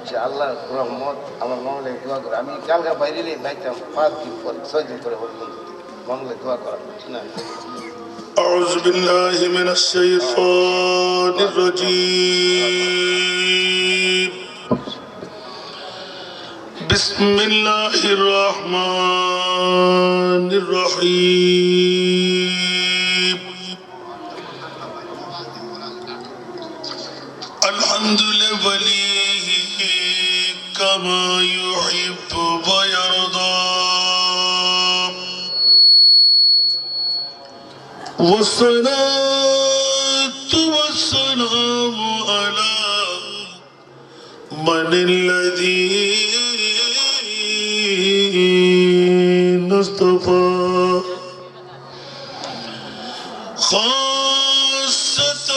আচ্ছা, আল্লাহ রহমত আমার মঙ্গলে দোয়া করে। আমি কালকে বাইরে বাইতাম 5 দিন পরে 6 দিন পরে মঙ্গলে দোয়া করা ঠিক না। أعوذ بالله من الشيطان الرجيم بسم الله الرحمن الرحيم الحمد لوليه كما يحب ويرضى والصلاة والسلام على من الذين اصطفى خاصة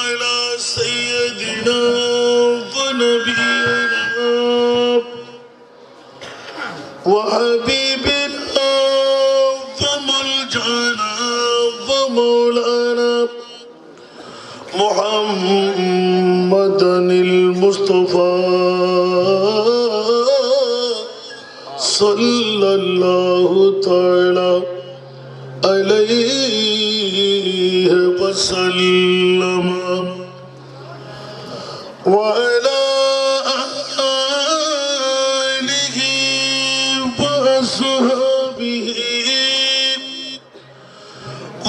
على سيدنا ونبينا وحبيبنا وملجأنا ومولانا محمدا المصطفى صلى الله تعالى عليه وسلم وعلى آله وأصحابه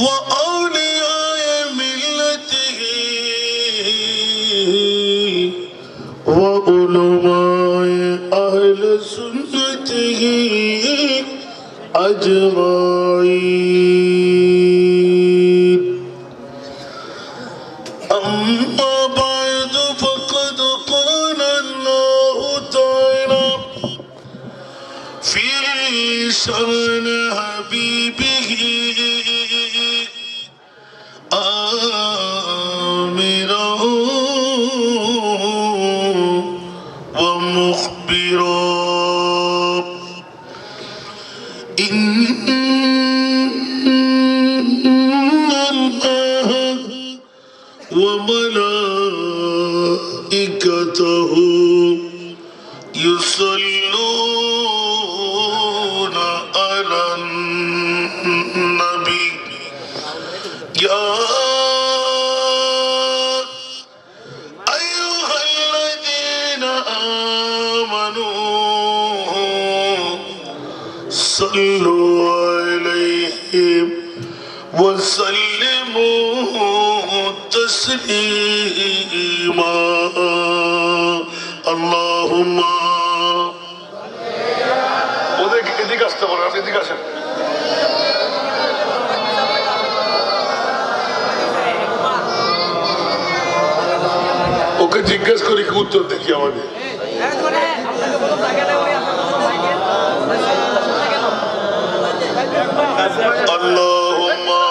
وأولياء ملته وعلماء أهل سنته أجمعين أما بعد فقد قال الله تعالى في شأن حبيبه آمرا ومخبرا إن الله وملائكته يصلون على النبي يا أيها الذين آمنوا صلوا عليه وسلموا تسليما اللهم এদিকে আসতে পারেন, আপনি এদিকে আসেন। ওকে জিজ্ঞেস করি কি উত্তর দেখি আমাদের। আল্লাহুম্মা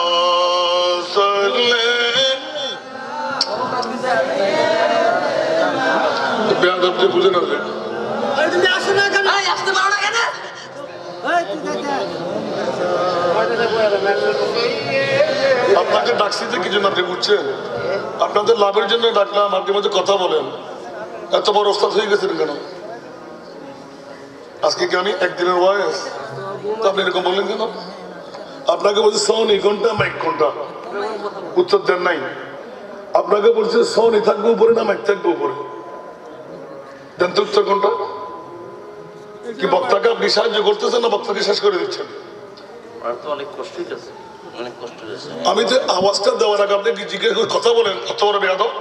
সাল্লি বেয়াদবকে বুঝে না যে তুমি আসো না কেন? এই আসতে পারো না কেন? এই তুই দেখ। আপনাকে ডাকছি যে কি জন্য আপনি বুঝছেন? আপনাদের লাভের জন্য ডাকলাম, আপনি মধ্যে কথা বলেন। এত বড় ওস্তাদ হয়ে গেছেন কেন? আজকে কি আমি একদিনের বয়স তো আপনি এরকম বললেন কেন? আপনাকে বলছে সৌনি ঘন্টা মাইক ঘন্টা, উত্তর দেন নাই। আপনাকে বলছে সৌনি থাকবে উপরে না মাইক থাকবে উপরে, দেন তো উত্তর কোনটা? কি বক্তাকে আপনি সাহায্য করতেছেন না বক্তাকে শেষ করে দিচ্ছেন? আমি তো আওয়াজটা দেওয়ার আগে আপনি কি জিজ্ঞেস করে কথা বলেন? কত বড় বেয়াদব!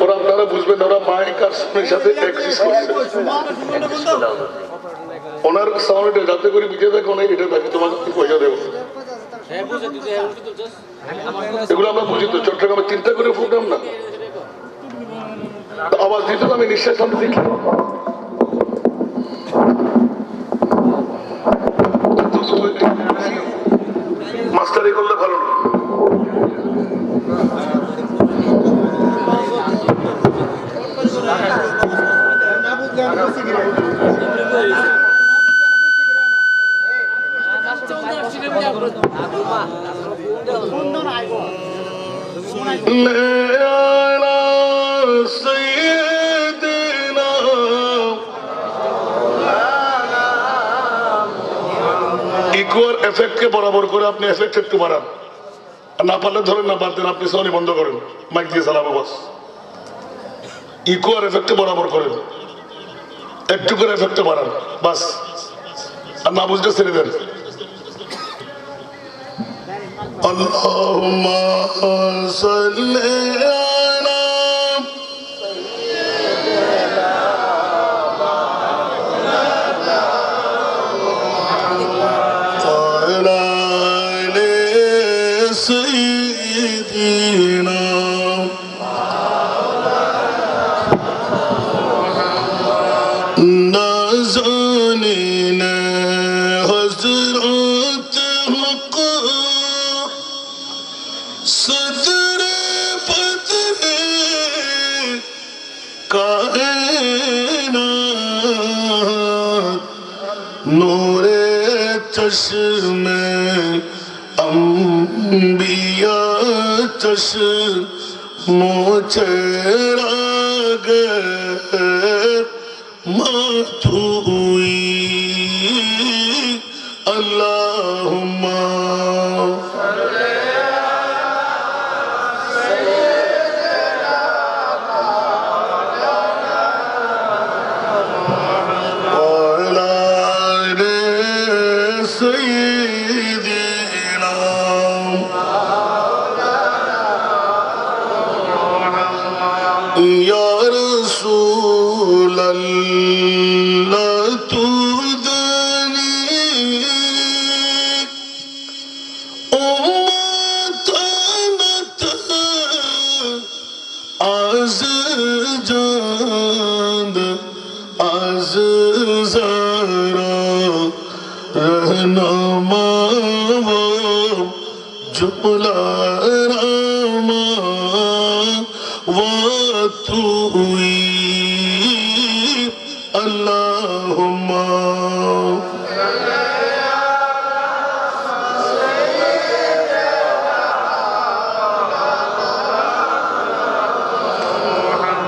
ওরা আপনারা বুঝবেন, ওরা মাইক আর সাউন্ডের সাথে এক্সিস্ট করছে। ওনার সাউন্ড যাতে করে বুঝে দেখো না, এটা দেখে তোমাকে পয়সা দেবো। এগুলো আমরা বুঝি তো। চট্টগ্রামে 3টা করে প্রোগ্রাম না, আওয়াজ দিত আমি নিঃশ্বাস সামনে দেখি। মাস্টারি করলে ভালো না। على سيدنا ইকুয়ার এফেক্টকে বরাবর করে আপনি এফেক্ট একটু বাড়ান, আর না পারলে ধরেন না বাদ দেন, আপনি সাউন্ড বন্ধ করেন, মাইক দিয়ে চালাবো বাস। ইকুয়ার এফেক্টকে বরাবর করেন, একটু করে এফেক্টে বাড়ান বাস, আর না বুঝলে ছেড়ে দেন। আল্লাহুম্মা সাল্লি আলা سيدنا نازنين حضرت حق صدر بدر کائنات نور چشم انبیاء چشم چراغ ماتوئی اللہم یا رسول اللہ تو دنی امتانت از جاند از زارا رہنما و جملہ راما وَتُوِّي اللہم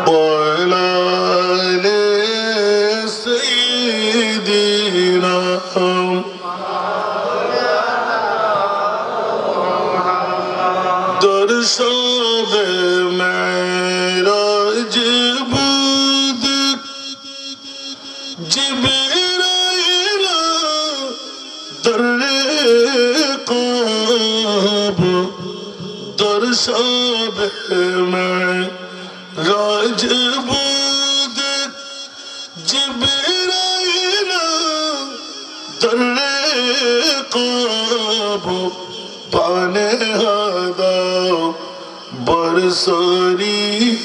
وَعَلَى آلِ سَيِّدِنَا در شب معراج بود جبرائیل در رقاب در شب معراج بود جبرائیل در رقاب پانے ہادا برسریر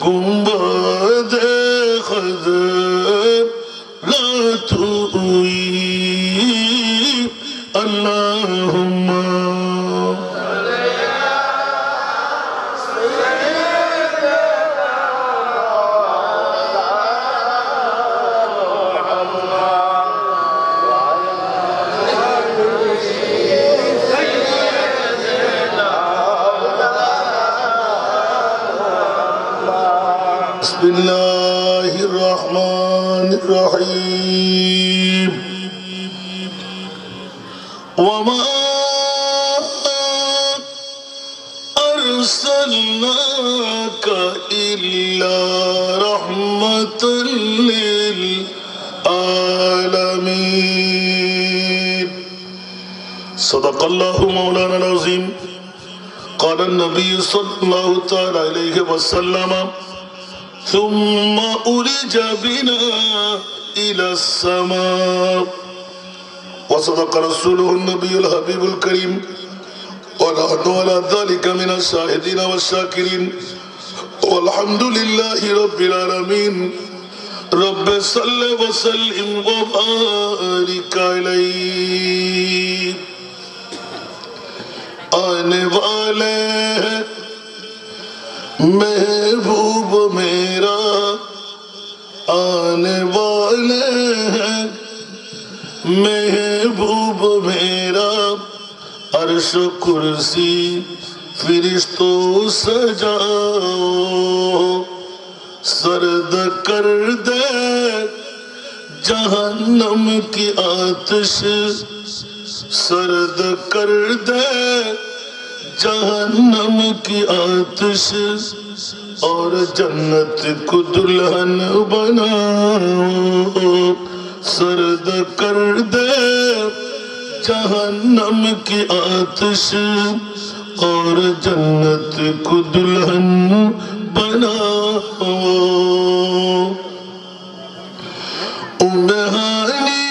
گنبد خضر لا توئی اللہم بسم اللہ الرحمن الرحیم وما ارسلناک الا رحمة للعالمین صدق اللہ مولانا العظیم قال النبي صلى الله تعالى عليه وسلم ثم أُرِجَ بنا إلى السماء وصدق رسوله النبي الحبيب الكريم ونحن على ذلك من الشاهدين والشاكرين والحمد لله رب العالمين رب صل وسلم وبارك عليه آنے والے محبوب میرا آنے والے محبوب میرا عرش کرسی فرشتوں سجاؤ سرد کر دے جہنم کی آتش سرد کر دے جہنم کی آتش اور جنت کو دلہن بناؤ سرد کر دے جہنم کی آتش اور جنت کو دلہن بناؤ ام ہانی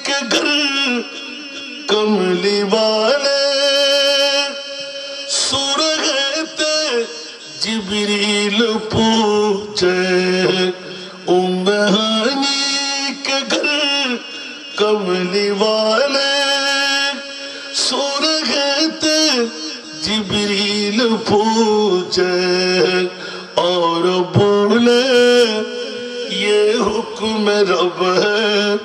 کے گھر کملی والے سورغتے جبریل پوچھے ام ہانی کے گھر کملی والے سورغتے جبریل پوچھے اور بولے یہ حکم رب ہے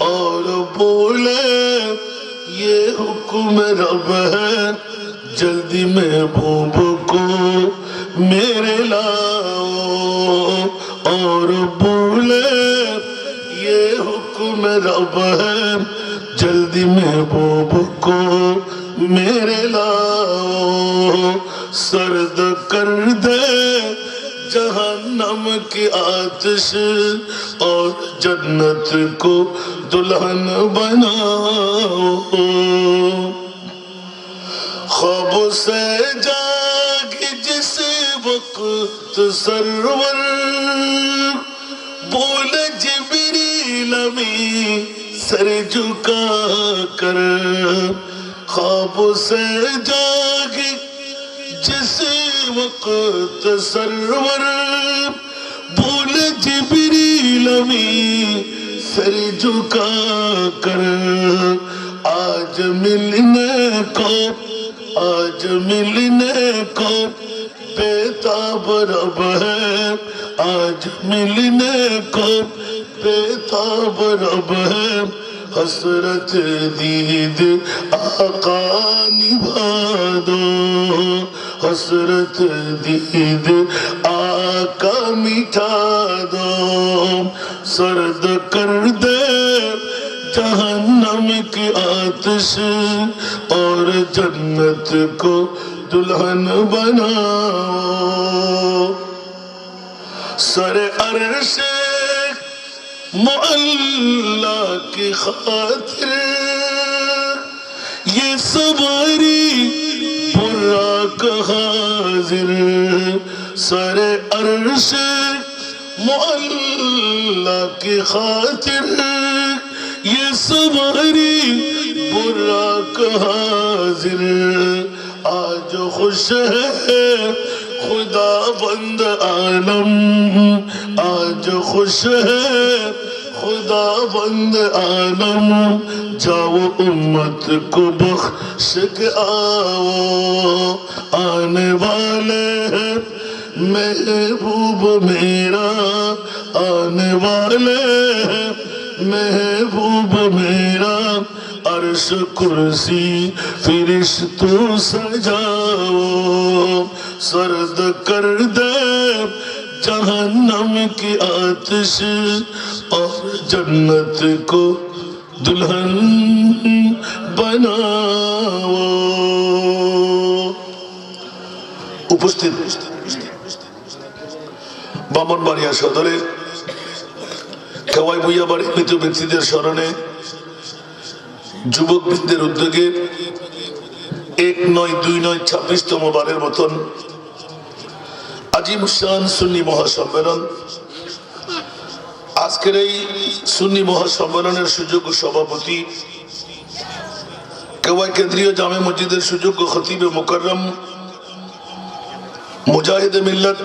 اور بولے یہ حکم رب ہے جلدی محبوب کو میرے لاؤ اور بولے یہ حکم رب ہے جلدی محبوب کو میرے لاؤ سرد کر دے جہنم کی آتش اور جنت کو دلہن بناؤ خواب سے جاگی جس وقت سرور بولے جبریل امین سر جھکا کر خواب سے جاگی جس وقت سرور بولے جبریل امین سر جھکا کر آج ملنے کو بیتاب رب ہے آج ملنے کو بیتاب رب ہے حسرت دید آقا نبھا دو حسرت دید آقا مٹھا دو سرد کر دے جہنم کی آتش اور جنت کو دلہن بناؤ سر عرش معلا کی خاطر یہ سواری برا کا حاضر سر عرش معلا کی خاطر یہ سواری برا کا حاضر آج خوش ہے خدا بند عالم آج خوش ہے خدا بند عالم جاؤ امت کو بخش کے آؤ آنے والے ہیں محبوب میرا آنے والے ہیں محبوب میرا عرش کرسی فرشتوں سجاؤ سرد کر دے جہنم کی آتش اور جنت کو دلہن بناؤ উপস্থিত ব্রাহ্মণবাড়িয়া সদরের কেওয়াই ভুইয়া বাড়ির মৃত ব্যক্তিদের স্মরণে যুবকবৃন্দের উদ্যোগে 1-9-2-9-26তম বারের মতন আজিমুসান সুন্নি মহাসম্মেলন আজকের এই সুন্নি মহাসম্মেলনের সুযোগ্য সভাপতি কেওয়াই কেন্দ্রীয় জামে মসজিদের সুযোগ্য খতিবে মুকাররম মুজাহিদে মিল্লাত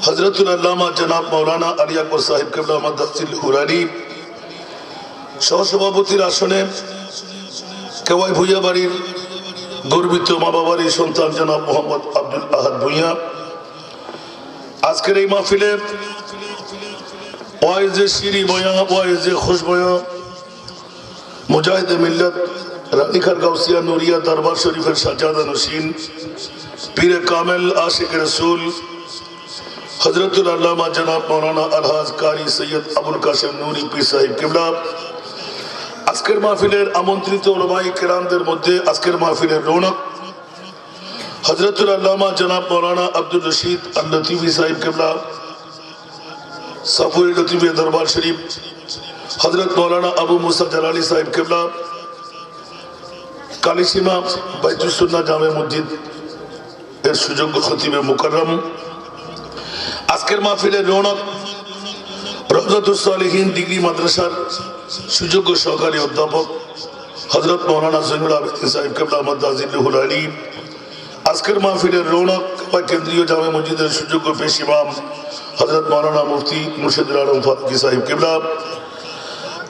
হযরতুল আল্লামা জনাব মাওলানা আলী আকবর সাহেব কেবলা মাদ্দাসিল হুরানি সহসভাপতির আসনে কেওয়াই ভুইয়া বাড়ির গর্বিত মা বাবার সন্তান জনাব মোহাম্মদ আব্দুল আহাদ ভুইয়া আজকের এই মাহফিলে ওয়াইজে শিরি বয়া ওয়াইজে খুশ বয়া মুজাহিদে মিল্লাত রানীখার গাউসিয়া নুরিয়া দরবার শরীফের সাজাদা নসীন পীরে কামেল আশিক রসুল হজরতুল আল্লামা জনাব মৌলানা আলহাজ কারি সৈয়দ আবুল কাসেম নুরি পীর সাহেব কিবলা, আজকের মাহফিলের আমন্ত্রিত উলামায়ে কেরামদের মধ্যে আজকের মাহফিলের রৌনক হজরতুল আল্লামা জনাব মৌলানা আব্দুল রশিদ আল লতিফি সাহেব কিবলা, সাফুই লতিফি দরবার শরীফ হজরত মৌলানা আবু মুসা জালালি সাহেব কিবলা, কালিসীমা বাইতুস সুন্নাহ জামে মসজিদ এর সুযোগ্য খতিবে মুকাররম, আজকের মাহফিলের রৌনক রওজাতুস সালিহিন ডিগ্রি মাদ্রাসার সুযোগ্য সহকারী অধ্যাপক হযরত মাওলানা জৈনুল আবেদিন সাহেব কিবলা মাদ্দাজিল্লাহুল আলী, আজকের মাহফিলের রৌনক কেন্দ্রীয় জামে মসজিদের সুযোগ্য পেশ ইমাম হযরত মাওলানা মুফতি মুর্শিদুল আলম ফারুকী সাহেব কিবলা,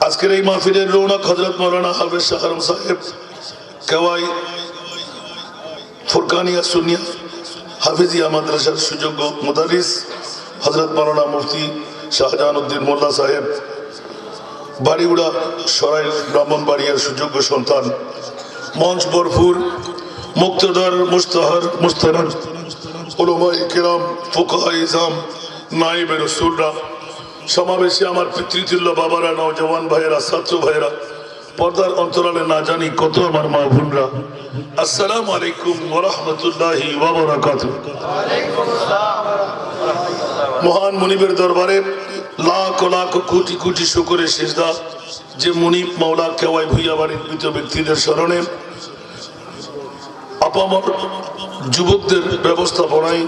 আজকের এই মাহফিলের রৌনক হযরত মাওলানা হাফেজ শাহ আলম সাহেব কেওয়াই ফুরকানিয়া সুন্নিয়া হাফিজিয়া মাদ্রাসার সুযোগ্য মুদারিস হযরত মাওলানা মুফতি শাহজাহান উদ্দিন মোল্লা সাহেব বাড়িউড়া সরাইল ব্রাহ্মণবাড়িয়ার সুযোগ্য সন্তান, মঞ্চ ভরপুর মুক্তদার মুস্তাহার মুস্তানাদ উলামায়ে কেরাম ফুকাহায়ে ইজাম নায়েবে রাসূলরা, সমাবেশে আমার পিতৃতুল্য বাবারা, নওজওয়ান ভাইয়েরা, ছাত্র ভাইয়েরা, পর্দার অন্তরালে না জানি কত আমার মা বোনরা, আসসালামু আলাইকুম ওয়া রাহমাতুল্লাহি ওয়া বারাকাতুহু। মহান মুনিবের দরবারে লাখ লাখ কোটি কোটি শুকরের সিজদা যে মুনিব মাওলা কেওয়াই ভুইয়া বাড়ির মৃত ব্যক্তিদের স্মরণে আপামর যুবকদের ব্যবস্থাপনায়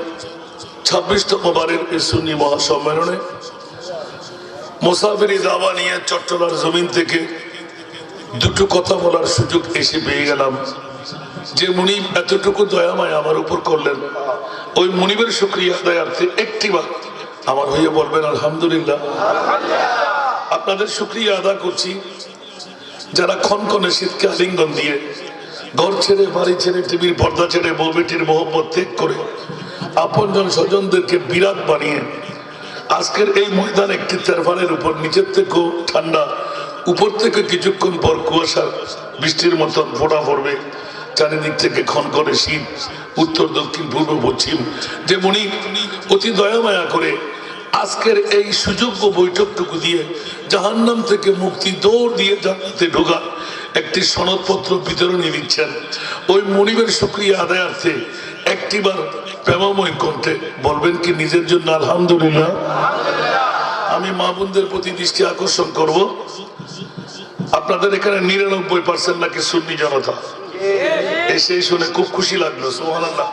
26তম বারের এই সুন্নি মহাসম্মেলনে মুসাফিরি দাওয়া নিয়ে চট্টলার জমিন থেকে দুটো কথা বলার সুযোগ এসে পেয়ে গেলাম। যে মুনিব এতটুকু দয়াময় আমার উপর করলেন, ওই মুনিবের শুকরিয়া আদায়ার্থে একটিবার আমার হয়ে বলবেন আলহামদুলিল্লাহ। আপনাদের শুকরিয়া আদা করছি যারা ক্ষণক্ষণে শীতকে আলিঙ্গন দিয়ে ঘর ছেড়ে বাড়ি ছেড়ে টিভির পর্দা ছেড়ে বউ বেটির মোহব্বত ত্যাগ করে আপনজন স্বজনদেরকে বিরাট বানিয়ে আজকের এই ময়দান একটি তেরফানের উপর নিচের থেকেও ঠান্ডা, উপর থেকে কিছুক্ষণ পর কুয়াশার বৃষ্টির মতন ফোঁটা পড়বে, চারিদিক থেকে ক্ষণক্ষণে শীত, উত্তর দক্ষিণ পূর্ব পশ্চিম, যে মুনি অতি দয়ামায়া করে আজকের এই সুযোগ্য বৈঠকটুকু দিয়ে জাহান্নাম থেকে মুক্তি দৌড় দিয়ে জান্নাতে ঢোকার একটি সনদপত্র বিতরণী দিচ্ছেন, ওই মুনিবের শুকরিয়া আদায়ার্থে একটিবার প্রেমময় কণ্ঠে বলবেন কি নিজের জন্য আলহামদুলিল্লাহ। আমি মা বোনদের প্রতি দৃষ্টি আকর্ষণ করব, আপনাদের এখানে 99% নাকি সুন্নি জনতা, এসে শুনে খুব খুশি লাগলো সুবহানাল্লাহ।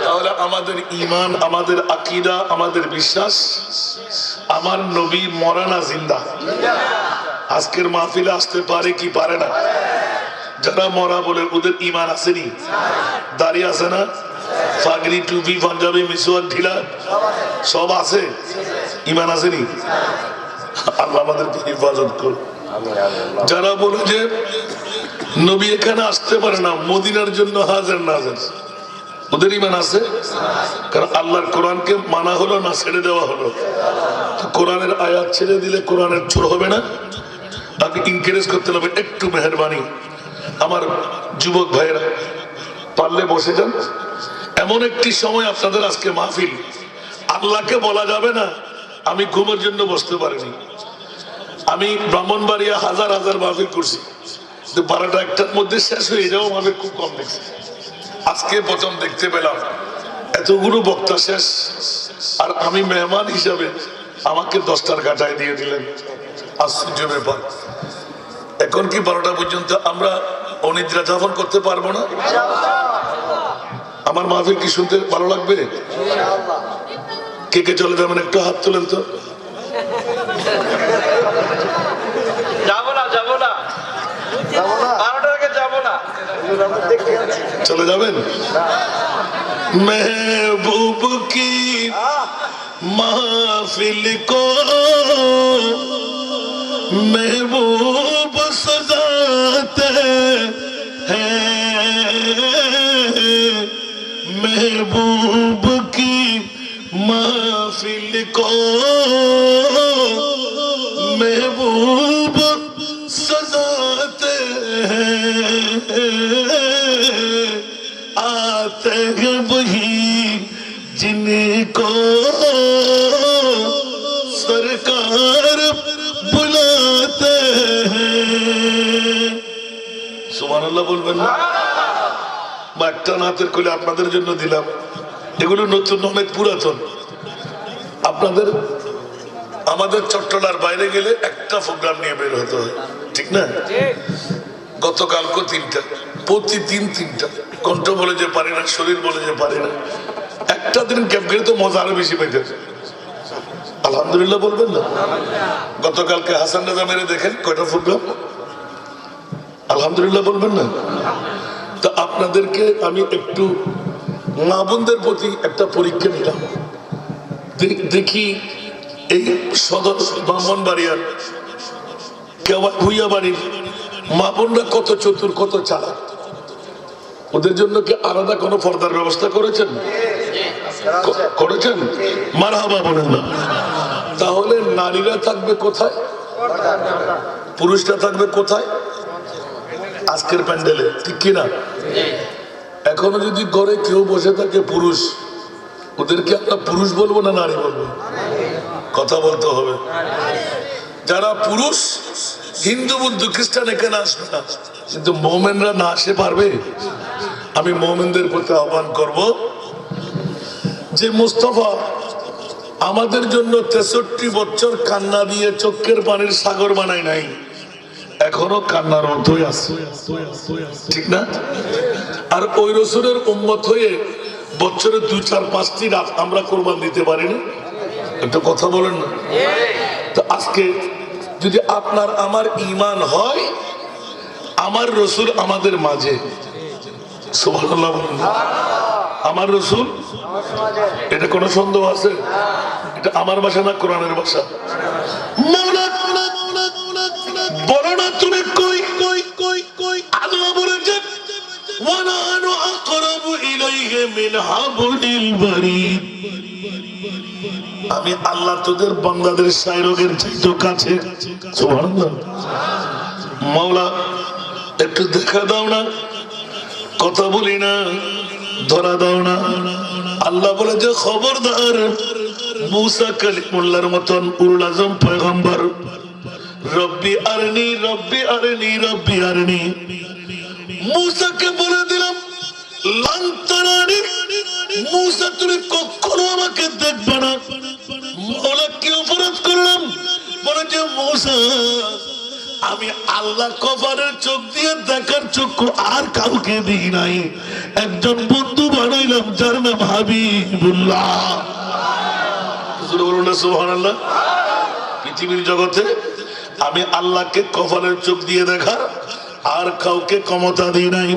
তাহলে আমাদের ঈমান, আমাদের আকীদা, আমাদের বিশ্বাস আমার নবী মরা না জিন্দা। আজকের মাহফিলে আসতে পারে কি পারে না? যারা মরা বলে ওদের ঈমান আসেনি, দাড়ি আছে না, পাগড়ি টুপি পাঞ্জাবি মিসওয়াক ঢিলা সব আছে, ঈমান আসেনি। আল্লাহ আমাদেরকে হেফাজত করুন। যারা বলে যে নবী এখানে আসতে পারে না, মদিনার জন্য হাজার নাজার, ওদের ঈমান আছে? কারণ আল্লাহর কোরআনকে মানা হলো না ছেড়ে দেওয়া হলো, তো কোরআনের আয়াত ছেড়ে দিলে কোরআনের চোর হবে না? তাকে ইনকারেজ করতে হবে। একটু মেহেরবানি আমার যুবক ভাইয়েরা, পারলে বসে যান। এমন একটি সময় আপনাদের আজকে মাহফিল, আল্লাহকে বলা যাবে না আমি ঘুমের জন্য বসতে পারিনি। আমি ব্রাহ্মণবাড়িয়া হাজার হাজার মাহফিল করছি, 12টা 1টার মধ্যে শেষ হয়ে যাও মাহফিল খুব কম দেখছি। আজকে প্রথম দেখতে পেলাম এতগুলো বক্তা শেষ, আর আমি মেহমান হিসাবে আমাকে 10টার কাটায় দিয়ে দিলেন। আশ্চর্য ব্যাপার। এখন কি 12টা পর্যন্ত আমরা অনিদ্রা যাপন করতে পারবো না? আমার মাহফিল কি শুনতে ভালো লাগবে? কে কে চলে যাবেন একটু হাত তোলেন তো। চলে যাবেন? महबूब की महफिल को महबूब सजाते हैं, महबूब की महफिल को महबूब सजाते हैं। आते हैं वही जिनको सरकार बुलाते हैं। সুবহানাল্লাহ বলবেন না? বা একটা নাতের কইলে আপনাদের জন্য দিলাম, এগুলো নতুন অনেক পুরাতন। আপনাদের আমাদের চট্টলার বাইরে গেলে একটা প্রোগ্রাম নিয়ে বের হতে হয়, ঠিক না? গতকালকে তিনটা, প্রতিদিন তিনটা। কণ্ঠ বলে যে পারি না, শরীর বলে যে পারি না। একটা দিন ক্যাম্প গেলে তো মজা আরো বেশি পাইতে। আলহামদুলিল্লাহ বলবেন না? গতকালকে হাসান রাজা মেরে দেখেন কয়টা প্রোগ্রাম। আলহামদুলিল্লাহ বলবেন না? তো আপনাদেরকে আমি একটু মা বোনদের প্রতি একটা পরীক্ষা নিলাম। দেখি এই সদর ব্রাহ্মণবাড়িয়ার ভুইয়া বাড়ির মা বোনরা কত চতুর, কত চালাক। ওদের জন্য কি আলাদা কোনো পর্দার ব্যবস্থা করেছেন? করেছেন? মারহাবা বলেন না? তাহলে নারীরা থাকবে কোথায়, পুরুষরা থাকবে কোথায়? আজকের প্যান্ডেলে, ঠিক কিনা? এখনো যদি ঘরে কেউ বসে থাকে পুরুষ, ওদেরকে আমরা পুরুষ বলবো না নারী বলবো? কথা বলতে হবে। যারা পুরুষ, হিন্দু বুদ্ধ খ্রিস্টান এখানে আসবে না, কিন্তু মোমেনরা না আসে পারবে? আমি মোমেনদের প্রতি আহ্বান করব যে মুস্তাফা আমাদের জন্য 63 বছর কান্না দিয়ে চোখের পানির সাগর বানায় নাই, এখনো কান্নার অর্থই আছে, ঠিক না? আর ওই রসুলের উম্মত হয়ে বছরে 2-4-5টি রাত আমরা কোরবান দিতে পারি না? একটা কথা বলেন না? তো আজকে যদি আপনার আমার ঈমান হয়, আমার রসুল আমাদের মাঝে, সুবহানাল্লাহ বলেন, আমার রসুল, এটা কোনো সন্দেহ আছে? এটা আমার ভাষা না কোরআনের ভাষা? বলো না তুমি কই কই কই কই? আল্লাহ বলেছেন ওয়ানানু আকরাবু ইলাইহি মিন হাবলিল বারিদ। আমি আল্লাহ তোদের বান্দাদের শায়রগের চাইতে কাছে। সুবহানাল্লাহ। মাওলা একটু দেখা দাও না, কথা বলি না, ধরা দাও না। আল্লাহ বলে যে খবরদার, মুসা কালিমুল্লাহর মতন উলুল আজম পয়গম্বর রব্বি আরনি রব্বি আরনি রব্বি আরনি, মুসাকে বলে দিলাম লান তারানি, মুসা তুমি কখনো আমাকে দেখবে না। মাওলা কি অপরাধ করলাম? বলে যে মুসা আমি আল্লাহ কবরের চোখ দিয়ে দেখার চক্ষু আর কাউকে দিই নাই, একজন বন্ধু বানাইলাম যার নাম হাবিবুল্লাহ। সুবহানাল্লাহ। পৃথিবীর জগতে আমি আল্লাহকে কবরের চোখ দিয়ে দেখার আর কাউকে ক্ষমতা দিই নাই।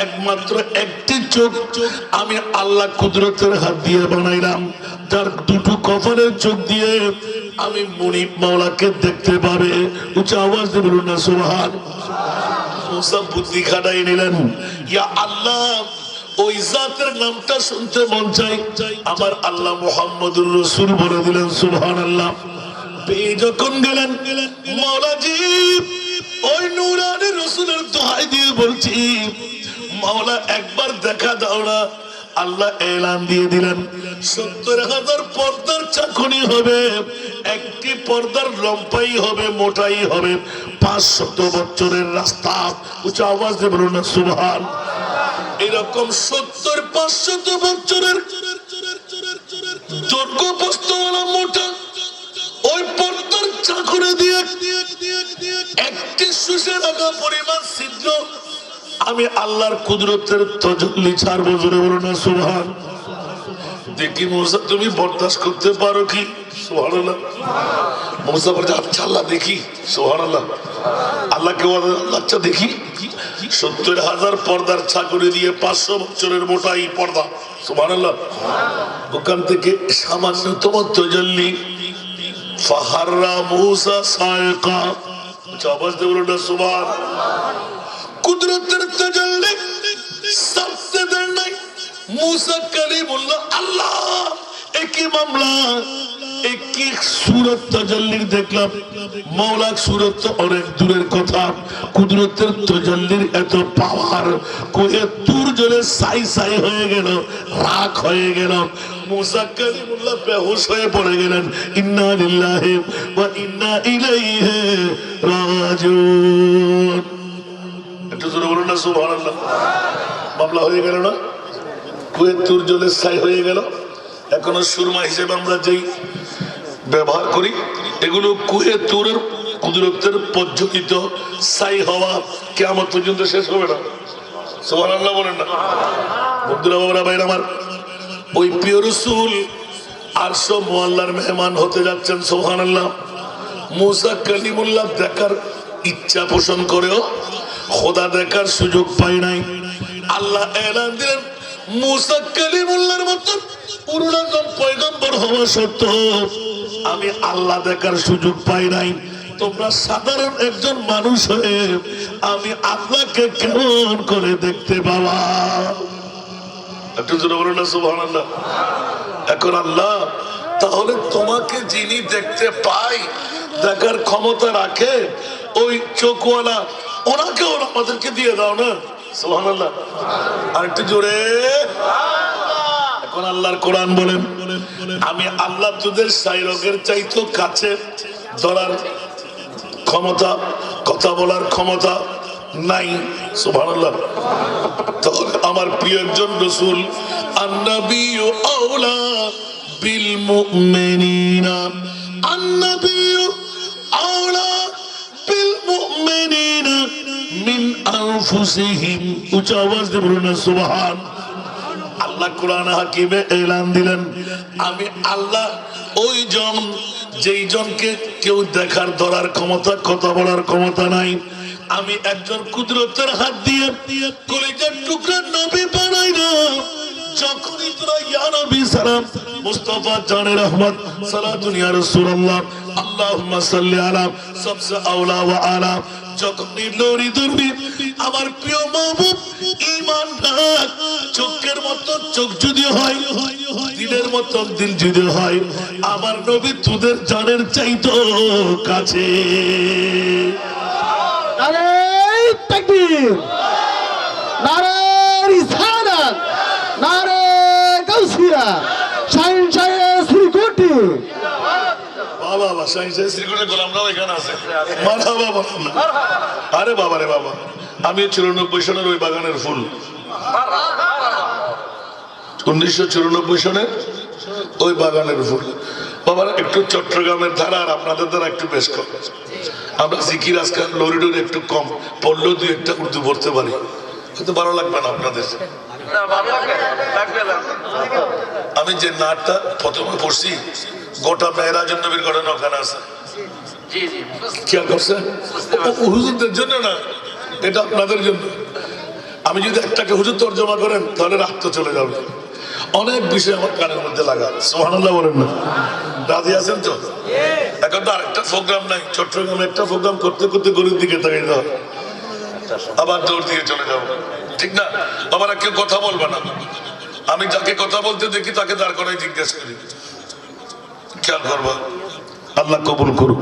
একমাত্র একটি চোখ আমি আল্লাহ কুদরতের হাত দিয়ে বানাইলাম, তার দুটো কবরের চোখ দিয়ে আমি মুনিব মাওলাকে দেখতে পাবে। উচ্চ আওয়াজ দিয়ে বলুন না সুবহান। মুসা বুদ্ধি খাটাই নিলেন, ইয়া আল্লাহ ওই জাতের নামটা শুনতে মন চাই, আমার আল্লাহ মুহাম্মদুর রাসূল বলে দিলেন সুবহানাল্লাহ। পেয়ে যখন গেলেন মাওলাজি, ওই নূরানি রাসূলের দোহাই দিয়ে বলছি মাওলা একবার দেখা দাও না। আল্লাহ এলান দিয়ে দিলেন 70,000 পর্দার চাকুনি হবে, একটি পর্দার লম্বাই হবে, মোটাই হবে 500 বছরের রাস্তা। উচ্চ আওয়াজ দিয়ে বলুন না সুবহান। এরকম 70-500 বছরের দৈর্ঘ্য বস্তুওয়ালা মোটা ওই পর্দার চাকুনি দিয়ে একটি শুষে রাখা পরিমাণ ছিদ্র আমি আল্লাহর কুদরতের তাজাল্লি ছাড়বো। জোরে বলুন না সুবহান। দেখি মুসা তুমি বরদাস্ত করতে পারো কি? সুবহানাল্লাহ। মুসা বলে আচ্ছা আল্লাহ দেখি। সুবহানাল্লাহ। আল্লাহকে আচ্ছা দেখি। 70,000 পর্দার চাকুরি দিয়ে 500 বছরের মোটাই পর্দা। সুবহানাল্লাহ। ওখান থেকে সামান্যতম তাজাল্লি ফাহাররা মুসা সায়কা। আওয়াজ দিয়ে বলুন না সুবহান। কুদরতের তাজাল্লি সাথে দেন নাই মুসা কালিমুল্লাহ। আল্লাহ একই মামলা একই সুরত তাজাল্লির দেখলাম। মওলা সুরত তো অনেক দূরের কথা, কুদরতের তাজাল্লির এত পাওয়ার, কোহে তুর জলে সাই সাই হয়ে গেল, রাগ হয়ে গেল। মুসা কালিমুল্লাহ বেহুশ হয়ে পড়ে গেলেন। ইন্না লিল্লাহি ওয়া ইন্না ইলাইহি রাজিউন। একটু জোরে বলুন না সুবহানাল্লাহ। মামলা হয়ে গেল না, কোহে তুর জলে সাই হয়ে গেল। এখনো সুরমা হিসেবে আমরা যেই ব্যবহার করি, এগুলো কুহে তুরের কুদরতের পদ্ধতিত সাই হওয়া কিয়ামত পর্যন্ত শেষ হবে না। সুবহানাল্লাহ বলেন না বন্ধুরা, বাবারা, ভাইরা আমার। ওই প্রিয় রাসূল আরশ মুআল্লার মেহমান হতে যাচ্ছেন। সুবহানাল্লাহ। মুসা কালিমুল্লাহ দেখার ইচ্ছা পোষণ করেও খোদা দেখার সুযোগ পায় নাই। আল্লাহ এলান দিলেন, মুসা কালিমুল্লাহর মতো পুরোজন পয়গম্বর হওয়া সত্ত্বেও আমি আল্লাহ দেখার সুযোগ পাই নাই। তোমরা সাধারণ একজন মানুষ হয়ে আমি আল্লাহকে কেমন করে দেখতে পাবা? একটু জোরে বলুন না সুবহানাল্লাহ। এখন আল্লাহ, তাহলে তোমাকে যিনি দেখতে পাই, দেখার ক্ষমতা রাখে, ওই চোখওয়ালা ওনাকে আমাদেরকে দিয়ে দাও না। সুবহানাল্লাহ। আর একটু জোরে। এখন আল্লাহর কোরআন বলেন, আমি আল্লাহ তোদের সাইরকের চাইতো কাছে ধরার ক্ষমতা, কথা বলার ক্ষমতা নাই। সুবহানাল্লাহ। তাহলে আমার প্রিয় একজন রাসূল, আন-নাবিয়্যু আওলা বিল মুমিনিনা, আন-নাবিয়্যু আওলা বিল মুমিনিনা মিন আনফুসিহিম। উচ্চ আওয়াজ দিয়ে বলুন না সুবহান। আল্লাহ কোরআন হাকিমে এলান দিলেন, আমি আল্লাহ ওই জন যেই জনকে কেউ দেখার ধরার ক্ষমতা, কথা বলার ক্ষমতা নাই, আমি একজন কুদরতের হাত দিয়ে কলিজার টুকরা নবী বানাই না। যখনই তোরা ইয়া নবী সালাম মুস্তাফা জানে রহমত সালাতুন ইয়া রাসূলুল্লাহ আল্লাহুম্মা সাল্লি আলা সবসে আওলা ওয়া আলা, যখনই লড়ি ধরবি আমার প্রিয় মাহবুব ঈমান রাখ। চোখের মতো চোখ যদি হয়, দিলের মতো দিল যদি হয়, আমার নবী তোদের জানের চাইতো কাছে। নারে তাকবীর, নারে রিসালাত, নারে গাউসিয়া, শাইন শাইন শ্রীকোটি। বাবা বাবা, শাইন শাইন শ্রীকোটি গোলামরাও এখানে আছে। মারহাবা বলুন না। আরে বাবা রে বাবা, আমি 94 সনের ওই বাগানের ফুল। 1994 সনের ওই বাগানের ফুল। বাবারা, একটু চট্টগ্রামের ধারা আর আপনাদের দ্বারা একটু বেশ কম। আমরা জিকির আজকাল লরিডোর একটু কম পড়লেও দুই একটা উর্দু পড়তে পারি, কিন্তু ভালো লাগবে না আপনাদের। আমি যে নাটটা প্রথমে পড়ছি, গোটা মেহরাজুন নবীর ঘটনা ওখানে আছে। খেয়াল করছেন? হুজুরদের জন্য না, এটা আপনাদের জন্য। আমি যদি একটাকে হুজুর তর্জমা করেন তাহলে রাত তো চলে যাবে। অনেক বিষয় আমার কানের মধ্যে লাগা। সুবহানাল্লাহ বলেন না। রাজি আছেন তো? এখন তো আরেকটা প্রোগ্রাম নাই। চট্টগ্রামে একটা প্রোগ্রাম করতে করতে গরুর দিকে তাকাই দাও, আবার দৌড় দিয়ে চলে যাবো, ঠিক না? আবার কেউ কথা বলবে না। আমি যাকে কথা বলতে দেখি তাকে দাঁড় করাই জিজ্ঞেস করি। খেয়াল করবা, আল্লাহ কবুল করুক।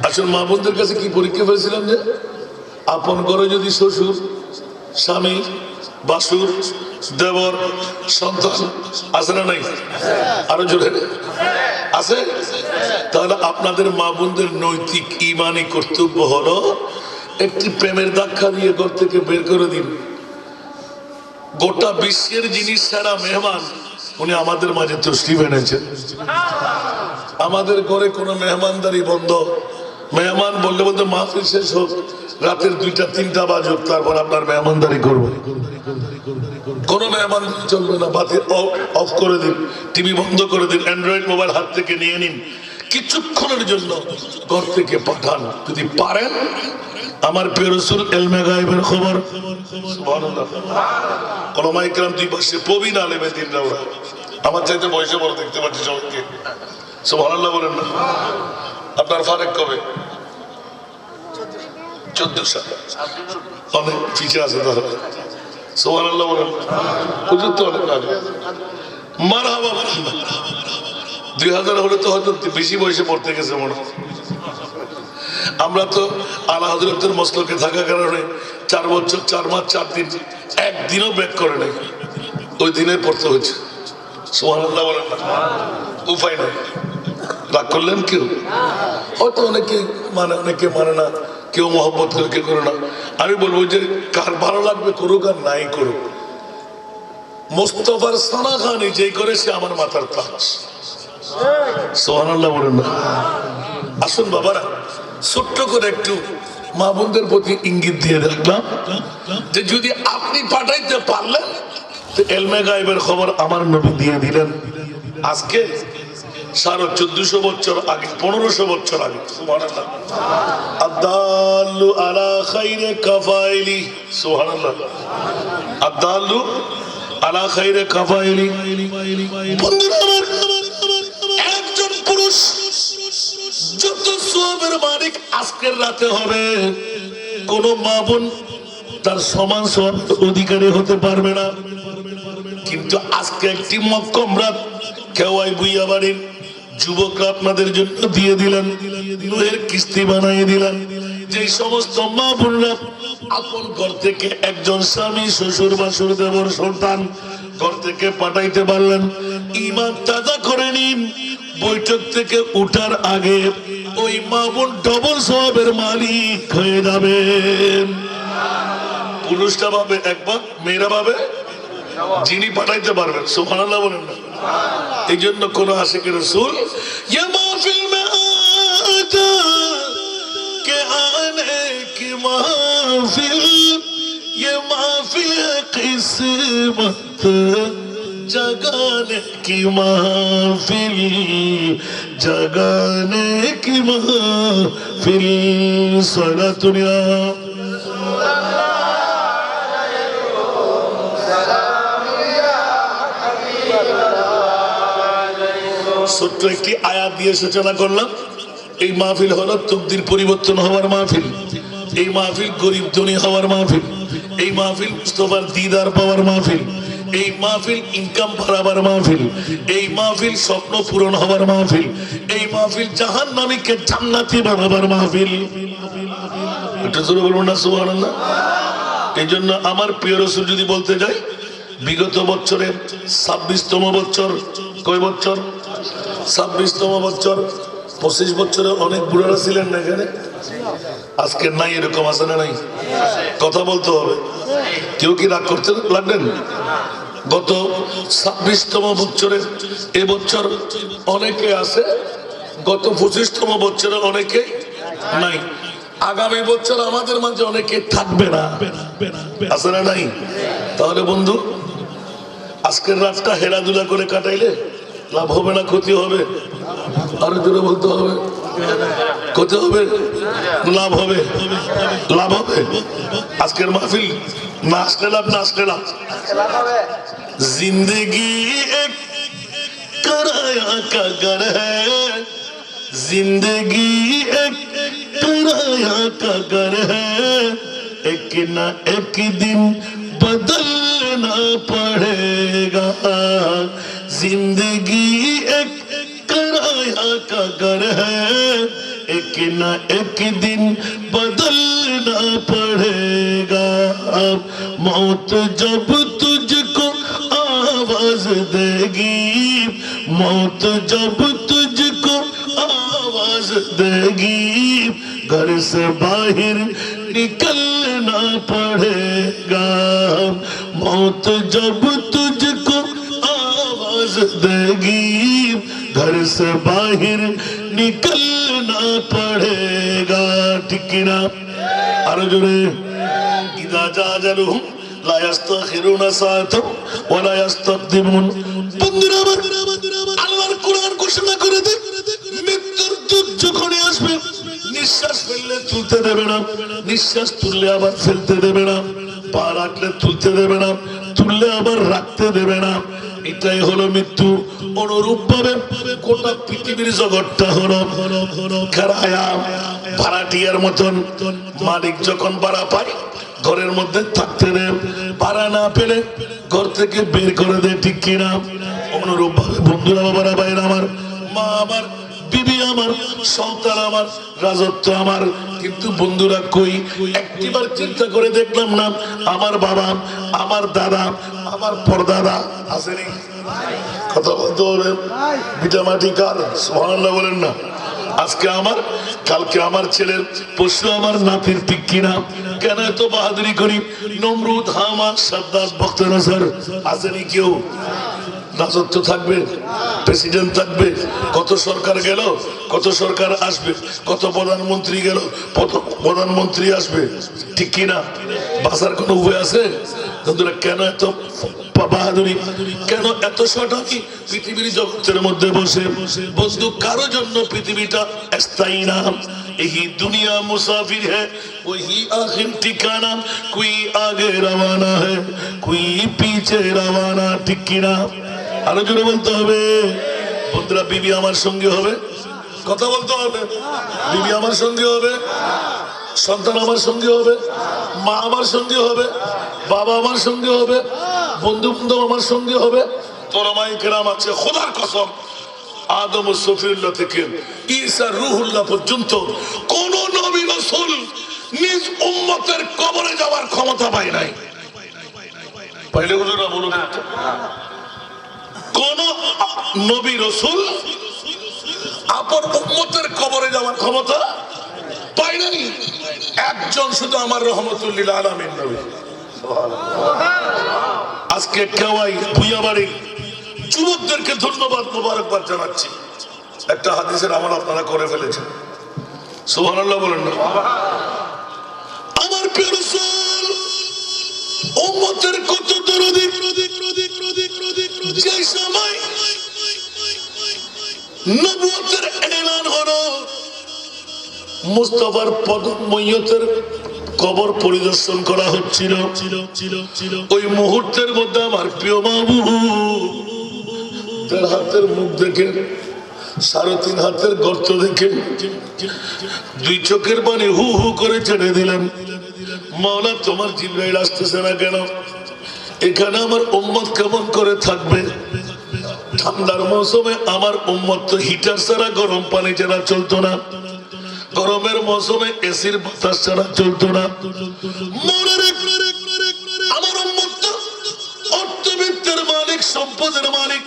আসলে মা বোনদের কাছে কি পরীক্ষা ফেলেছিলাম যে আপন করে যদি শ্বশুর, স্বামী, বাসুর, দেবর, সন্তান আছে না নাই? আরো জোরে আছে। তাহলে আপনাদের মা বোনদের নৈতিক ঈমানি কর্তব্য হলো একটি প্রেমের ধাক্কা দিয়ে ঘর থেকে বের করে দিন। গোটা বিশ্বের যিনি সেরা মেহমান, উনি আমাদের মাঝে তশরিফ এনেছেন। আমাদের ঘরে কোনো মেহমানদারি বন্ধ। মেহমান বললে বলতে মাহফিল শেষ হোক, রাতের 2টা 3টা বাজুক, তারপর আপনার মেহমানদারি করবো। কোনো মেহমান চলবে না। বাতি অফ করে দিন, টিভি বন্ধ করে দিন, অ্যান্ড্রয়েড মোবাইল হাত থেকে নিয়ে নিন, কিছুক্ষণের জন্য ঘর থেকে পাঠান যদি পারেন। আমার প্রিয় রাসূল ইলমে গায়বের খবর, সুবহানাল্লাহ। উলামায়ে কেরাম দুই পাশে প্রবীণ আলেমে দিনরা, ওরা আমার চাইতে বয়সে বড় দেখতে পাচ্ছি সবাইকে। সুবহানাল্লাহ বলেন না। আপনার ফারেক কবে? 14 সাল। অনেক পিছিয়ে আছে তাহলে। সুবহানাল্লাহ বলেন। হুজুর তো অনেক আগে। মারহাবা বলেন। 2000 হলে তো হয়তো বেশি বয়সে পড়তে গেছে মনে হয়। আমরা তো আলা হযরতের মসলকে থাকার কারণে 4 বছর 4 মাস 4 দিন একদিনও ব্যাক করে নাই, ওই দিনে পড়তে হয়েছে। সুবহানাল্লাহ বলেন না, উপায় নাই। রাগ করলেন কেউ? হয়তো অনেকে মানে, অনেকে মানে না, কেউ মহব্বত করে কেউ করে না। আমি বলবো যে কার ভালো লাগবে করুক আর নাই করুক, মোস্তফার সানা খানি যেই করে সে আমার মাথার তাজ। সুবহানাল্লাহ বলেন না। আসুন বাবারা, ছোট্ট করে একটু মা বোনদের প্রতি ইঙ্গিত দিয়ে রাখলাম যে যদি আপনি পাঠাইতে পারলেন তো এলমে গায়েবের খবর আমার নবী দিয়ে দিলেন। আজকে 1450 বছর আগে, 1500 বছর আগে, সুবহানাল্লাহ, আদাল্লু আলা খাইরে কাফাইলি, সুবহানাল্লাহ, আদাল্লু আলা খাইরে কাফাইলি। বন্ধুরা আমার, একজন পুরুষ যত সওয়াবের মালিক আজকের রাতে হবে, কোন মা বোন তার সমান সওয়াবের অধিকারী হতে পারবে না। কিন্তু আজকে একটি মক্কম রাত কেওয়াই বুইয়া বাড়ির যুবকরা আপনাদের জন্য দিয়ে দিলেন, নুহের কিস্তি বানিয়ে দিলেন। যে সমস্ত মা বোনরা আপন ঘর থেকে একজন স্বামী, শ্বশুর, বাসুর, দেবর, সন্তান ঘর থেকে পাঠাইতে পারলেন, ঈমান তাজা করে নিন। বৈঠক থেকে উঠার আগে ওই মা বোন ডবল সওয়াবের মালিক হয়ে যাবেন। পুরুষটা পাবে একবার, মেয়েরা পাবে যিনি পাঠাইতে পারবেন। সুবহানাল্লাহ বলেন না। এই জন্য কোন আশিক রাসূল ইয়া মাহফিল মে আজা কে আনে কি মাহফিল, ইয়ে মাহফিল কিসমত जगाने की महफिल, जगाने की महफिल। सलातुल्ला ছোট্ট একটি আয়াত দিয়ে সূচনা করলাম। এই মাহফিল হলো তকদির পরিবর্তন হওয়ার মাহফিল, এই মাহফিল গরিব ধনী হওয়ার মাহফিল, এই মাহফিল মুস্তাফার দিদার পাওয়ার মাহফিল, এই মাহফিল ইনকাম বাড়াবার মাহফিল, এই মাহফিল স্বপ্ন পূরণ হওয়ার মাহফিল, এই মাহফিল জাহান্নামীকে জান্নাতি বানাবার মাহফিল। এটা জোরে বলুন না সুবহানাল্লাহ। এই জন্য আমার প্রিয় রাসূল যদি বলতে যাই, বিগত বছরে 26তম বছর, কয় বছর? 26তম বছর। 25 বছরে অনেক বুড়ারা ছিলেন না এখানে, আজকে নাই, এরকম আছে না নাই? কথা বলতে হবে। কেউ কি রাগ করতে লাগলেন? গত 26তম বছরে এবছর অনেকে আছে, গত 25তম বছরে অনেকে নাই, আগামী বছর আমাদের মাঝে অনেকে থাকবে না, আছে না নাই? তাহলে বন্ধু, আজকের রাতটা হেলাধুলা করে কাটাইলে লাভ হবে না ক্ষতি হবে? আরো জোরে বলতে হবে, ক্ষতি হবে? লাভ হবে, লাভ হবে। আজকের মাহফিল না আসলে লাভ, না আসলে লাভ। जिंदगी एक किराया का घर है, जिंदगी एक किराया का घर है, एक ना एक दिन बदलना पड़ेगा। जिंदगी एक किराया का घर है, एक ना एक दिन बदलना पड़ेगा। मौत जब तुझको आवाज देगी, मौत जब तुझको आवाज देगी, घर से बाहर निकलना पड़ेगा। मौत जब तुझको आवाज देगी, घर से बाहर निकलना पड़ेगा। ठीक ना? आरो जोरे, इदा जाजलुहुम ला यास्ताखिरुना साअतन ওয়া লা ইস্তাকদিমুন। বন্ধুরা আমার, আল্লাহর কোরআন ঘোষণা করে দেয়, মৃত্যুর দূত যখনই আসবে, নিঃশ্বাস ফেললে তুলতে দেবে না, নিঃশ্বাস তুললে আবার ফেলতে দেবে না, পা রাখলে তুলতে দেবে না, তুললে আবার রাখতে দেবে না। এটাই হলো মৃত্যু। অনুরূপ ভাবে গোটা পৃথিবীর জগৎটা হলো খেরায়া, ভাড়াটিয়ার মতন। মালিক যখন ভাড়া পায় ঘরের মধ্যে থাকতে দেয়, ভাড়া না পেলে ঘর থেকে বের করে দেয়, ঠিক কিনা? অনুরূপ ভাবে বন্ধুরা, বাবারা, ভাইরা আমার, মা আমার, বিবি আমার, সন্তান আমার, রাজত্ব আমার। কিন্তু বন্ধুরা কই একটিবার চিন্তা করে দেখলাম না আমার বাবা, আমার দাদা, আমার পরদাদা আসেনি? কথা বলতে হবে, ভিটামাটি কার? সুবহানাল্লাহ বলেন না। আজকে আমার, কালকে আমার ছেলের, পরশু আমার নাতির, ঠিক কিনা? কেন এত বাহাদুরি করি? নমরুদ, হামান, সাদ্দাত, বখতিয়ার আসেনি কেউ? রাজত্ব থাকবে, প্রেসিডেন্ট থাকবে, কত সরকার গেল, কত সরকার আসবে, কত প্রধানমন্ত্রী গেল, কত প্রধানমন্ত্রী আসবে, ঠিক কিনা? বাঁচার কোনো উপায় আছে? বন্ধুরা কেন এত বাহাদুরি, কেন এত শটাকি পৃথিবীর জগতের মধ্যে বসে? বন্ধু কারো জন্য পৃথিবীটা স্থায়ী না। यही दुनिया मुसाफिर है, वही आखिर ठिकाना, कोई आगे रवाना है, कोई पीछे रवाना, ঠিক কিনা? আরো জোরে বলতে হবে। বন্ধুরা বিবি আমার সঙ্গে হবে, কথা বলতে হবে, বিবি আমার সঙ্গে হবে, সন্তান আমার সঙ্গে হবে, মা আমার সঙ্গে হবে, বাবা আমার সঙ্গে হবে, বন্ধু বান্ধব আমার সঙ্গে হবে, তোরামাই কেরাম আছে। খোদার কসম, আদম ও সফিউল্লাহ থেকে ঈসা রুহুল্লাহ পর্যন্ত কোন নবী রাসূল নিজ উম্মতের কবরে যাওয়ার ক্ষমতা পায় নাই। পাইলে হুজুরা বলুন, কোন নবী রাসূল আপন উম্মতের কবরে যাওয়ার ক্ষমতা পায় নাই। একজন শুধু আমার রহমতুল লিল আলামিন নবী। আজকে কেওয়াই ভুইয়াবাড়ি যুবকদেরকে ধন্যবাদ, মোবারকবাদ জানাচ্ছি। একটা হাদিসের আমল আপনারা করে ফেলেছেন, সুবহানাল্লাহ বলেন না। আমার প্রিয় রাসূল উম্মতের কত দরদি, যে সময় নবুয়তের এলান হলো, মুস্তাফার মইয়তের কবর পরিদর্শন করা হচ্ছিল, ওই মুহূর্তের মধ্যে আমার প্রিয় মাহবুব তার হাতের মুখ দেখে, 3.5 হাতের গর্ত দেখে 2 চোখের পানি হু হু করে ছেড়ে দিলেন। মাওলা তোমার জিবরাইল আসতেছে না কেন? এখানে আমার উম্মত কেমন করে থাকবে? ঠান্ডার মৌসুমে আমার উম্মত তো হিটার ছাড়া, গরম পানি ছাড়া চলতো না, গরমের মৌসুমে এসির বাতাস ছাড়া চলতো না। আমার উম্মত তো অর্থবিত্তের মালিক, সম্পদের মালিক,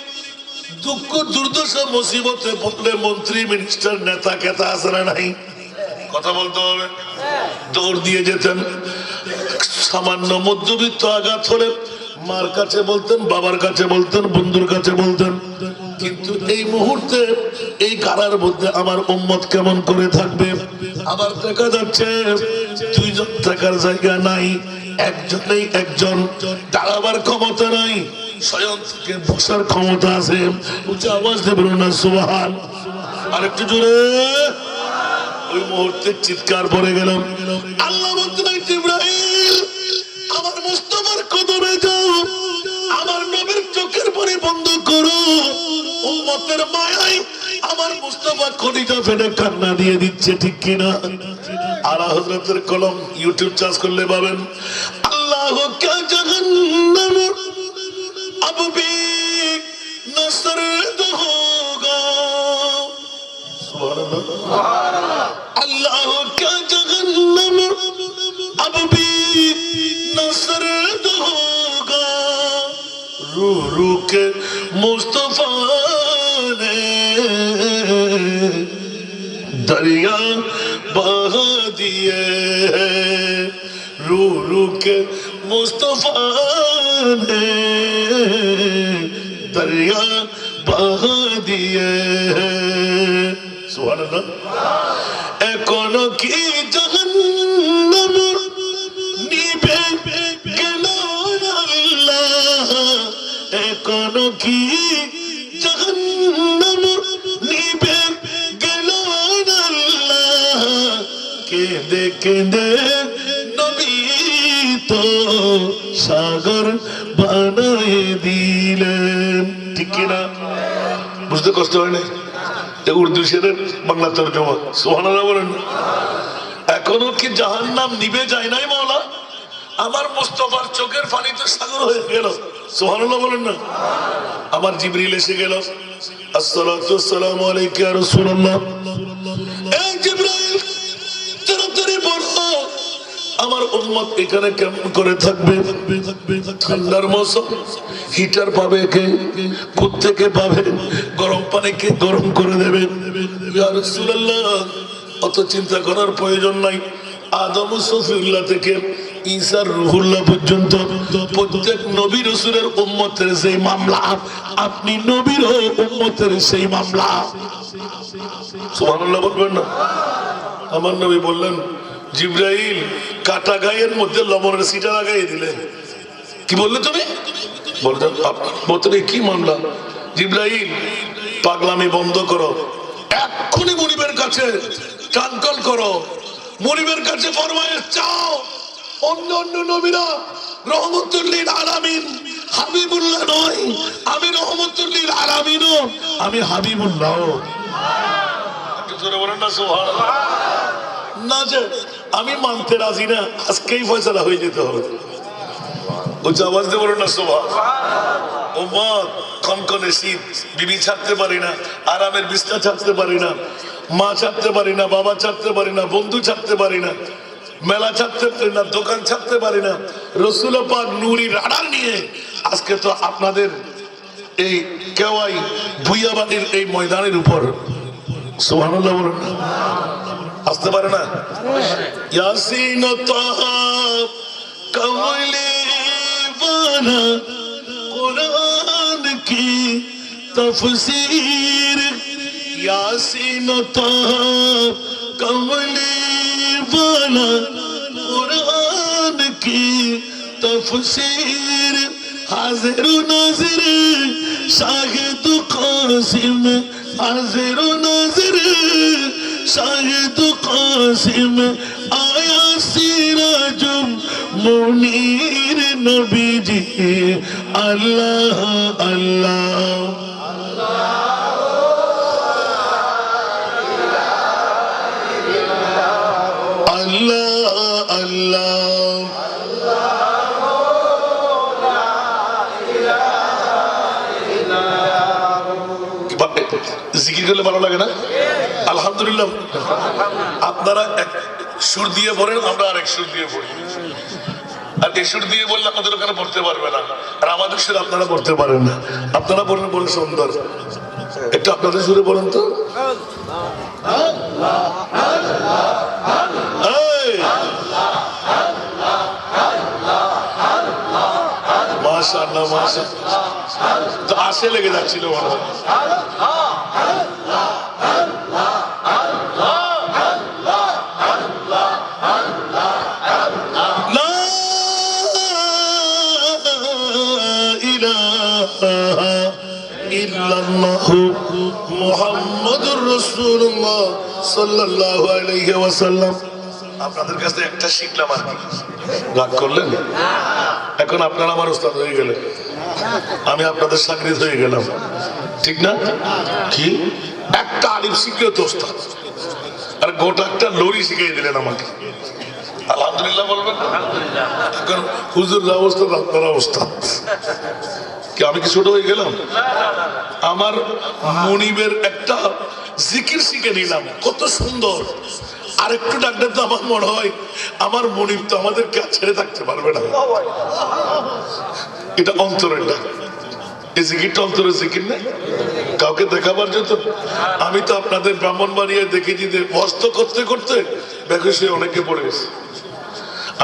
দুঃখ দুর্দশা মুসিবতে পড়লে মন্ত্রী, মিনিস্টার, নেতা কেতা আছে না নাই? কথা বলতে হবে। দৌড় দিয়ে যেতেন। সামান্য মধ্যবিত্ত আঘাত হলে মার কাছে বলতেন, বাবার কাছে বলতেন, বন্ধুর কাছে বলতেন। কিন্তু এই মুহূর্তে এই কারার মধ্যে আমার উম্মত কেমন করে থাকবে? আবার দেখা যাচ্ছে 2 জন থাকার জায়গা নাই, একজনেই একজন, দাঁড়াবার ক্ষমতা নাই, স্বয়ং থেকে বসার ক্ষমতা আছে। উচ্চ আওয়াজ দেবেন না সুবহান। আরেকটু জোরে। ওই মুহূর্তে চিৎকার পড়ে গেল। আল্লাহ বলতেন, জিবরাইল আমার মুস্তাফার কদমে যাও, আমার নবীর চোখের পানি বন্ধ করো। উম্মতের মায়ায় আমার মুস্তাফা খলিজা ফেটে কান্না দিয়ে দিচ্ছে, ঠিক কিনা? আলা হযরতের কলম ইউটিউব চার্জ করলে পাবেন। আল্লাহ কা জাহান্নাম अब भी न सर्द होगा, अल्लाह का जहन्नम अब भी न सर्द होगा, रू रू के मुस्तफा ने दरिया बहा दिए, रू रू के मुस्तफा ने दरिया बहा दिए। सुभान अल्लाह। एकोनो की जहन्नम निभे गেল আল্লাহ, एकोनो की जहन्नम निभे গেল আল্লাহ, কেঁদে কেঁদে নবী তো সাগর বানায়ে দিলেন, ঠিক কিনা? বুঝতে কষ্ট হয় না? উর্দু শেরের বাংলা তরজমা, সুবহানাল্লাহ বলেন। এখনো কি জাহান্নাম নিভে যায় নাই মাওলা? আমার মুস্তাফার চোখের পানিতে সাগর হয়ে গেল। সুবহানাল্লাহ বলেন না। আমার জিবরিল এসে গেল, আসসালাতু ওয়াসসালামু আলাইকা ইয়া রাসূলুল্লাহ। এই জিবরাইল তাড়াতাড়ি বলো আমার উম্মত এখানে কেমন করে থাকবে? ঠান্ডার মৌসুম, হিটার পাবে কে? কোত্থেকে পাবে? গরম পানি কে গরম করে দেবে? ইয়া রাসূলুল্লাহ অত চিন্তা করার প্রয়োজন নাই। আদম সফিউল্লাহ থেকে ঈসার রুহুল্লাহ পর্যন্ত প্রত্যেক নবী রাসূলের উম্মতের সেই মামলা, আপনি নবীর উম্মতের সেই মামলা। সুবহানাল্লাহ বলবেন না? আমার নবী বললেন, জিবরাইল কাটা গায়ের মধ্যে লবণের সিটা লাগাই দিলে। কি বললে তুমি? বললেন আপনার কি মামলা? জিবরাইল পাগলামি বন্ধ করো, এক্ষুনি মুনিবের কাছে ট্রাঙ্কল করো, মুনিবের কাছে ফরমায়েশ চাও। অন্য অন্য নবীরা রহমতুল লিল আলামিন হাবিবুল্লাহ নয়, আমি রহমতুল লিল আলামিনও, আমি হাবিবুল্লাহ। একটু জোরে বলেন না সুবহানাল্লাহ। না যে আমি মানতে রাজি না, আজকেই ফয়সালা হয়ে যেতে হবে। উচ্চ আওয়াজ দিয়ে বলেন না সুবহানাল্লাহ। উম্মত কনকনে শীত, বিবি ছাড়তে পারি না, আরামের বিছনা ছাড়তে পারি না, মা ছাড়তে পারি না, বাবা ছাড়তে পারি না, বন্ধু ছাড়তে পারি না, মেলা ছাড়তে পারি না, দোকান ছাড়তে পারি না, রাসূল পাক নূরি রাডার নিয়ে আজকে তো আপনাদের এই কেওয়াই ভুইয়াবাড়ির এই ময়দানের উপর। সুবহানাল্লাহ বলেন না? আসতে পারে না? ইয়াসিন তাহা কমলি বানা কুরআন কি তফসীর, ইয়াসিন তাহা কমলি বানা কুরআন কি তফসীর, হাজির নাজির শাহিদ কাসিম, হাজির নাজির শাহিদ কাসিম, আয়া সিরাজুম মুনীর নবীজি। আল্লাহ আল্লাহ আল্লাহ আল্লাহ। জিকির করলে ভালো লাগে না? আলহামদুলিল্লাহ। আপনারা এক সুর দিয়ে পড়েন, আমরা আরেক সুর দিয়ে পড়ি। আর এই সুর দিয়ে বললে আমাদের ওখানে পড়তে পারবে না, আর আমাদের সুর আপনারা পড়তে পারেন না। আপনারা পড়েন বলে সুন্দর। একটু আপনাদের সুরে বলেন তো। মাশাআল্লাহ মাশাআল্লাহ, তো আসে লেগে যাচ্ছিল মনে হয়। মুহাম্মাদুর রাসূলুল্লাহ সাল্লাল্লাহু আলাইহি ওয়াসাল্লাম। আপনাদের কাছে একটা শিখলাম, আর রাগ করলেন? এখন আপনারা আমার উস্তাদ হয়ে গেলেন, আমি আপনাদের শাগির্দ হয়ে গেলাম, ঠিক না? কি একটা আলিফ শিখলেও তো উস্তাদ, আর গোটা একটা লরি শিখিয়ে দিলেন আমাকে। আলহামদুলিল্লাহ বলবেন? এখন হুজুররা উস্তাদ, আপনারা উস্তাদ। কি আমি কি ছোট হয়ে গেলাম? আমার মুনিবের একটা জিকির শিখে নিলাম, কত সুন্দর। আর একটু ডাক্তার তো আমার মনে হয় আমার মুনিব তো আমাদের ছেড়ে থাকতে পারবে না। এটা অন্তরের ডাক, এই জিকিরটা অন্তরের জিকির না, কাউকে দেখাবার জন্য। আমি তো আপনাদের ব্রাহ্মণবাড়িয়ায় দেখেছি যে বস্ত করতে করতে বেহুশ হয়ে অনেকে পড়ে গেছে।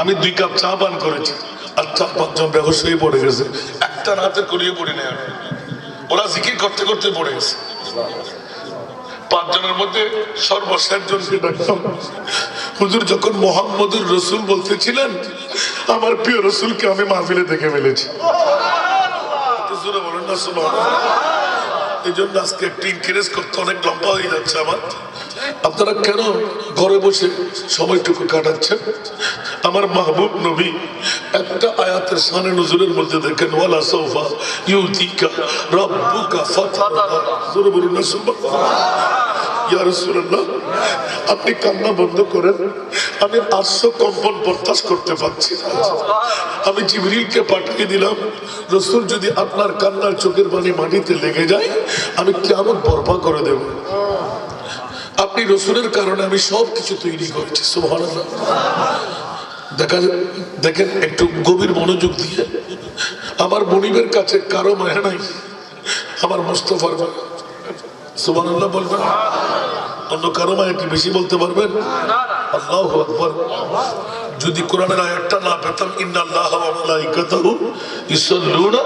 আমি 2 কাপ চা পান করেছি, আর 4-5 জন বেহুশ হয়ে পড়ে গেছে। একটা রাতে করিয়ে পড়ি না, ওরা জিকির করতে করতে পড়ে গেছে। 5 জনের মধ্যে সর্বশেষ জনকে ডাকলাম, হুজুর যখন মুহাম্মদুর রাসূল বলতেছিলেন, আমার প্রিয় রাসূলকে আমি মাহফিলে দেখে ফেলেছি। হুজুর বলেন না সুবহানাল্লাহ। এই জন্য আজকে একটু ইনকারেজ করতে অনেক লম্বা হয়ে যাচ্ছে আমার। আপনারা কেন ঘরে বসে সময়টুকু কাটাচ্ছেন? আমার মাহবুব নবী একটা আয়াতের শানে নুজুলের মধ্যে দেখেন, ওয়ালা সাউফা ইউতিকা রাব্বুকা ফাতরা। জোরে বলুন না সুবহানাল্লাহ। ইয়া রাসূলুল্লাহ আপনি কান্না বন্ধ করেন, আমি আশ্চর্য কম্পন বরদাস্ত করতে পারছি না। আমি জিবরিলকে পাঠিয়ে দিলাম, রাসূল যদি আপনার কান্নার চোখের পানি মাটিতে লেগে যায় আমি কিয়ামত বরপা করে দেব। আপনি রাসূলের কারণে আমি সব কিছু তৈরি করছি। সুবহানাল্লাহ। দেখেন একটু গভীর মনোযোগ দিয়ে, আমার মনিবের কাছে কারো মায়া নাই, আমার মুস্তাফার মায়া। সুবহানাল্লাহ বলবেন? অন্য কারো মায়া কি বেশি বলতে পারবেন? আল্লাহু আকবার। যদি কোরআনের আয়াতটা না পেতাম, ইন্নাল্লাহা ওয়া মালাইকাতাহু ইউসাল্লুনা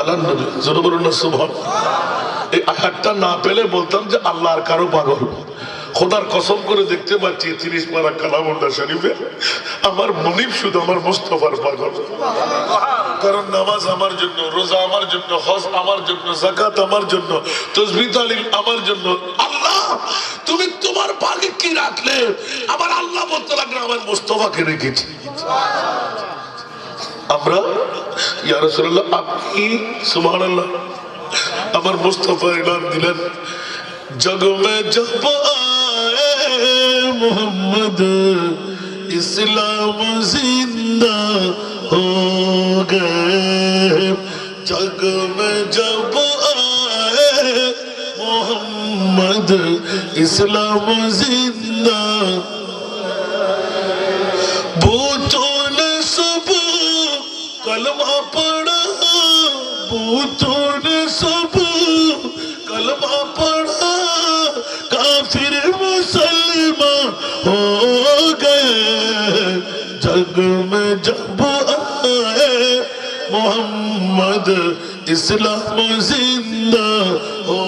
আলান নবী, জোরে বলুন না সুবহানাল্লাহ। এই আয়াতটা না পেলে বলতাম যে আল্লাহর কারো পাগল। খোদার কসম করে দেখতে পাচ্ছি 30 পারা কালামুল্লাহ শরীফে আমার মনিব শুধু আমার মুস্তাফার পাগল। কারণ নামাজ আমার জন্য, রোজা আমার জন্য, হজ আমার জন্য, যাকাত আমার জন্য, তাসবিহ তাহলিল আমার জন্য। আল্লাহ তুমি তোমার ভাগে কি রাখলে? আমার আল্লাহ বলতে লাগলো আমার মুস্তাফাকে রেখেছি। আমরা ইয়া রাসূলুল্লাহ আপনি সুবহানাল্লাহ আমার মুস্তাফা এলান দিলেন, जग में जब आए मोहम्मद इस्लाम जिंदा हो गए, जग में जब आए मोहम्मद इस्लाम जिंदा। बूतों ने सब कलमा पढ़ा, बूतों ने सब कलमा पढ़ा, काफिर मुसलमान हो गए, जग में जब आए मोहम्मद इस्लाम जिंदा हो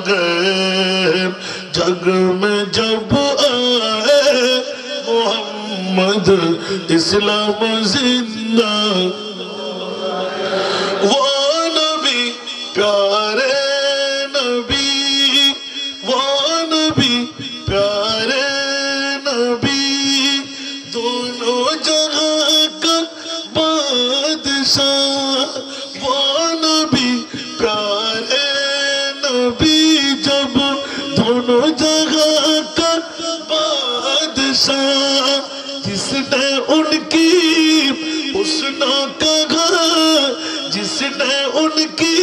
गए, जग में जब आए मोहम्मद इस्लाम जिंदा। वो नबी प्यारे नबी, वो नबी प्यारे नबी, दोनों जगह का बादशाह। वो नबी प्यारे नबी, जब दोनों जगह का बादशाह, जिसने उनकी हुस्नों का घर, जिसने उनकी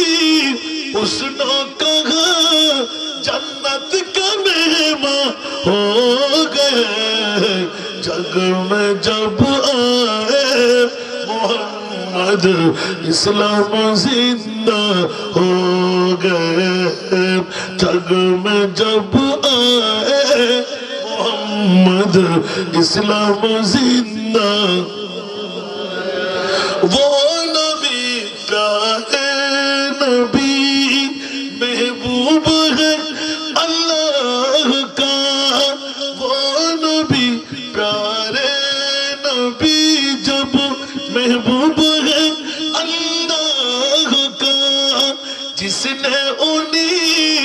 हुस्नों का घर जन्नत का मेहमान हो गए, जग में जब आए मोहम्मद इस्लाम जिंदा हो गए, जग में जब आए मोहम्मद इस्लाम जिंदा। वो नबी प्यारे नबी, महबूब है अल्लाह का, वो नबी प्यारे नबी, जब महबूब है अल्लाह का, जिसने उन्हें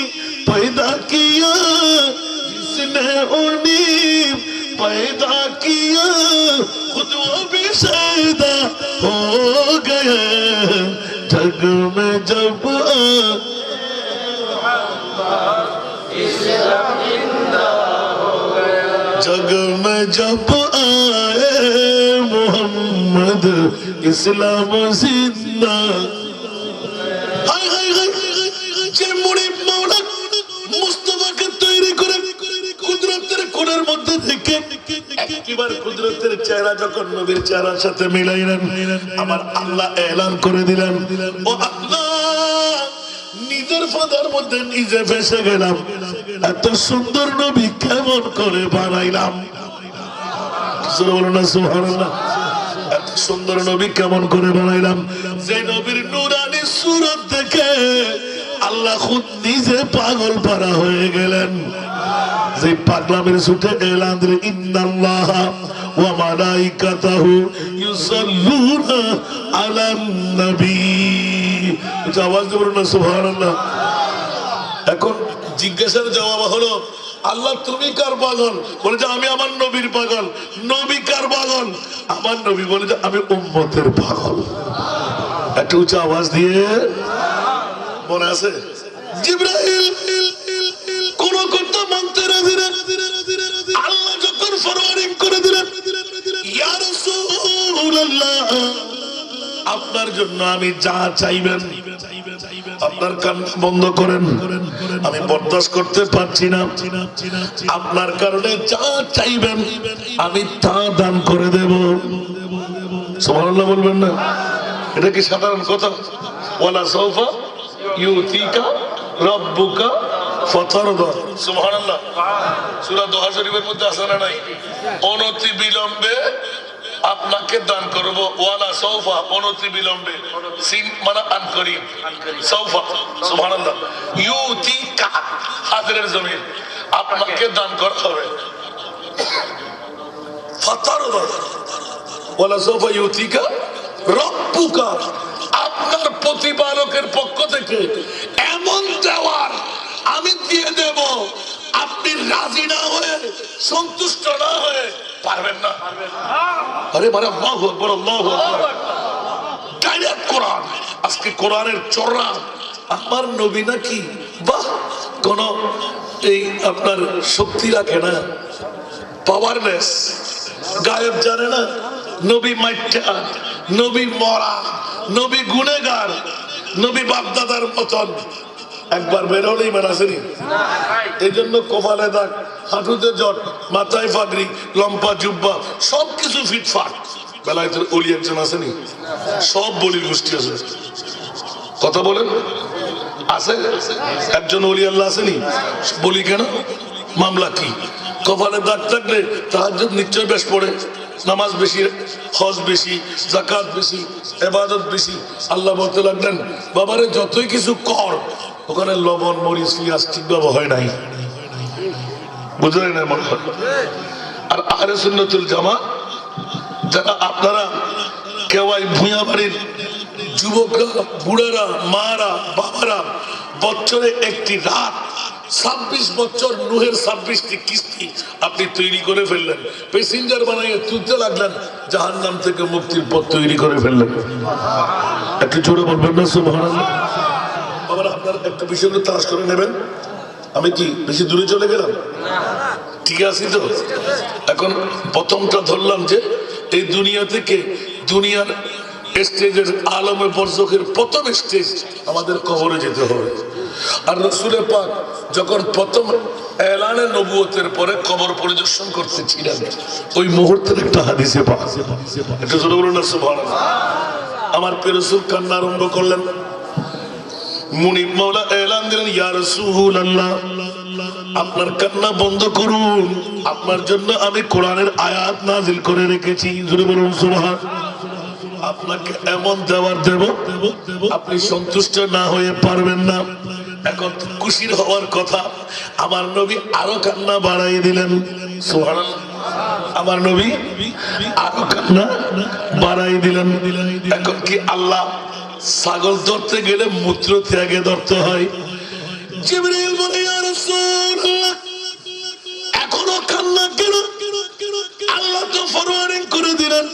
पैदा किया, जिसने उन्हें पैदा किया, खुद वो भी शैदा हो गए, जग में जब जग में जब आए मोहम्मद इस्लाम जिंदा। हाय हाय हाय যে মুনিব মাওলা মুস্তাফাকে তৈরি করে কুদরতের কোণের মধ্যে থেকে একেবারে কুদরতের চেহারা যখন নবীর চেহারার সাথে মিলাইলেন, আমার আল্লাহ এলান করে দিলেন, ও আল্লাহ নিজের ফাদার মধ্যে নিজে ভেসে গেলাম, এত সুন্দর নবী কেমন করে বানাইলাম। সুবহানাল্লাহ। এত সুন্দর নবী কেমন করে বানাইলাম, যে নবীর নূরানি সুরত দেখে আল্লাহ খুদ নিজে পাগল পারা হয়ে গেলেন। যে পাগলামের ছুটে এলান দিলেন, ইন্নাল্লাহা ওয়া মালাইকাতাহু ইউসাল্লুনা আলান নবী। আওয়াজ দিয়ে বলুন না সুবহানাল্লাহ। এখন জিজ্ঞাসার জবাব হলো, আল্লাহ তুমি কার পাগল? বলে যে আমি আমার নবীর পাগল। নবী কার পাগল? আমার নবী বলে যে আমি উম্মতের পাগল। একটু উঁচু আওয়াজ দিয়ে মনে আছে? জিবরাইল কোন কোন কথা মানতে রাজি না। আল্লাহ যখন ফরওয়ার্ডিং করে দিলেন, ইয়া রাসূলুল্লাহ আপনার জন্য আমি যা চাইবেন, আপনার কান বন্ধ করেন, আমি বরদাস্ত করতে পারছি না, আপনার কারণে যা চাইবেন আমি তা দান করে দেব। সুবহানাল্লাহ বলবেন না? এটা কি সাধারণ কথা? ওয়ালা সাউফা ইউতিকা রাব্বুকা ফাতারদা। সুবহানাল্লাহ। সূরা দোহা শরীফের মধ্যে আছে না নাই? অনতি বিলম্বে আপনাকে দান করব। ওয়ালা সাউফা, অনতি বিলম্বে, সিন মানে আন করিব, সাউফা। সুবহানাল্লাহ। ইউতিকা হাজরের জমিন, আপনাকে দান করা হবে। ফাতারদা ওয়ালা সাউফা ইউতিকা রাব্বুকা, আপনার প্রতিপালকের পক্ষ থেকে এমন দেওয়ার আমি দিয়ে দেব, আপনি রাজি না হয়ে, সন্তুষ্ট না হয়ে পারবেন না। আরে মানে আল্লাহু আকবার, আল্লাহু আকবার। ডাইরেক্ট কোরআন। আজকে কোরআনের চড়া আমার নবী নাকি বাহ কোন এই আপনার শক্তি রাখে না, পাওয়ারলেস, গায়েব জানে না, নবী মাইটা, নবী মরা, নবী গুনেগার, নবী বাপদাদার মতন একবার বেরোলেই মানাসেনি। এই জন্য কপালে দাগ, হাঁটুতে জট, মাথায় পাগড়ি, লম্বা জুব্বা, সবকিছু ফিটফাট। বেলায় তোর অলি একজন আসেনি, সব বলির গোষ্ঠী আছে। কথা বলেন, আছে একজন অলি আল্লাহ আসেনি? বলি কেন? মামলা কি? কপালে দাগ থাকলে তাহাজ্জুদ নিশ্চয় বেশ পড়ে, নামাজ বেশি, হজ বেশি, যাকাত বেশি, ইবাদত বেশি। আল্লাহ বলতে লাগলেন, বাবারে যতই কিছু কর, ওখানে লবণ মরিচ পেঁয়াজ ঠিকভাবে হয় নাই, বুঝলেন না? মনে হয়। আর আহলে সুন্নাতুল জামাত যারা আপনারা কেওয়াই ভূঁয়া বাড়ির যুবকরা, বুড়ারা, মারা, বাবারা বছরে একটি রাত 26 বছর নূহের 26টি কিস্তি আপনি তৈরি করে ফেললেন, প্যাসেঞ্জার বানিয়ে তুলতে লাগলেন, জাহান্নাম থেকে মুক্তির পথ তৈরি করে ফেললেন। একটু জোরে বলবেন না সুবহানাল্লাহ? আবার আপনার একটা বিষয়গুলো তালাশ করে নেবেন। আমি কি বেশি দূরে চলে গেলাম? ঠিক আছে তো? এখন প্রথমটা ধরলাম যে এই দুনিয়া থেকে, দুনিয়ার স্টেজের আলমে বরজখের প্রথম স্টেজ আমাদের কবরে যেতে হবে। আর রাসূল পাক যখন প্রথম এলানে নবুয়তের পরে কবর পরিদর্শন করতেছিলেন, ওই মুহূর্তের একটা হাদিসে পাক, এটা জোরে বলুন না সুবহানাল্লাহ। আমার প্রিয় রাসূল কান্না আরম্ভ করলেন। মুনিব মাওলা এলান দিলেন, ইয়া রাসূলুল্লাহ আপনার কান্না বন্ধ করুন, আপনার জন্য আমি কোরআনের আয়াত নাজিল করে রেখেছি। জোরে বলুন সুবহানাল্লাহ। আপনাকে এমন দেওয়ার দেব, আপনি সন্তুষ্ট না হয়ে পারবেন না। এখন খুশির হওয়ার কথা, আমার নবী আরো কান্না বাড়াই দিলেন। সুবহানাল্লাহ। আমার নবী আরো কান্না বাড়াই দিলেন। এখন কি আল্লাহ ছাগল ধরতে গেলে মূত্র ত্যাগে ধরতে হয়? জিবরিল বলে, ইয়া রাসূলুল্লাহ এখনো কান্না কেন? আল্লাহ তো ফরওয়ার্ডিং করে দিলেন,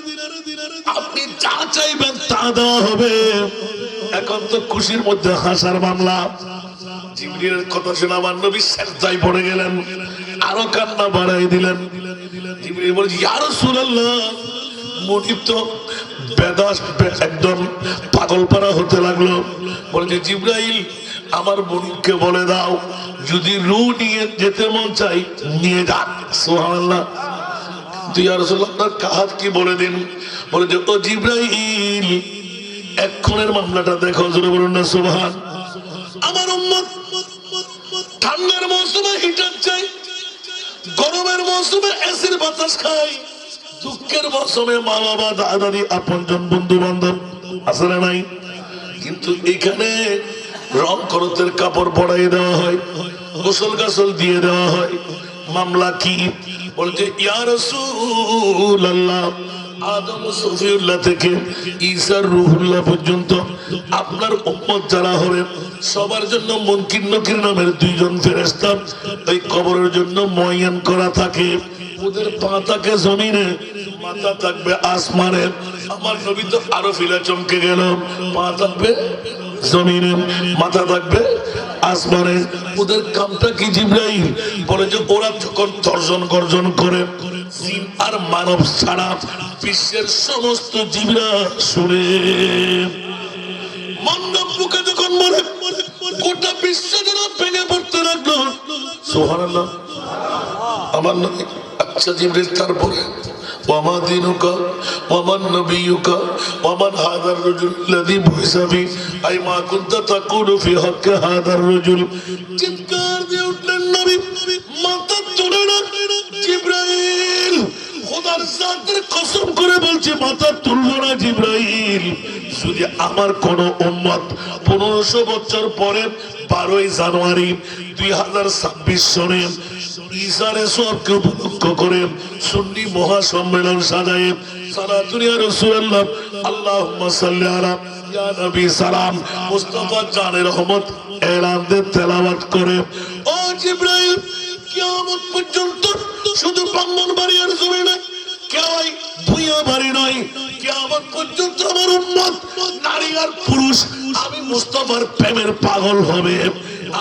আপনি যা চাইবেন তা দেওয়া হবে। এখন তো খুশির মধ্যে হাসার মামলা। জিবরিলের কথা শুনে আমার নবী সিজদায় পড়ে গেলেন, আরো কান্না বাড়াই দিলেন। জিবরিল বলে, ইয়া রাসূলুল্লাহ মুনিব তো বেদাস একদম পাগলপাড়া হতে লাগলো। বলে যে জিবরাইল আমার মুনিবকে বলে দাও, যদি রূহ নিয়ে যেতে মন চাই নিয়ে যান। সুবহানাল্লাহ। তুই ইয়া রাসূলুল্লাহ আপনার কাহাত কি বলে দিন। বলে যে ও জিবরাইল এক্ষণের মামলাটা দেখো। জোরে বলুন না সুবহান। আমার উম্মত ঠান্ডার মৌসুমে হিটার চাই, গরমের মৌসুমে এসির বাতাস খায়, দুঃখের মৌসুমে মা বাবা, দাদা দাদি, আপনজন, বন্ধু বান্ধব আছে না নাই? কিন্তু এখানে রং করতের কাপড় পরাই দেওয়া হয়, গোসল গাসল দিয়ে দেওয়া হয়। মামলা কি? বলছে ইয়া রাসূলুল্লাহ আদম সফিউল্লাহ থেকে ঈসা রূহুল্লাহ পর্যন্ত আপনার উম্মত যারা হবে সবার জন্য মুনকির নকির নামের 2 জন ফেরেশতা ওই কবরের জন্য মুআয়্যান করা থাকে। ওদের পা থাকে জমিনে, মাথা থাকবে আসমানে। আমার নবী তো আরো ফিলা চমকে গেল, পা থাকবে জমিনে, মাথা থাকবে আসমানে ওদের কামটা কি জিবরাইল বলে যে ওরা যখন তর্জন গর্জন করে জিন আর মানব ছাড়া বিশ্বের সমস্ত জীবরা শুনে মণ্ডপ মুখে যখন মরে গোটা বিশ্ব যেন ভেঙে পড়তে লাগলো সুবহানাল্লাহ আমার নবী আচ্ছা জিবরিল তারপরে ওয়ামা দিনুকা ওয়ামান নবিয়ুকা ওয়ামান হাদার রাজুল الذي بعث بي আই মা কুনতা তাকুলু ফি হক হাদার রাজুল চিৎকার দিয়ে উঠলেন নবী মাথা তুলে না জিবরাইল খোদার জাতের কসম করে বলছে মাথা তুলবো না জিবরাইল যদি আমার কোন উম্মত 1500 বছর পরে 12 জানুয়ারি 2026 সনে ঈসারে সবকে উপলক্ষ করে সুন্নি মহাসম্মেলন সাজায় সালাতুন ইয়া রাসূলুল্লাহ আল্লাহুম্মা সাল্লি আলা ইয়া নবী সালাম মুস্তাফা জানের রহমত এলান দে তেলাওয়াত করে ও জিবরাইল কিয়ামত পর্যন্ত শুধু ব্রাহ্মণবাড়িয়ার জমিনে কেউ ভুইয়া বাড়ি নয় কিয়ামত পর্যন্ত আমার উম্মত নারী আর পুরুষ আমি মুস্তাফার প্রেমের পাগল হবে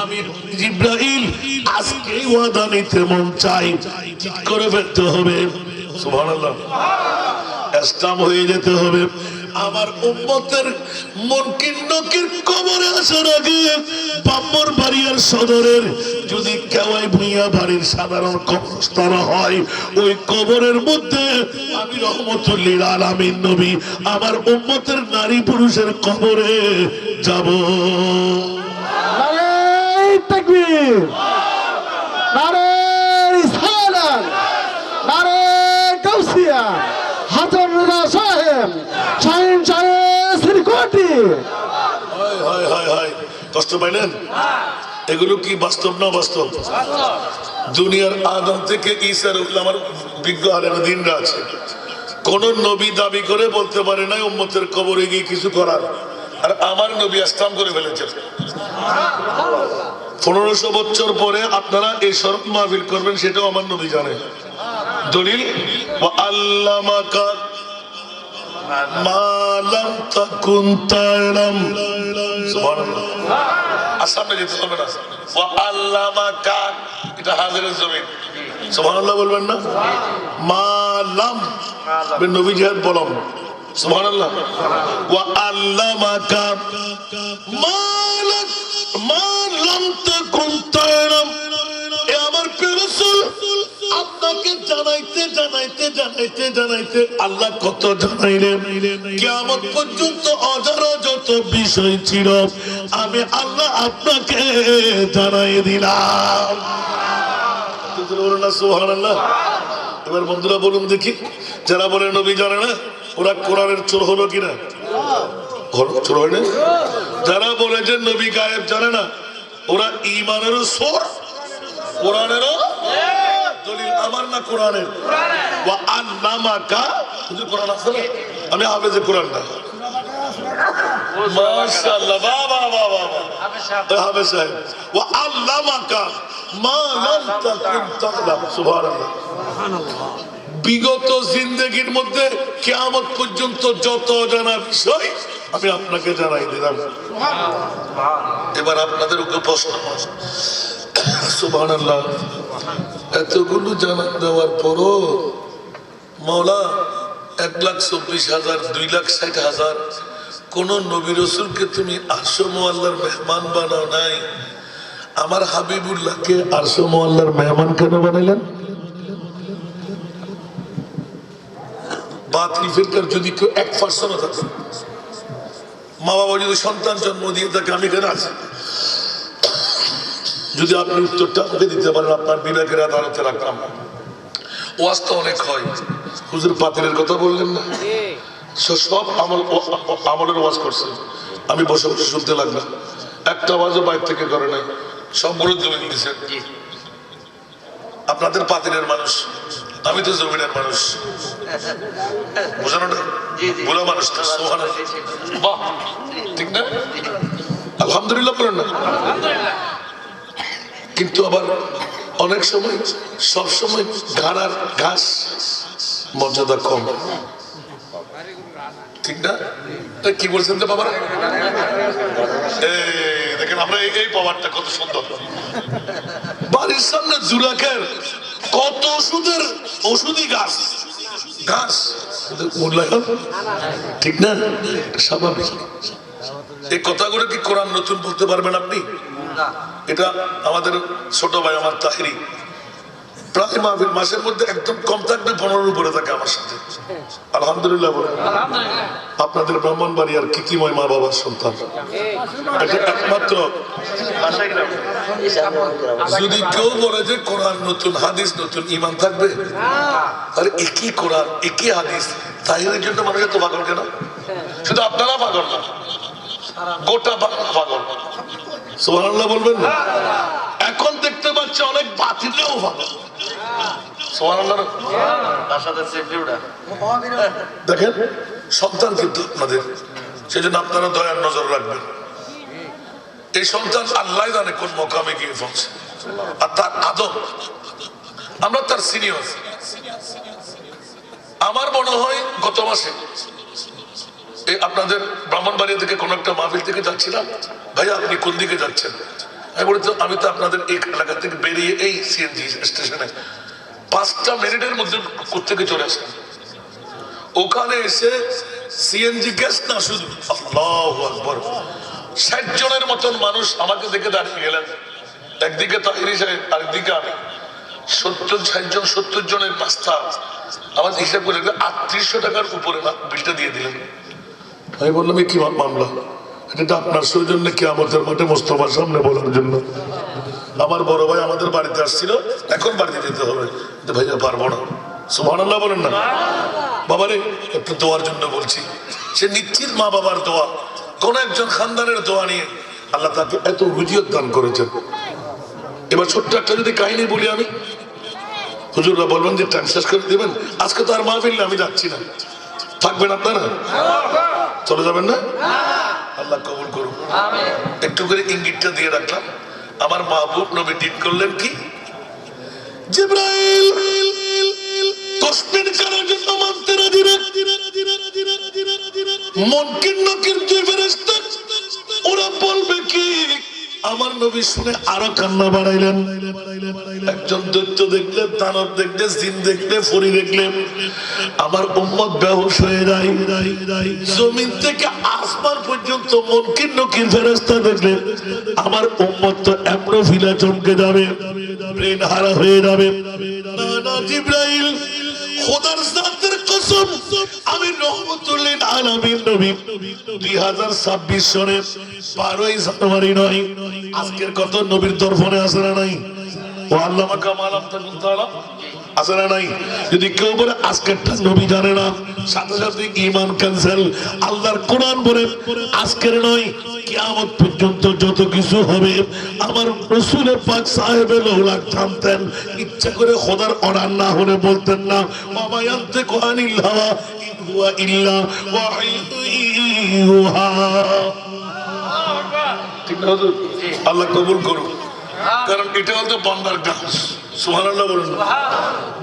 আমি জিবরাইল আজকে ওয়াদা নিতে মন চাই ঠিক করে ফেলতে হবে সুবহানাল্লাহ ইসলাম হয়ে যেতে হবে আমার উম্মতের মুনকির নকির কবরে আসার আগে ব্রাহ্মণ বাড়িয়ার সদরের যদি কেওয়াই ভুইয়া বাড়ির সাধারণ কবরস্থান হয় ওই কবরের মধ্যে আমি রহমতুল লিল আলামিন নবী আমার উম্মতের নারী পুরুষের কবরে যাব তাকবীর নারে রিসালাত নারে গাউসিয়া হাজার রাজা সাহেব শাহিন সাহেব শ্রীকোটি হায় হায় হায় হায় কষ্ট পাইলেন এগুলো কি বাস্তব না বাস্তব দুনিয়ার আদম থেকে ঈসার আমার বিজ্ঞ আলেমা দিনরা আছে কোন নবী দাবি করে বলতে পারে না উম্মতের কবরে গিয়ে কিছু করার আর আমার নবী ইসলাম করে ফেলেছেন 1500 বছর পরে আপনারা এই শরৎ মাহফিল করবেন সেটাও আমার নবী জানে দলিল ওয়া আল্লামাকা মা লাম তাকুন তা'লাম সুবহানাল্লাহ আর সামনে যেতে হবে না ওয়া আল্লামাকা এটা হাজিরের জমিন সুবহানাল্লাহ বলবেন না মা লাম নবী জিহাদ বলম সুবহানাল্লাহ ওয়া আল্লামাকা মা লাম তাকুন তা'লাম এ আমার প্রিয় রাসূল আপনাকে জানাইতে জানাইতে জানাইতে জানাইতে আল্লাহ কত জানাইলেন কিয়ামত পর্যন্ত অজানা যত বিষয় ছিল আমি আল্লাহ আপনাকে জানাই দিলাম বলুন না সুবহানাল্লাহ এবার বন্ধুরা বলুন দেখি যারা বলে নবী জানে না ওরা কোরআনের চোর হলো কিনা চোর হয় না যারা বলে যে নবী গায়েব জানে না ওরা ঈমানেরও চোর কোরআনেরও দলিল আমার না কোরআনের ওয়া আল্লামাকা হুজুর কোরআন আছে না আমি হাফেজে কোরআন না মাশাআল্লাহ বাহ বাহ বাহ বাহ হাফেজ সাহেব ওয়া আল্লামাকা মা লাম তাকুন তা'লাম সুবহানাল্লাহ বিগত জিন্দেগীর মধ্যে কিয়ামত পর্যন্ত যত জানা বিষয় আমি আপনাকে জানাই দিলাম এবার আপনাদের উপর প্রশ্ন সুবহানাল্লাহ এতগুলো জানা দেওয়ার পরও মাওলা 1,24,000 2,60,000 কোন নবী রাসূলকে তুমি আরশ মুআল্লার মেহমান বানাও নাই আমার হাবিবুল্লাহকে আরশ মুআল্লার মেহমান কেন বানাইলেন বাতিল ফিরকার যদি কেউ 1% থাকে মা বাবা যদি সন্তান জন্ম দিয়ে থাকে আমি কেন আছি যদি আপনি উত্তরটা আমাকে দিতে পারেন আপনার বিবেকের আদালতে রাখলাম ওয়াজ তো অনেক হয় হুজুর পাতিলের কথা বললেন না সব আমলের ওয়াজ করছে আমি বসে বসে শুনতে লাগলাম একটা ওয়াজও বাইরে থেকে করে নাই সবগুলো জমি দিয়েছেন আপনাদের পাতিলের মানুষ আমি তো জমিনের মানুষ বোঝানোটা বুড়া মানুষ বাহ ঠিক না আলহামদুলিল্লাহ বলেন না কিন্তু আবার অনেক সময় সব সময় ঘাড়ার ঘাস মর্যাদা কম ঠিক না কি বলছেন তো বাবা দেখেন দেখেন আমরা এই পাওয়ারটা কত সুন্দর। বাড়ির সামনে জুরাকের কত ওষুধি গাছ মূল্যায়ন ঠিক না, স্বাভাবিক। এই কথাগুলো কি কোরআন নতুন বলতে পারবেন আপনি? এটা আমাদের ছোট ভাই আমার তাহিরি প্রায় মাহফিল মাসের মধ্যে একদম কম থাকবে 15 উপরে থাকে আমার সাথে। আলহামদুলিল্লাহ বলে আপনাদের ব্রাহ্মণবাড়িয়ার কৃতিময় মা বাবার সন্তান। এটা একমাত্র যদি কেউ বলে যে কোরআন নতুন হাদিস নতুন ঈমান থাকবে, তাহলে একই কোরআন একই হাদিস তাহিরের জন্য মানুষের তো পাগল কেন? শুধু আপনারা পাগল না, গোটা বাংলা পাগল। সুবহানাল্লাহ বলবেন না? এখন দেখতে পাচ্ছে অনেক বাতিলেও পাগল। সুবহানাল্লাহ। দেখেন সন্তান কিন্তু আপনাদের, সেজন্য আপনারা দয়ার নজর রাখবেন। এই সন্তান আল্লাহ জানে কোন মকামে গিয়ে পৌঁছে, আর তার আদব আমরা তার সিনিয়র। আমার মনে হয় গত মাসে এই আপনাদের ব্রাহ্মণবাড়িয়া থেকে কোন একটা মাহফিল থেকে যাচ্ছিলাম, ভাইয়া আপনি কোন দিকে যাচ্ছেন? আমি বলি তো আমি তো আপনাদের এই এলাকা থেকে বেরিয়ে এই সিএনজি স্টেশনে 5টা মিনিটের মধ্যে কোথেকে চলে আসলাম। ওখানে এসে সিএনজি গ্যাস না শুধু আল্লাহু আকবার 60 জনের মতন মানুষ আমাকে দেখে দাঁড়িয়ে গেলেন। একদিকে তাহিরি সাহেব, আরেকদিকে আমি। 70 জনের নাস্তা আমার হিসাব করে 3800 টাকার উপরে না বিলটা দিয়ে দিলেন। আমি বললাম কি মামলা? এটা আপনার সৌজন্যে কিয়ামতের মাঠে মোস্তফার সামনে বলার জন্য। আমার বড় ভাই আমাদের বাড়িতে আসছিল, এখন বাড়িতে যেতে হবে, ভাইয়া পারবো না। সুবহানাল্লাহ বলেন না? বাবারে একটু দোয়ার জন্য বলছি। সে নিশ্চিত মা বাবার দোয়া, কোন একজন খানদানের দোয়া নিয়ে আল্লাহ তাকে এত রুজিয়ত দান করেছেন। এবার ছোট্ট একটা যদি কাহিনী বলি আমি, হুজুররা বলবেন যে টাইম শেষ করে দিবেন, আজকে তো আর মাহফিল না, আমি যাচ্ছি না। থাকবেন আপনারা? চলে যাবেন না? আল্লাহ কবুল করুন। একটু করে ইঙ্গিতটা দিয়ে রাখলাম। আমার মাহবুব নবী ঠিক করলেন কি, জিবরাইল 10 মিনিট করার জন্য মানতে রাজি না। মুনকির নকির দুই ফেরেশতা ওরা বলবে কি, আমার নবী শুনে আরো কান্না বাড়াইলেন। একজন দৈত্য দেখলে, দানব দেখলে, জিন দেখলে, ফরি দেখলে আমার উম্মত বেহুশ হয়ে যায়। জমিন থেকে আসমান পর্যন্ত মুনকির নকির ফেরেশতা দেখলে আমার উম্মত তো এমন ফিলা চমকে যাবে, ব্রেন হারা হয়ে যাবে। না না জিবরাইল, খোদার জাতের কসম, আমি রহমতুল লিল আলামিন নবী 2026 সনের 12ই জানুয়ারি নয়, আজকের কত নবীর দর্পণে আছে না নাই? ও আল্লামা কামাল আফতাকুল তাআলা আছে না নাই? যদি কেউ বলে আজকেরটা নবী জানে না, সাথে সাথে ঈমান ক্যান্সেল। আল্লাহর কোরআন বলে আজকের নয়, কিয়ামত পর্যন্ত যত কিছু হবে আমার রাসূল পাক সাহেবে লৌলাক জানতেন। ইচ্ছা করে খোদার অর্ডার না হলে বলতেন না, ওয়া ইয়ানতিকু আনিল হাওয়া ইন হুয়া ইল্লা ওয়াহয়ুহা। ঠিক না হুজুর? আল্লাহ কবুল করুন। কারণ এটা হলো বান্দার কাজ। সুবহানাল্লাহ বলুন।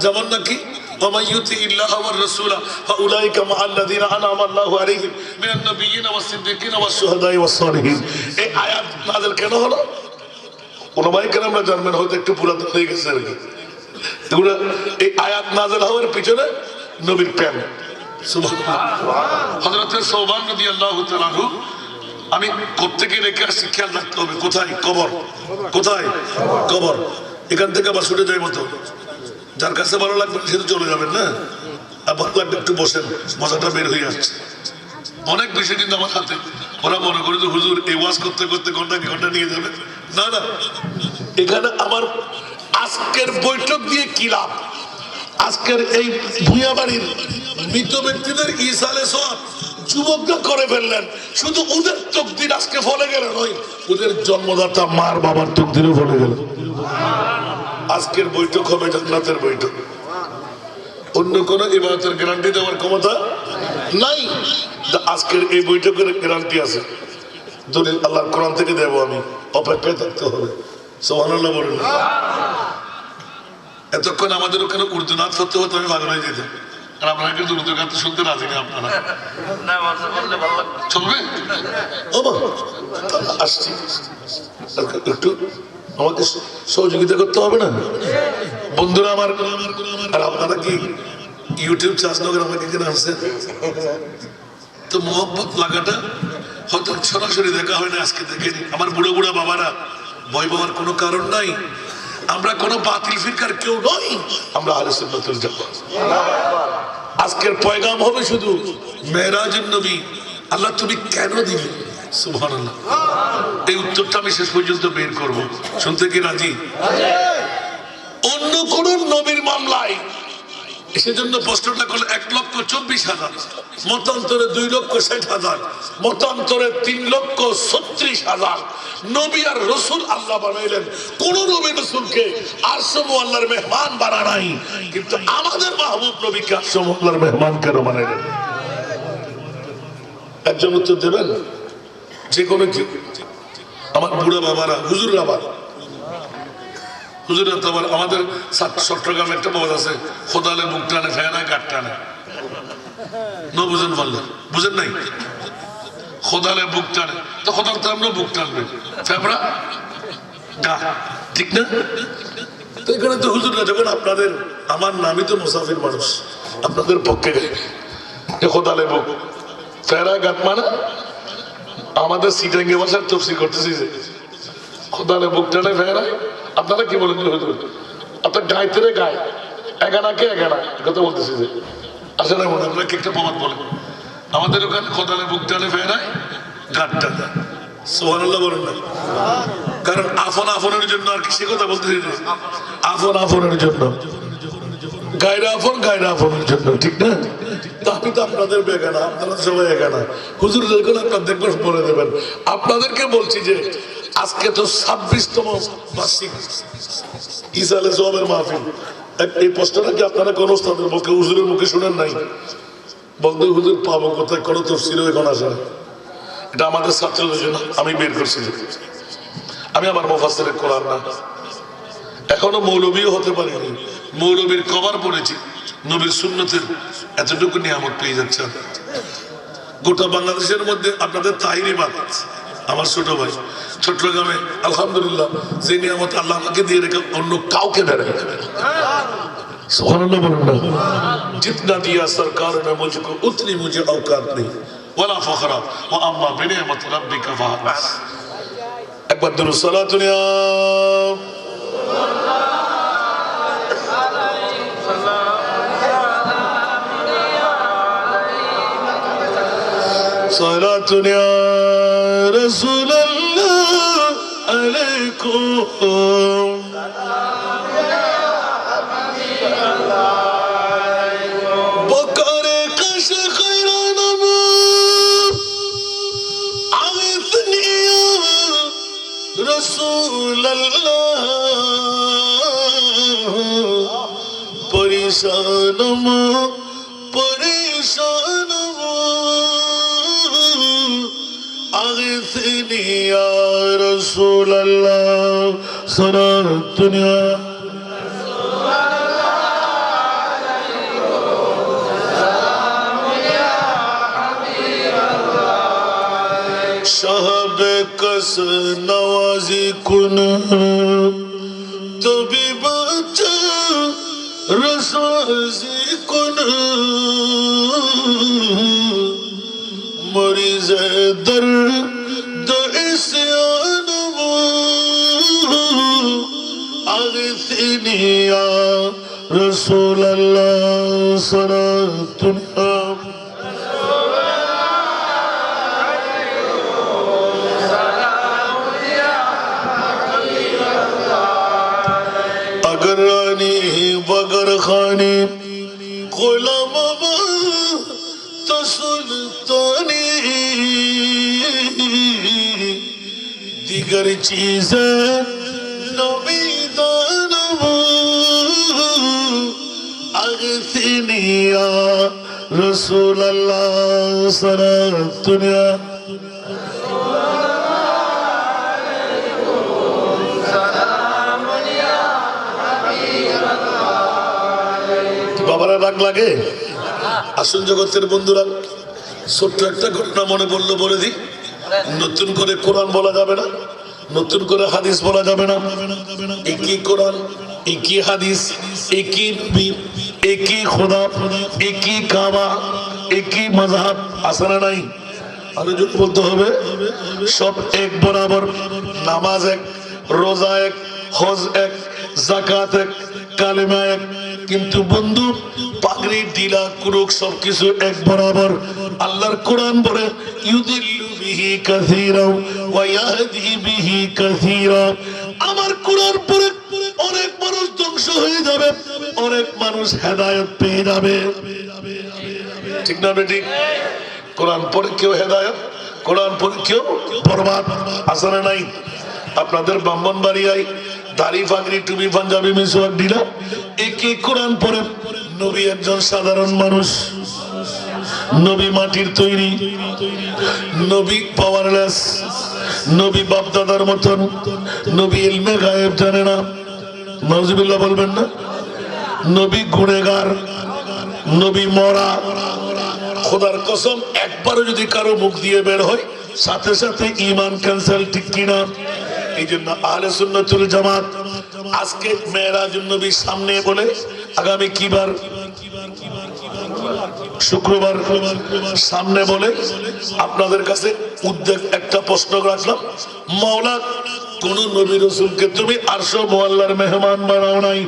যেমন নাকি ومن يطع الله والرسول فاولئك مع الذين انعم الله عليهم من النبيين والصديقين والشهداء والصالحين। এই আয়াত নাযিল কেন হলো? উলামায়ে কেরামরা জানবেন, হয়তো একটু পুরাতন হয়ে গেছে আর কি। এগুলো এই আয়াত নাযিল হওয়ার পিছনে নবীর প্রেম। সুবহানাল্লাহ। হযরত সওবান রাদিয়াল্লাহু তাআলা আনহু, আমি প্রত্যেকে রেখে আসছি, খেয়াল রাখতে হবে। কোথায় কবর? কোথায় কবর? এখান থেকে আবার ছুটে যায় মতো। যার কাছে ভালো লাগবে সে তো চলে যাবেন না, আর ভালো লাগবে একটু বসেন, মজাটা বের হয়ে আসছে। অনেক বিষয় কিন্তু আমার হাতে, ওরা মনে করে যে হুজুর এই ওয়াজ করতে করতে ঘন্টা কি ঘন্টা নিয়ে যাবে। না না, এখানে আমার আজকের বৈঠক দিয়ে কি লাভ? আজকের এই ভূঁইয়া বাড়ির মৃত ব্যক্তিদের ইসালে সওয়াব যুবকরা করে ফেললেন, শুধু ওদের তকদির আজকে ফলে গেল নয়, ওদের জন্মদাতা মার বাবার তকদিরও ফলে গেল। আজকের বৈঠক হবে জান্নাতের বৈঠক। অন্য কোন ইবাদতের গ্যারান্টি দেওয়ার ক্ষমতা নাই। আজকের এই বৈঠকের গ্যারান্টি আছে, দলিল আল্লাহর কোরআন থেকে দেব। আমি অপেক্ষায় থাকতে হবে। সুবহানাল্লাহ বলুন। এতক্ষণ আমাদের ওখানে উর্দু নাচ করতে হতো, আমি পাগল হয়ে যেতাম। আর আপনারা কিন্তু উর্দু গান শুনতে রাজি না আপনারা। না মাঝে বললে ভালো লাগবে। চলবে? ও মা, আসছি। একটু আমাকে সহযোগিতা করতে হবে না বন্ধুরা আমার। আর আপনারা কি ইউটিউব চার্জ নগর আমাকে কেন আসছেন? তো মোহাম্মত লাগাটা হয়তো সরাসরি দেখা হয় না, আজকে দেখেনি। আমার বুড়ো বুড়া বাবারা, ভয় পাওয়ার কোনো কারণ নাই। আমরা কোনো বাতিল ফিরকার কেউ নই, আমরা আহলে সুন্নাতুল জামাত। আজকের পয়গাম হবে শুধু মেরাজুন নবী, আল্লাহ তুমি কেন দিলে? সুবহানাল্লাহ। এই উত্তরটা আমি শেষ পর্যন্ত বের করব। শুনতে কি রাজি? অন্য কোন নবীর মামলায় সেজন্য প্রশ্নটা করলে 1,24,000, মতান্তরে 2,60,000, মতান্তরে 3,36,000 নবী আর রসুল আল্লাহ বানাইলেন। কোন নবী রসুলকে আরশে আল্লাহর মেহমান বানা নাই, কিন্তু আমাদের মাহবুব নবীকে আরশে আল্লাহর মেহমান কেন বানাইলেন? একজন উত্তর দেবেন? যে কোনো কেউ। আমার বুড়া বাবারা, হুজুর আবার হুজুর আমাদের চট্টগ্রামে একটা বদ আছে, খোদালে বুক টানে ফেনা গাট টানে। ন বুঝেন বললেন, বুঝেন নাই? খোদালে বুক টানে, তো খোদাল তো আমরা বুক টানবে, ফেবরা গা, ঠিক না? তো এখানে তো হুজুররা যখন আপনাদের, আমার নামই তো মুসাফির মানুষ, আপনাদের পক্ষে খোদালে বুক ফেরা গাট মানে আমাদের সিটাঙ্গে ভাষার তফসির করতেছি যে খোদালে বুক টানে ফেরা। আপনারা কি বলেন? আপনার গাইতে রে গায়, এগানাকে এগানা, কথা বলতেছি যে আসলে মনে আপনারা একটা প্রবাদ বলেন। আমাদের ওখানে খোদালে বুক টানে ফেরায় গাট টানে। সুবহানাল্লাহ বলেন না? কারণ আফন আফনের জন্য আর কি, সে কথা বলতেছি যে আফন আফনের জন্য, গায়রা আফন গায়রা আফনের জন্য, ঠিক না? তো আমি তো আপনাদের বেগানা, আপনারা সবাই এগানা। হুজুর যখন আপনার দেখবেন বলে দেবেন। আপনাদেরকে বলছি যে আজকে তো 26তম বার্ষিক ঈসা আলাইহিস সালামের মাহফিল। এই প্রশ্নটা কি আপনারা কোন ওস্তাদের মুখে, হুজুরের মুখে শুনেন নাই? বলতে হুজুর পাবো কোথায়? কোনো তফসিরও এখন আসে না। এটা আমাদের ছাত্রদের জন্য আমি বের করছি। আমি আমার মুফাসসিরে কোরআন না, এখনো মৌলবীও হতে পারিনি। মৌলবীর কভার পড়েছি, নবীর সুন্নতের এতটুকু নিয়ামত পেয়ে যাচ্ছেন। গোটা বাংলাদেশের মধ্যে আপনাদের তাহিরিবাদ, আমার ছোট ভাই চট্টগ্রামে আলহামদুলিল্লাহ যে নিয়ামত আল্লাহ আমাকে দিয়ে রেখে অন্য কাউকে দেয়। সুবহানাল্লাহ বলুন না? जितना दिया सरकार ने मुझको उतनी मुझे औकात नहीं वला फखरा व अम्मा बिनियमत रब्बिका फहदस। एक बार दुरूद सलात दुनिया सलात दुनिया रसूल अल्लाह अलैकुम परेशानम परेशानम आगिथनी या रसूल अल्लाह सारा दुनिया साहब कस नवाजी कुन तभी बचा रसाजी कुन मरीज दर दइस्यान आगिथनी या रसूल अल्लाह सारा दुनिया अगर रानी बगर खानी गुलाम तो सुल्तानी दिगर चीजें नबी दानव अगथनी या रसूल अल्लाह सारा दुनिया বাবারা রাগ লাগে? আসুন জগতের বন্ধুরা, ছোট্ট একটা ঘটনা মনে পড়লো, বলে দিই। নতুন করে কোরআন বলা যাবে না, নতুন করে হাদিস বলা যাবে না। একই কোরআন, একই হাদিস, একই নবী, একই খোদা, একই কাবা, একই মাযহাব, আছে না নাই? আরো যদি বলতে হবে, সব এক বরাবর। নামাজ এক, রোজা এক, হজ এক, যাকাত এক, কালেমা এক। কিন্তু বন্ধু, পাগড়ি, ডিলা, কুরুক সবকিছু এক বরাবর। আল্লাহর কোরআন বলে ইউদিল্লু বিহি কাসীরা ওয়া ইয়াহদি বিহি কাসীরা। আমার কোরআন পড়ে অনেক মানুষ ধ্বংস হয়ে যাবে, অনেক মানুষ হেদায়েত পেয়ে যাবে। ঠিক না বেটি? কোরআন পড়ে কেউ হেদায়েত, কোরআন পড়ে কেউ বরবাদ, আছে না নাই? আপনাদের ব্রাহ্মণবাড়িয়ায় দাড়ি, পাগড়ি, টুপি, পাঞ্জাবি, মিসওয়াক, ডিলা, একই কোরআন পড়ে। নবী একজন সাধারণ মানুষ, নবী মাটির তৈরি, নবী পাওয়ারলেস, নবী বাপদাদার মতন, নবী ইলমে গায়েব জানে না। নাউজুবিল্লাহ বলবেন না? নবী গুনেগার, নবী মরা। খোদার কসম, একবারও যদি কারো মুখ দিয়ে বের হয়, সাথে সাথে ঈমান ক্যান্সেল। ঠিক কিনা? এই জন্য আহলে সুন্নাতুল জামাত আজকে মেরাজুন নবীর সামনে বলে, আগামী কি বার? শুক্রবার। সামনে বলে আপনাদের কাছে উদ্যোগ একটা প্রশ্ন রাখলাম, মাওলা কোন নবী রাসূলকে তুমি আরশ মুআল্লার মেহমান বানাও নাই,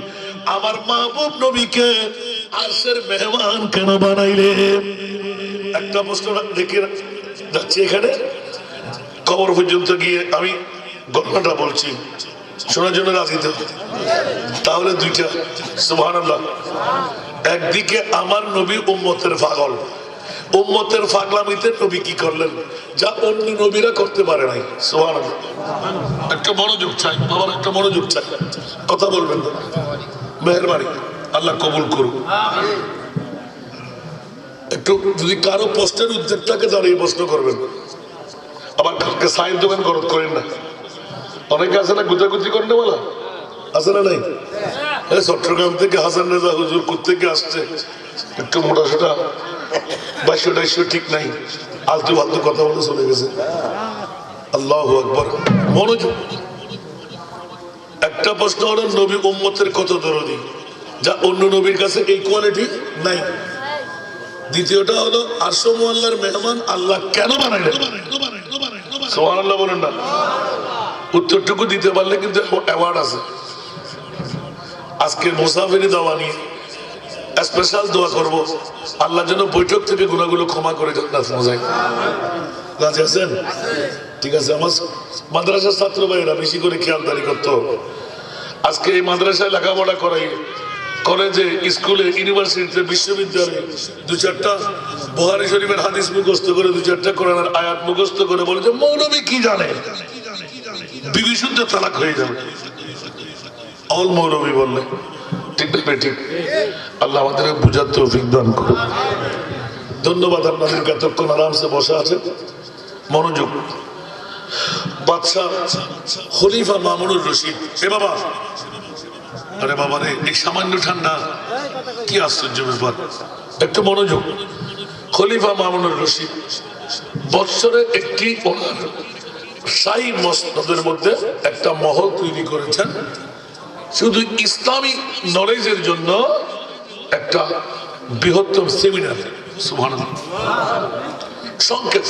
আমার মাহবুব নবীকে আরশের মেহমান কেন বানাইলে? একটা প্রশ্ন দেখে যাচ্ছি। এখানে কবর পর্যন্ত গিয়ে আমি ঘটনাটা বলছি, শোনার জন্য রাজি তো? তাহলে দুইটা সুবহানাল্লাহ। একদিকে আমার নবী উম্মতের পাগল, উম্মতের পাগলামিতে নবী কি করলেন যা অন্য নবীরা করতে পারে নাই। সুবহানাল্লাহ। একটা মনোযোগ চাই বাবার, একটা মনোযোগ চাই, কথা বলবেন না, মেহেরবানি, আল্লাহ কবুল করুন। একটু যদি কারো প্রশ্নের উদ্যোগটাকে দাঁড়িয়ে প্রশ্ন করবেন, আবার কালকে সাইন দোকান খরচ করেন না। অনেকে আছে না গুতাগুতি করেন না, বলা আছে না নাই? চট্টগ্রাম থেকে হাসান রেজা হুজুর কোত্থেকে আসছে, একটু মোটা সোটা 2200 ঠিক নাই, আলতু ফালতু কথা বলে চলে গেছে। আল্লাহু আকবার। মনোযোগ। একটা প্রশ্ন হলো, নবী উম্মতের কত দরদি, যা অন্য নবীর কাছে এই কোয়ালিটি নাই। দ্বিতীয়টা হলো, আরশ মুআল্লার মেহমান আল্লাহ কেন বানাইলেন? সুবহানাল্লাহ বলেন না? উত্তরটুকু দিতে পারলে কিন্তু অ্যাওয়ার্ড আছে। আজকে মুসাফিরি দাওয়া নিয়ে স্পেশাল দোয়া করব, আল্লাহ যেন বৈঠক থেকে গুনাহগুলো ক্ষমা করে জান্নাত মজাই। রাজি আছেন? ঠিক আছে। আমার মাদ্রাসার ছাত্র ভাইয়েরা বেশি করে খেয়ালদারি করতে হবে। আজকে এই মাদ্রাসায় লেখাপড়া করাই, কলেজে, স্কুলে, ইউনিভার্সিটিতে, বিশ্ববিদ্যালয়ে 2-4টা বুখারী শরীফের হাদিস মুখস্থ করে, 2-4টা কোরআনের আয়াত মুখস্থ করে বলে যে মৌলবী কি জানে, বিবি শুদ্ধ তালাক হয়ে যাবে অল মৌলবী বললে। ঠিক না? ঠিক। আল্লাহ আমাদের বুঝার তৌফিক দান করুন। ধন্যবাদ আপনাদেরকে, এতক্ষণ আরামসে বসে আছেন। মনোযোগ। বাদশাহ খলিফা মামুনুর রশিদ, এ বাবা, আরে বাবা রে, এই সামান্য ঠান্ডা, কি আশ্চর্য ব্যাপার, একটু মনোযোগ। খলিফা মামুনুর রশিদ বৎসরে একটি ওনার শাহী মসনদের মধ্যে একটা মহল তৈরি করেছেন, শুধু ইসলামী নলেজের জন্য একটা বৃহত্তম সেমিনার। সুবহানাল্লাহ। সংক্ষেপ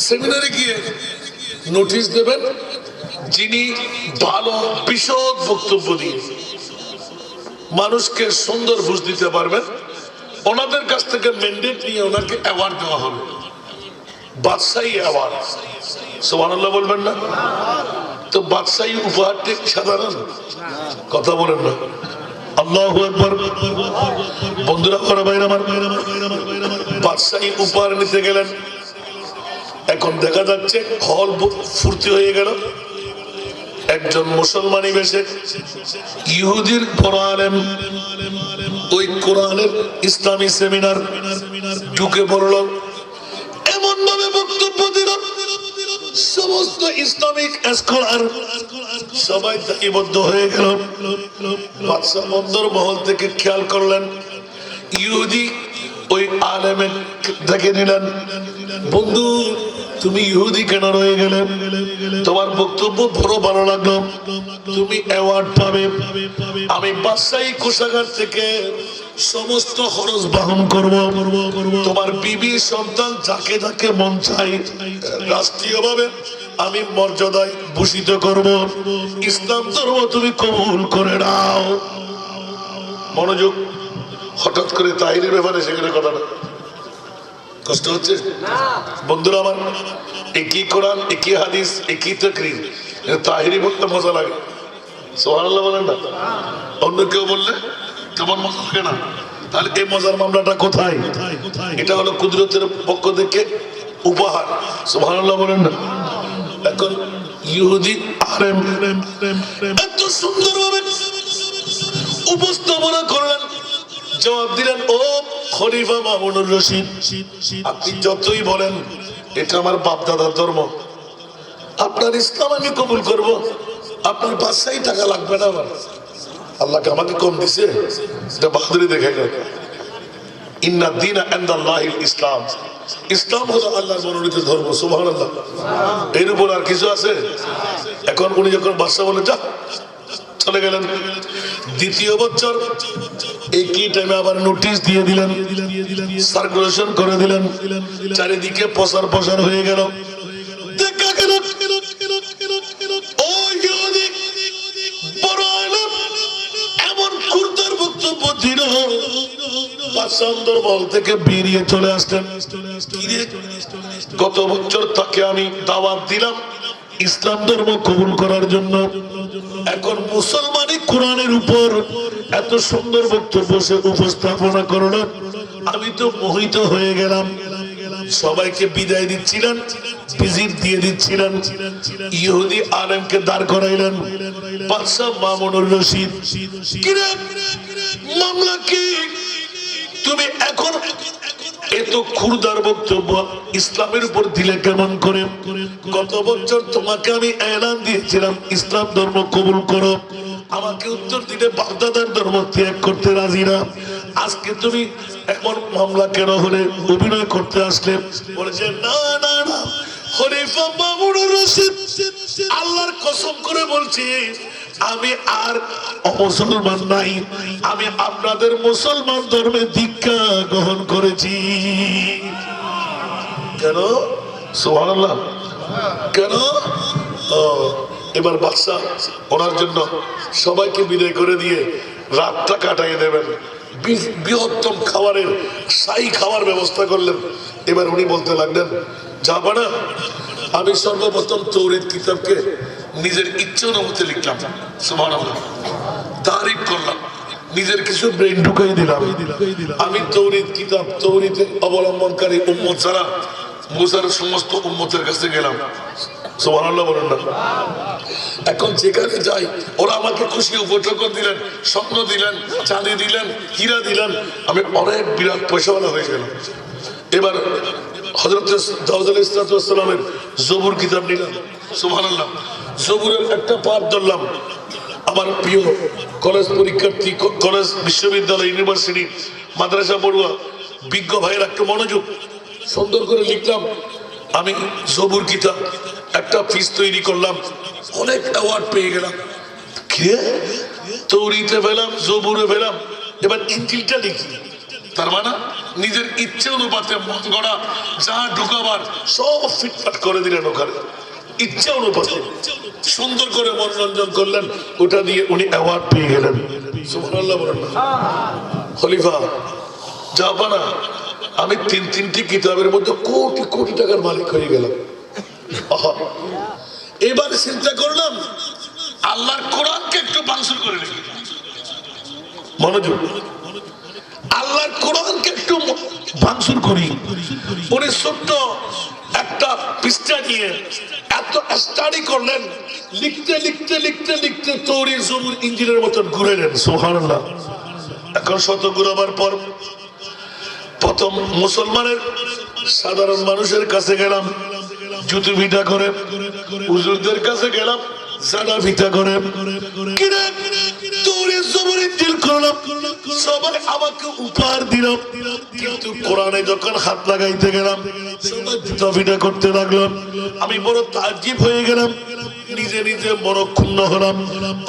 সেমিনারে গিয়ে নোটিশ দেবেন, যিনি ভালো বিশদ বক্তব্য দিয়ে মানুষকে সুন্দর বুঝ দিতে পারবেন, ওনাদের কাছ থেকে ম্যান্ডেট নিয়ে ওনাকে অ্যাওয়ার্ড দেওয়া হবে, বাদশাহী অ্যাওয়ার্ড। সুবহানাল্লাহ বলবেন না? তো বাদশাহী উপহারটি সাধারণ কথা বলেন না। আল্লাহু আকবার। বন্ধুরা, আমার বাদশাহী উপহার নিতে গেলেন, এখন দেখা যাচ্ছে হল ফুর্তি হয়ে গেল। একজন মুসলমানি বেশে ইহুদির বড় আলেম ওই কোরআনের ইসলামী সেমিনার ঢুকে পড়ল, এমন ভাবে বক্তব্য দিল, সমস্ত ইসলামিক স্কলার সবাই দায়বদ্ধ হয়ে গেল। বাদশাহ বন্দর মহল থেকে খেয়াল করলেন, ইহুদি ওই আলেমে ডেকে নিলেন, বন্ধু তুমি ইহুদি কেন রয়ে গেলে? তোমার বক্তব্য বড় ভালো লাগলো, তুমি অ্যাওয়ার্ড পাবে। আমি বাদশাহী কোষাগার থেকে সমস্ত খরচ বহন করব। তোমার বিবি সন্তান যাকে যাকে মন চাই রাষ্ট্রীয়ভাবে আমি মর্যাদায় ভূষিত করব। ইসলাম ধর্ম তুমি কবুল করে নাও। মনোযোগ। হঠাৎ করে তাহিরের ব্যাপারে সেখানে কথাটা কষ্ট হচ্ছে বন্ধুরা আমার। একই কোরআন, একই হাদিস, একই তাকরীর, তাহিরি বলতে মজা লাগে। সুবহানাল্লাহ বলেন না? অন্য কেউ বললে তেমন মজা লাগে না। তাহলে এই মজার মামলাটা কোথায়? এটা হলো কুদরতের পক্ষ থেকে উপহার। সুবহানাল্লাহ বলেন না? এখন ইহুদি আলেম এত সুন্দরভাবে উপস্থাপনা করলেন, জবাব দিলেন, ও খলিফা মামুনুর রশিদ, আপনি যতই বলেন এটা আমার বাপ দাদার ধর্ম, আপনার ইসলাম আমি কবুল করব, আপনার বাদশাহী টাকা লাগবে না আমার। আল্লাহকে আমাকে কম দিছে, এটা বাহাদুরি দেখে গেল। ইন্না দীনা ইনদাল্লাহিল ইসলাম, ইসলাম হলো আল্লাহর মনোনীত ধর্ম। সুবহানাল্লাহ। এর উপর আর কিছু আছে? এখন উনি যখন বাদশা বলে যা চলে গেলেন, দ্বিতীয় বছর একই টাইমে আবার নোটিশ দিয়ে দিলেন, সার্কুলেশন করে দিলেন, চারিদিকে প্রচার প্রসার হয়ে গেল। দেখা গেল ও ইহুদি বড় আলেম এমন খুরদার বক্তব্য দিল, বাদশাহর থেকে বেরিয়ে চলে আসলেন। গত বছর তাকে আমি দাওয়াত দিলাম ইসলাম ধর্ম কবুল করার জন্য, এখন মুসলমানি কোরআনের উপর এত সুন্দর বক্তব্য সে উপস্থাপনা করল, আমি তো মোহিত হয়ে গেলাম। সবাইকে বিদায় দিচ্ছিলেন, ভিজিট দিয়ে দিচ্ছিলেন, ইহুদি আলেমকে দাঁড় করাইলেন। বাদশা মামুনুর রশিদ, কিরে মামলা কি? তুমি এখন এত খুরদার বক্তব্য ইসলামের উপর দিলে কেমন করে? গত বছর তোমাকে আমি এলান দিয়েছিলাম ইসলাম ধর্ম কবুল করো, আমাকে উত্তর দিলে বাগদাদার ধর্ম ত্যাগ করতে রাজি না। আজকে তুমি এমন মামলা কেন হলে অভিনয় করতে আসলে? বলেছে না না না খলিফা মামুনুর রশিদ, আল্লাহর কসম করে বলছি আমি আর মুসলমান নাই, আমি আপনাদের মুসলমান ধর্মে দীক্ষা গ্রহণ করেছি। কেন? সুবহানাল্লাহ। কেন? এবার বাদশা ওনার জন্য সবাইকে বিদায় করে দিয়ে রাতটা কাটাই দেবেন, বৃহত্তম খাবারের শাহী খাওয়ার ব্যবস্থা করলেন। এবার উনি বলতে লাগলেন, যাবা না? আমি সর্বপ্রথম তৌরাত কিতাবকে নিজের ইচ্ছা অনুমতি লিখলাম, সুবহানাল্লাহ, তারিফ করলাম, নিজের কিছু ব্রেন ঢুকাই দিলাম। আমি তৌরাত কিতাব, তৌরাতের অবলম্বনকারী উম্মত ছাড়া মুসার সমস্ত উম্মতের কাছে গেলাম। সুবহানাল্লাহ বলেন না? এখন যেখানে যাই ওরা আমাকে খুশি উপঢৌকন দিলেন, স্বপ্ন দিলেন, চাঁদি দিলেন, হীরা দিলেন, আমি অনেক বিরাট পয়সাওয়ালা হয়ে গেলাম। এবার হযরত দাউদ আলাইহিস সালামের জবুর কিতাব নিলাম, সুবহানাল্লাহ, জবুরের একটা পাঠ ধরলাম। আমার প্রিয় কলেজ পরীক্ষার্থী, কলেজ, বিশ্ববিদ্যালয়, ইউনিভার্সিটি, মাদ্রাসা পড়ুয়া বিজ্ঞ ভাইয়ের একটা মনোযোগ, সুন্দর করে লিখলাম। আমি জবুর কিতাব একটা পিস তৈরি করলাম, অনেক অ্যাওয়ার্ড পেয়ে গেলাম। তৌরিতে পেলাম, জবুরে পেলাম, এবার ইনজিলটা লিখি। তার মানে নিজের ইচ্ছে অনুপাতে মন গড়া যা ঢুকাবার সব ফিটফাট করে দিলেন ওখানে, ইচ্ছা অনুপাতে সুন্দর করে মনোরঞ্জন করলেন, ওটা দিয়ে উনি অ্যাওয়ার্ড পেয়ে গেলেন। সুবহানাল্লাহ বলেন না? খলিফা যাবা না? আমি তিনটি কিতাবের মধ্যে কোটি কোটি টাকার মালিক হয়ে গেলাম। এবার চিন্তা করলাম আল্লাহর কোরআনকে একটু ভাঙচুর করে নিই। মনোযোগ, আল্লাহর কোরআনকে একটু ভাঙচুর করি। উনি ছোট্ট একটা পৃষ্ঠা নিয়ে এত স্টাডি করলেন, লিখতে লিখতে লিখতে লিখতে তৌরিত জবুর ইঞ্জিনের মতন ঘুরাইলেন। সুবহানাল্লাহ। এখন শত ঘুরাবার পর প্রথম মুসলমানের সাধারণ মানুষের কাছে গেলাম, জুতো ভিটা করে হুজুরদের কাছে গেলাম, জানা ভিটা করে কিরে তোর জবর ইনজিল করলাম সবাই আমাকে উপহার দিল কিন্তু কোরআনে যখন হাত লাগাইতে গেলাম সবাই ভিটা ভিটা করতে লাগলো আমি বড় তাজ্জিব হয়ে গেলাম নিজে নিজে বড় ক্ষুণ্ণ হলাম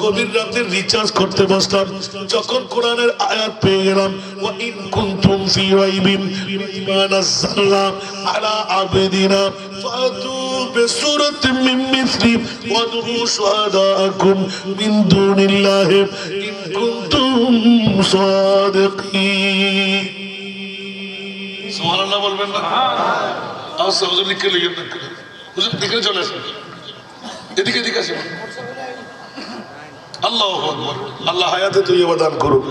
গভীর রাতে রিচার্জ করতে বসলাম যখন কোরআনের আয়াত পেয়ে গেলাম ওয়া ইন কুনতুম ফি রাইবিন মিম্মা নাযালনা আলা আবদিনা ফাতু বিসূরাতিন মিন মিসলি ওয়াদউ শুহাদাআকুম মিন দুনিল্লাহি ইন কুনতুম সাদিকিন সুবহানাল্লাহ বলবেন না আচ্ছা হুজুর লিখে লিখেন হুজুর লিখে চলে আসেন এদিকে এদিকে আসেন আল্লাহু আকবার আল্লাহ হায়াতে তৈয়বা দান করুন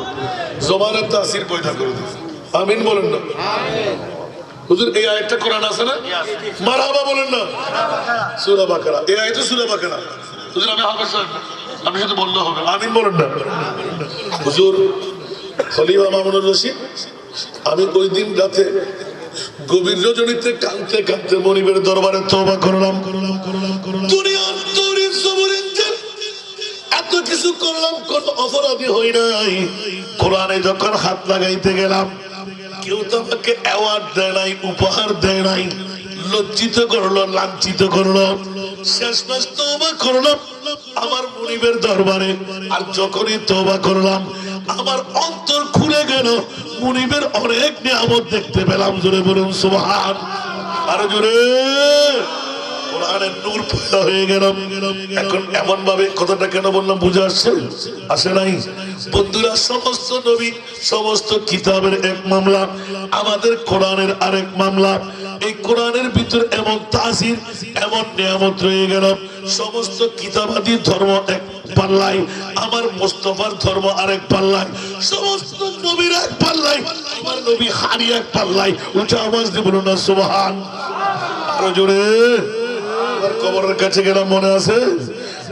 জবানের তাসির পয়দা করুন আমিন বলেন না আমিন হুজুর এই আয়াতটা কোরআন আছে না মারহাবা বলেন না সূরা বাকারা এই আয়াতটা সূরা বাকারা হুজুর আমি হাফেজ আপনি শুধু বললে হবে আমিন বলেন না হুজুর খলিফা মামুনুর রশিদ আমি ওই দিন রাতে গভীর রজনীতে কাঁদতে কাঁদতে মনিবের দরবারে তওবা করলাম দুনিয়ার তৌরি জবরিন এত কিছু করলাম কোন অপরাধী হই নাই কোরআনে যখন হাত লাগাইতে গেলাম কেউ তো আমাকে অ্যাওয়ার্ড দেয় নাই উপহার দেয় নাই লজ্জিত করলো লাঞ্ছিত করলো শেষমেশ তওবা করলাম আমার মনিবের দরবারে আর যখনই তওবা করলাম আমার অন্তর খুলে গেল মনিবের অনেক নিয়ামত দেখতে পেলাম জোরে বলুন সুবহান আর জোরে কোরআনের নূর পয়দা হয়ে গেলাম এখন এমন ভাবে কথাটা কেন বললাম বুঝে আসছে আসে নাই বন্ধুরা সমস্ত নবী সমস্ত কিতাবের এক মামলা আমাদের কোরআনের আরেক মামলা এই কোরআনের ভিতর এমন তাসির এমন নিয়ামত রয়ে গেল সমস্ত কিতাবাদি ধর্ম এক পাল্লাই আমার মুস্তাফার ধর্ম আরেক পাল্লাই সমস্ত নবীর এক পাল্লাই আমার নবী হারি এক পাল্লাই উঠে আওয়াজ দিয়ে বলুন না সুবহান আরো জোরে কবরের কাছে গেলাম মনে আছে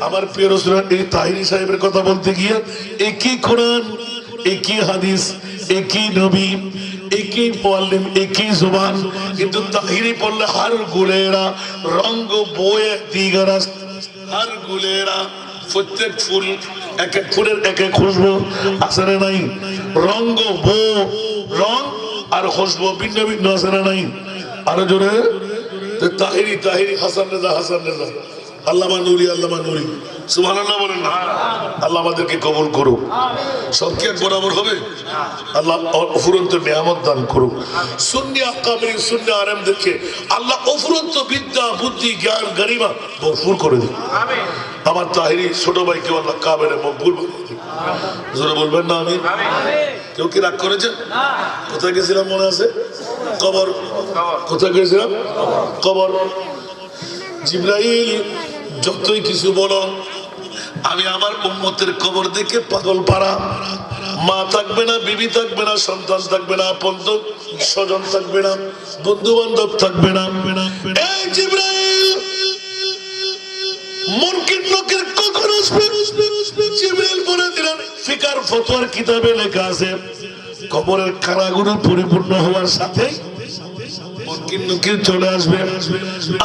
আমার প্রিয় রাসূল এই তাহিরি সাহেবের কথা বলতে গিয়ে একই কোরআন একই হাদিস একই নবী একই মুআল্লিম একই জবান কিন্তু তাহিরি পড়লে হার গুলেরা রঙ্গ বয়ে দিগরাস হার গুলেরা প্রত্যেক ফুল এক এক ফুলের এক এক খুশবু আসলে নাই রঙ্গ বো রং আর খুশবু ভিন্ন ভিন্ন আসলে নাই আরো জোরে তাহিরি তাহিরি হাসান রেজা আল্লামা নূরি সুবহানাল্লাহ বলেন না আল্লাহ আমাদেরকে কবুল করুক সব কি এক বরাবর হবে আল্লাহ অফুরন্ত নিয়ামত দান করুক সুন্নি আকাবির সুন্নি আলেমদেরকে আল্লাহ অফুরন্ত বিদ্যা বুদ্ধি জ্ঞান গরিমা ভরপুর করে দিন আমিন আমার তাহিরি ছোট ভাইকে আল্লাহ কাবেরে মকবুল বানিয়ে দিন জোরে বলবেন না আমিন কেউ কি রাগ করেছেন না কোথায় গেছিলাম মনে আছে কবর কোথায় গেছিলাম কবর জিবরাইল যতই কিছু বলো আমি আমার উম্মতের কবর দেখে পাগল পারা মা থাকবে না বিবি থাকবে না সন্তান থাকবে না আপনজন স্বজন থাকবে না বন্ধু বান্ধব থাকবে না এই জিবরাইল মুনকির নকির কখন আসবে জিবরাইল বলে দিলেন ফিকার ফতোয়ার কিতাবে লেখা আছে কবরের খানাগুলো পরিপূর্ণ হওয়ার সাথে মুনকির নকির চলে আসবে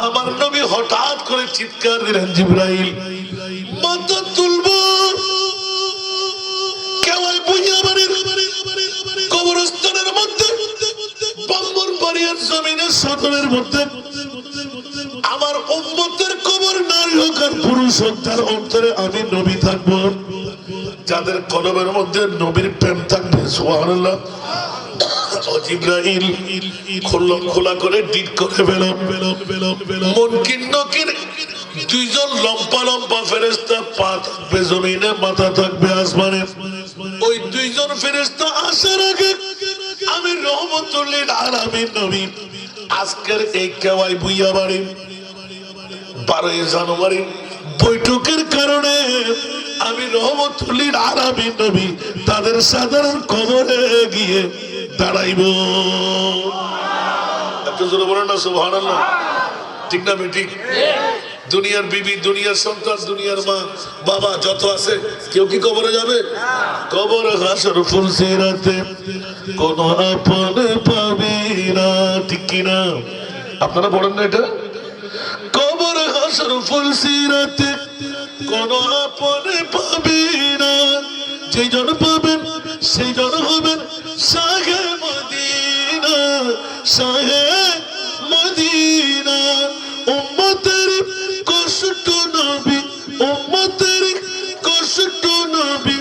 আমার নবী হঠাৎ করে চিৎকার দিলেন জিবরাইল মাথা তুলবো কেওয়াই বুইয়া বাড়ির কবরস্থানের মধ্যে বাম্বর বাড়ির জমিনের সদরের মধ্যে আমার উম্মতের কবর নারী হোক আর পুরুষ হোক তার অন্তরে আমি নবী থাকবো যাদের কলবের মধ্যে নবীর প্রেম থাকবে সুবহানাল্লাহ জিবরাইল খোলা করে ডিট করে মুনকির নকির দুইজন লম্বা লম্বা ফেরেশতা পা থাকবে জমিনে মাথা থাকবে আসমানে ওই দুইজন ফেরেশতা আসার আগে আমি রহমতুল লিল আলামিন নবী আজকের এই কেওয়াই বুইয়া বাড়ি 12 জানুয়ারি বৈঠকের কারণে আমি রহমতুল লিল আলামিন নবী তাদের সাধারণ কবরে গিয়ে দাঁড়াইব একটু জোরে বলেন না সুবহানাল্লাহ ঠিক না ঠিক দুনিয়ার বিবি দুনিয়ার সন্তান দুনিয়ার মা বাবা যত আছে কেউ কি কবরে যাবে কবর হাসর ফুলসিরাতে কোন আপন পাবে না ঠিক কি না আপনারা পড়েন না এটা কবর হাসর শরফুল সিরাতে কোন আপনে পাবে না, যেই জন পাবেন সেই জন হবেন শাহে মদিনা, শাহে মদিনা। উম্মতের কষ্ট নবী, উম্মতের কষ্ট নবী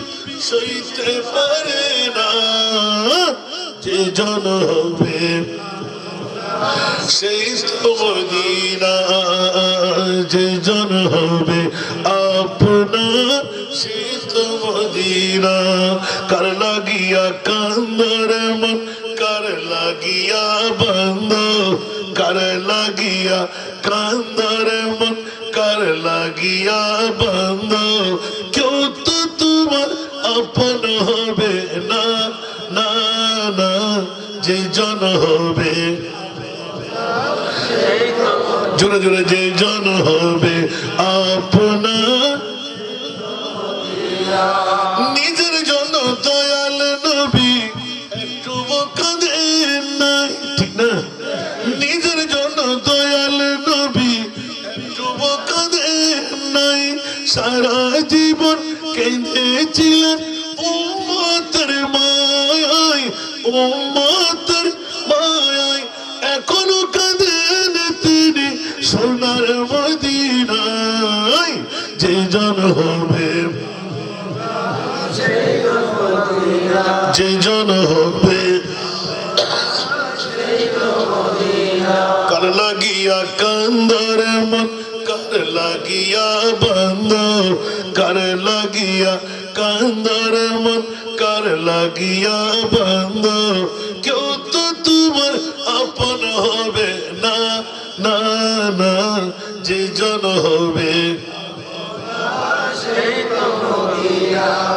সইতে পারে না, যে জন হবে সেই তো মদিনা, যে জন হবে আপনার সেই তো মদিনা। কার লাগিয়া কান্দর মন, কার লাগিয়া বন্ধ, কার লাগিয়া কান্দর মন, কার লাগিয়া বন্ধ। কেউ তো তোমার আপন হবে না, না না, যে জন হবে জোরে জোরে, যে জন হবে আপনার। নিজের জন্য দয়াল নবী একটু কাঁদেন নাই, ঠিক না? নিজের জন্য দয়াল নবী একটু কাঁদেন নাই, সারা জীবন কেঁদেছিলেন উম্মতের মায়ায়, উম্মতের মায়ায়। এখনো কাঁদেন তিনি সোনার মদিনায়, যে জন হবে, যে জন হবে। কার লাগিয়া কান্দর মন, কার লাগিয়া বন্ধ, কার লাগিয়া কান্দর মন, কার লাগিয়া বন্ধ। কেউ তো তোমার আপন হবে না, না না, যে জন হবে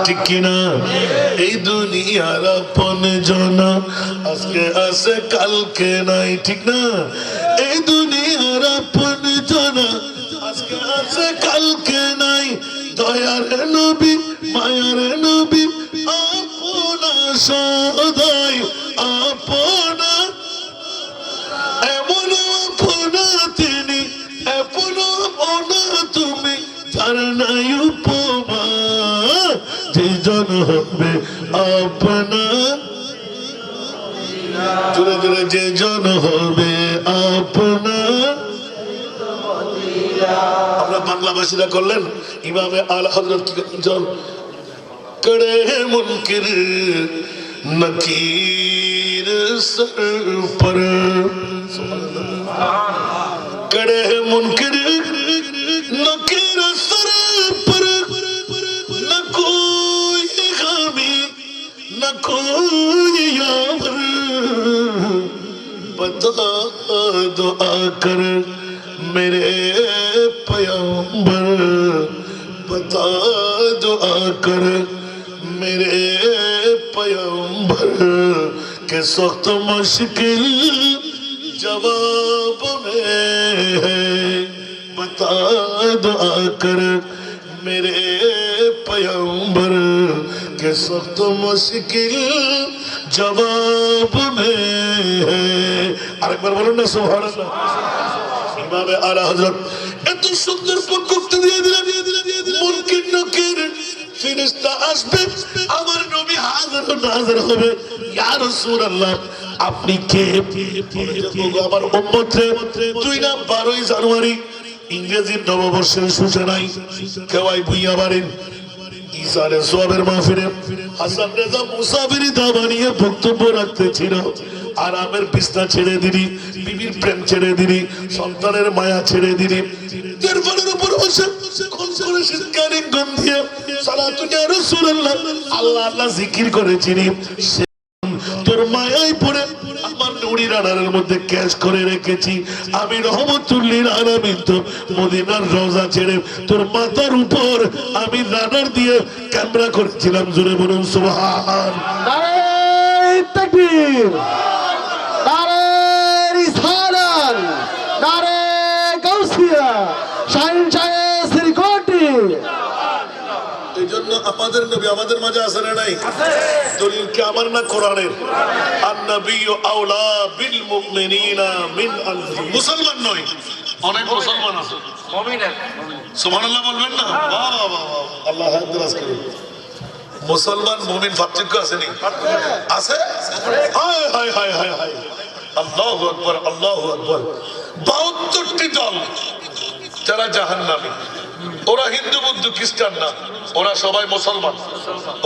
ঠিক কিনা? এই দুনিয়ার আপন জনা আজকে আছে কালকে নাই, ঠিক না? এই দুনিয়ার আপন জনা আজকে আছে কালকে নাই। দয়ার নবী মায়ার নবী আপনা সদাই আপনা, এমন আপনা তিনি, এমন আপনা তুমি, যার নাই উপমা, যে জন হবে আপনার। জোরে জোরে, যে জন হবে আপনার। আমরা বাংলাভাষীরা করলেন ইমামে আলা হযরত কি জন করে মুনকির নকির সর पर, करे मुनकिर नकीर सर पर, न कोई गामी न कोई यावर, बता दो आकर मेरे पैगंबर, बता दो आकर मेरे पैगंबर के सख्त मुश्किल जवाब में है, बता दो आकर मेरे पैगंबर के सख्त मुश्किल जवाब में है। আরেকবার বলুন না সুবহানাল্লাহ। ইমামে আলা হযরত এত সুন্দর বক্তব্য দিয়ে দিলেন, মুনকির নকির ফেরেশতা আসবে, আমার নবী হাজির নাজির হবে। ইয়া রাসূলুল্লাহ আপনি কে? আমার উম্মত রে, তুই না 12ই জানুয়ারি ইংরেজি নববর্ষের সূচনায় কেওয়াই ভুইয়া বাড়েন ঈসারে সোয়াবের মাহফিলে হাসান রেজা মুসাফিরি দাবা নিয়ে বক্তব্য রাখতে ছিল। আরামের বিছনা ছেড়ে দিলি, বিবির প্রেম ছেড়ে দিলি, সন্তানের মায়া ছেড়ে দিলি, তিরফানের উপর বসে কোন করে শীতকালীন গন্ধিয়ে সালাতু ইয়া রাসূলুল্লাহ আল্লাহ আল্লাহ জিকির করেছিলি। তোর মায়ায় পড়ে আমার নুরি রাডারের মধ্যে ক্যাশ করে রেখেছি। আমি রহমতুল্লিল আলামিন তো মদিনার রওজা ছেড়ে তোর মাথার উপর আমি রাডার দিয়ে ক্যামেরা করেছিলাম। জোরে বলুন সুবহান। নারে তাকবীর, নারে রিসালাত, নারে গাউসিয়া, শাহিন শাহের শ্রীকোটি। এই জন্য আমাদের নবী আমাদের মাঝে আছে না নাই? দলিল কি আমার না কোরআনের? আন-নাবিয়্যু আওলা বিল মুমিনিনা মিন আনফুসিহিম। মুসলমান নয়, অনেক মুসলমান আছে সুবহানাল্লাহ বলবেন না বাহ বাহ বাহ আল্লাহ হায়াত দারাজ করুন মুসলমান মুমিন পার্থক্য আছে নি আছে হায় হায় হায় হায় হায় আল্লাহু আকবার আল্লাহু আকবার 72টি দল যারা জাহান্নামী ওরা হিন্দু বৌদ্ধ খ্রিস্টান না ওরা সবাই মুসলমান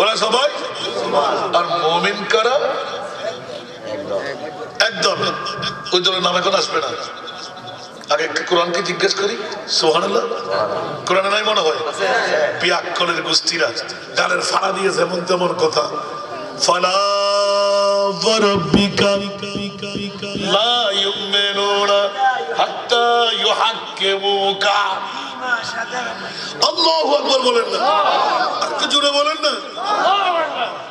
ওরা সবাই আর মুমিন কারা একদম ওই দলের নাম এখন আসবে না আগে একটা কোরআনকে জিজ্ঞেস করি সুবহানাল্লাহ কোরআনে নাই মনে হয় পিয়াক্কলের গোষ্ঠীরা গালের ফাড়া দিয়ে যেমন তেমন কথা ফালা ওয়ারাব্বিকা লা ইউমিনুনা হাত্তা ইউহাক্কিমুকা আল্লাহু আকবার বলেন না আর একটু জোরে বলেন না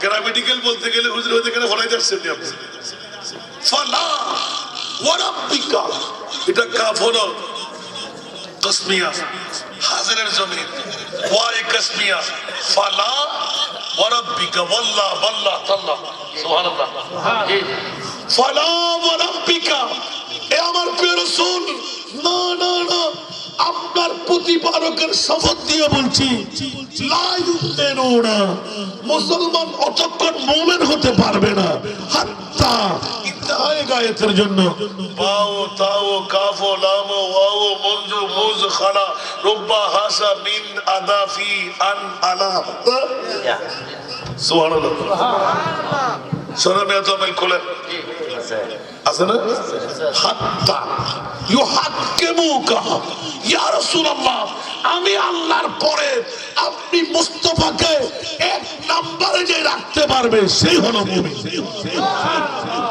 গ্রামাটিক্যাল বলতে গেলে হুজুর হতে গেলে ফলাই যাচ্ছেন আপনি ফালা ওয়ারাব্বিকা এটা কাফ হলো কসমিয়া হাজিরের জমিন ওয়াই কসমিয়া ফালা ওয়ারাব্বিকা ওয়াল্লাহ ওয়াল্লাহ তাল্লাহ সুবহানাল্লাহ ফালা ওয়ারাব্বিকা এ আমার প্রিয় রাসূল না না না আপনার প্রতিপালকের শপথ দিয়ে বলছি লা ইউমিনুনা মুসলমান অতক্ষণ মুমিন হতে পারবে না হাত্তা ইন্তাহায়ে গায়াতের জন্য বাও তাও কাফ লাম ওয়াও মুনজু মুজ খালা রুব্বা হাসা মিন আদাফি আন আলা সুবহানাল্লাহ সূরা মিয়াতুল কুলান আছে না হাত্তা ইউহাক্কিমুকা ইয়া রাসূলুল্লাহ আমি আল্লাহর পরে আপনি মুস্তাফাকে এক নম্বরে যে রাখতে পারবে সেই হলো মুমিন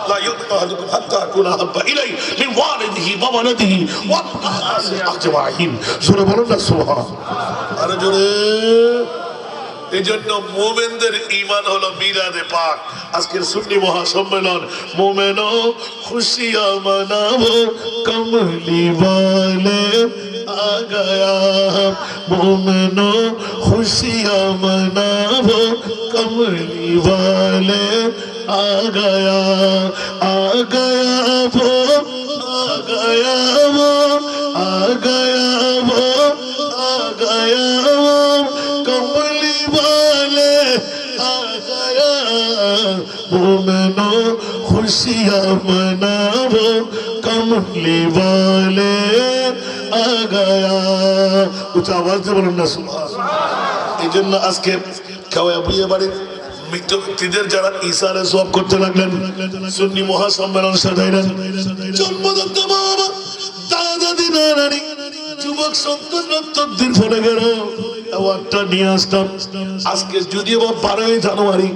লা ইউমিনু হাত্তা আকুনা হাব্বা ইলাই মিন ওয়ালিদিহি ওয়া ওয়ালাদিহি ওয়া নাসি আজমাইন সূরা বলেন না সুবহান আরে জোরে এই জন্য মুমিনদের ঈমান হলো মিলাদে পাক আজকের সুন্নি মহাসম্মেলন মুমিনো খুশিয়া মানাবো কমলি वाले आ गया मुमिनो खुशियां मनावो कमली वाले आ गया वो आ गया वो आ गया वो आ गया वो कमली वाले आ गया मुमिनो खुशियां मनावो कमली वाले आ गया उच्च आवाज से बोलें ना सुभान এই জন্য আজকে খাওয়া বিয়ে বাড়ির মৃত ব্যক্তিদের যারা ইসারে সওয়াব করতে লাগলেন সুন্নি মহাসম্মেলন সাজাইলেন জন্মদাতা বাবা দাদা নানি যুবক সন্তানরা তকদির ফলে গেল অ্যাওয়ার্ডটা নিয়ে আসতাম আজকে যদিও 12 জানুয়ারি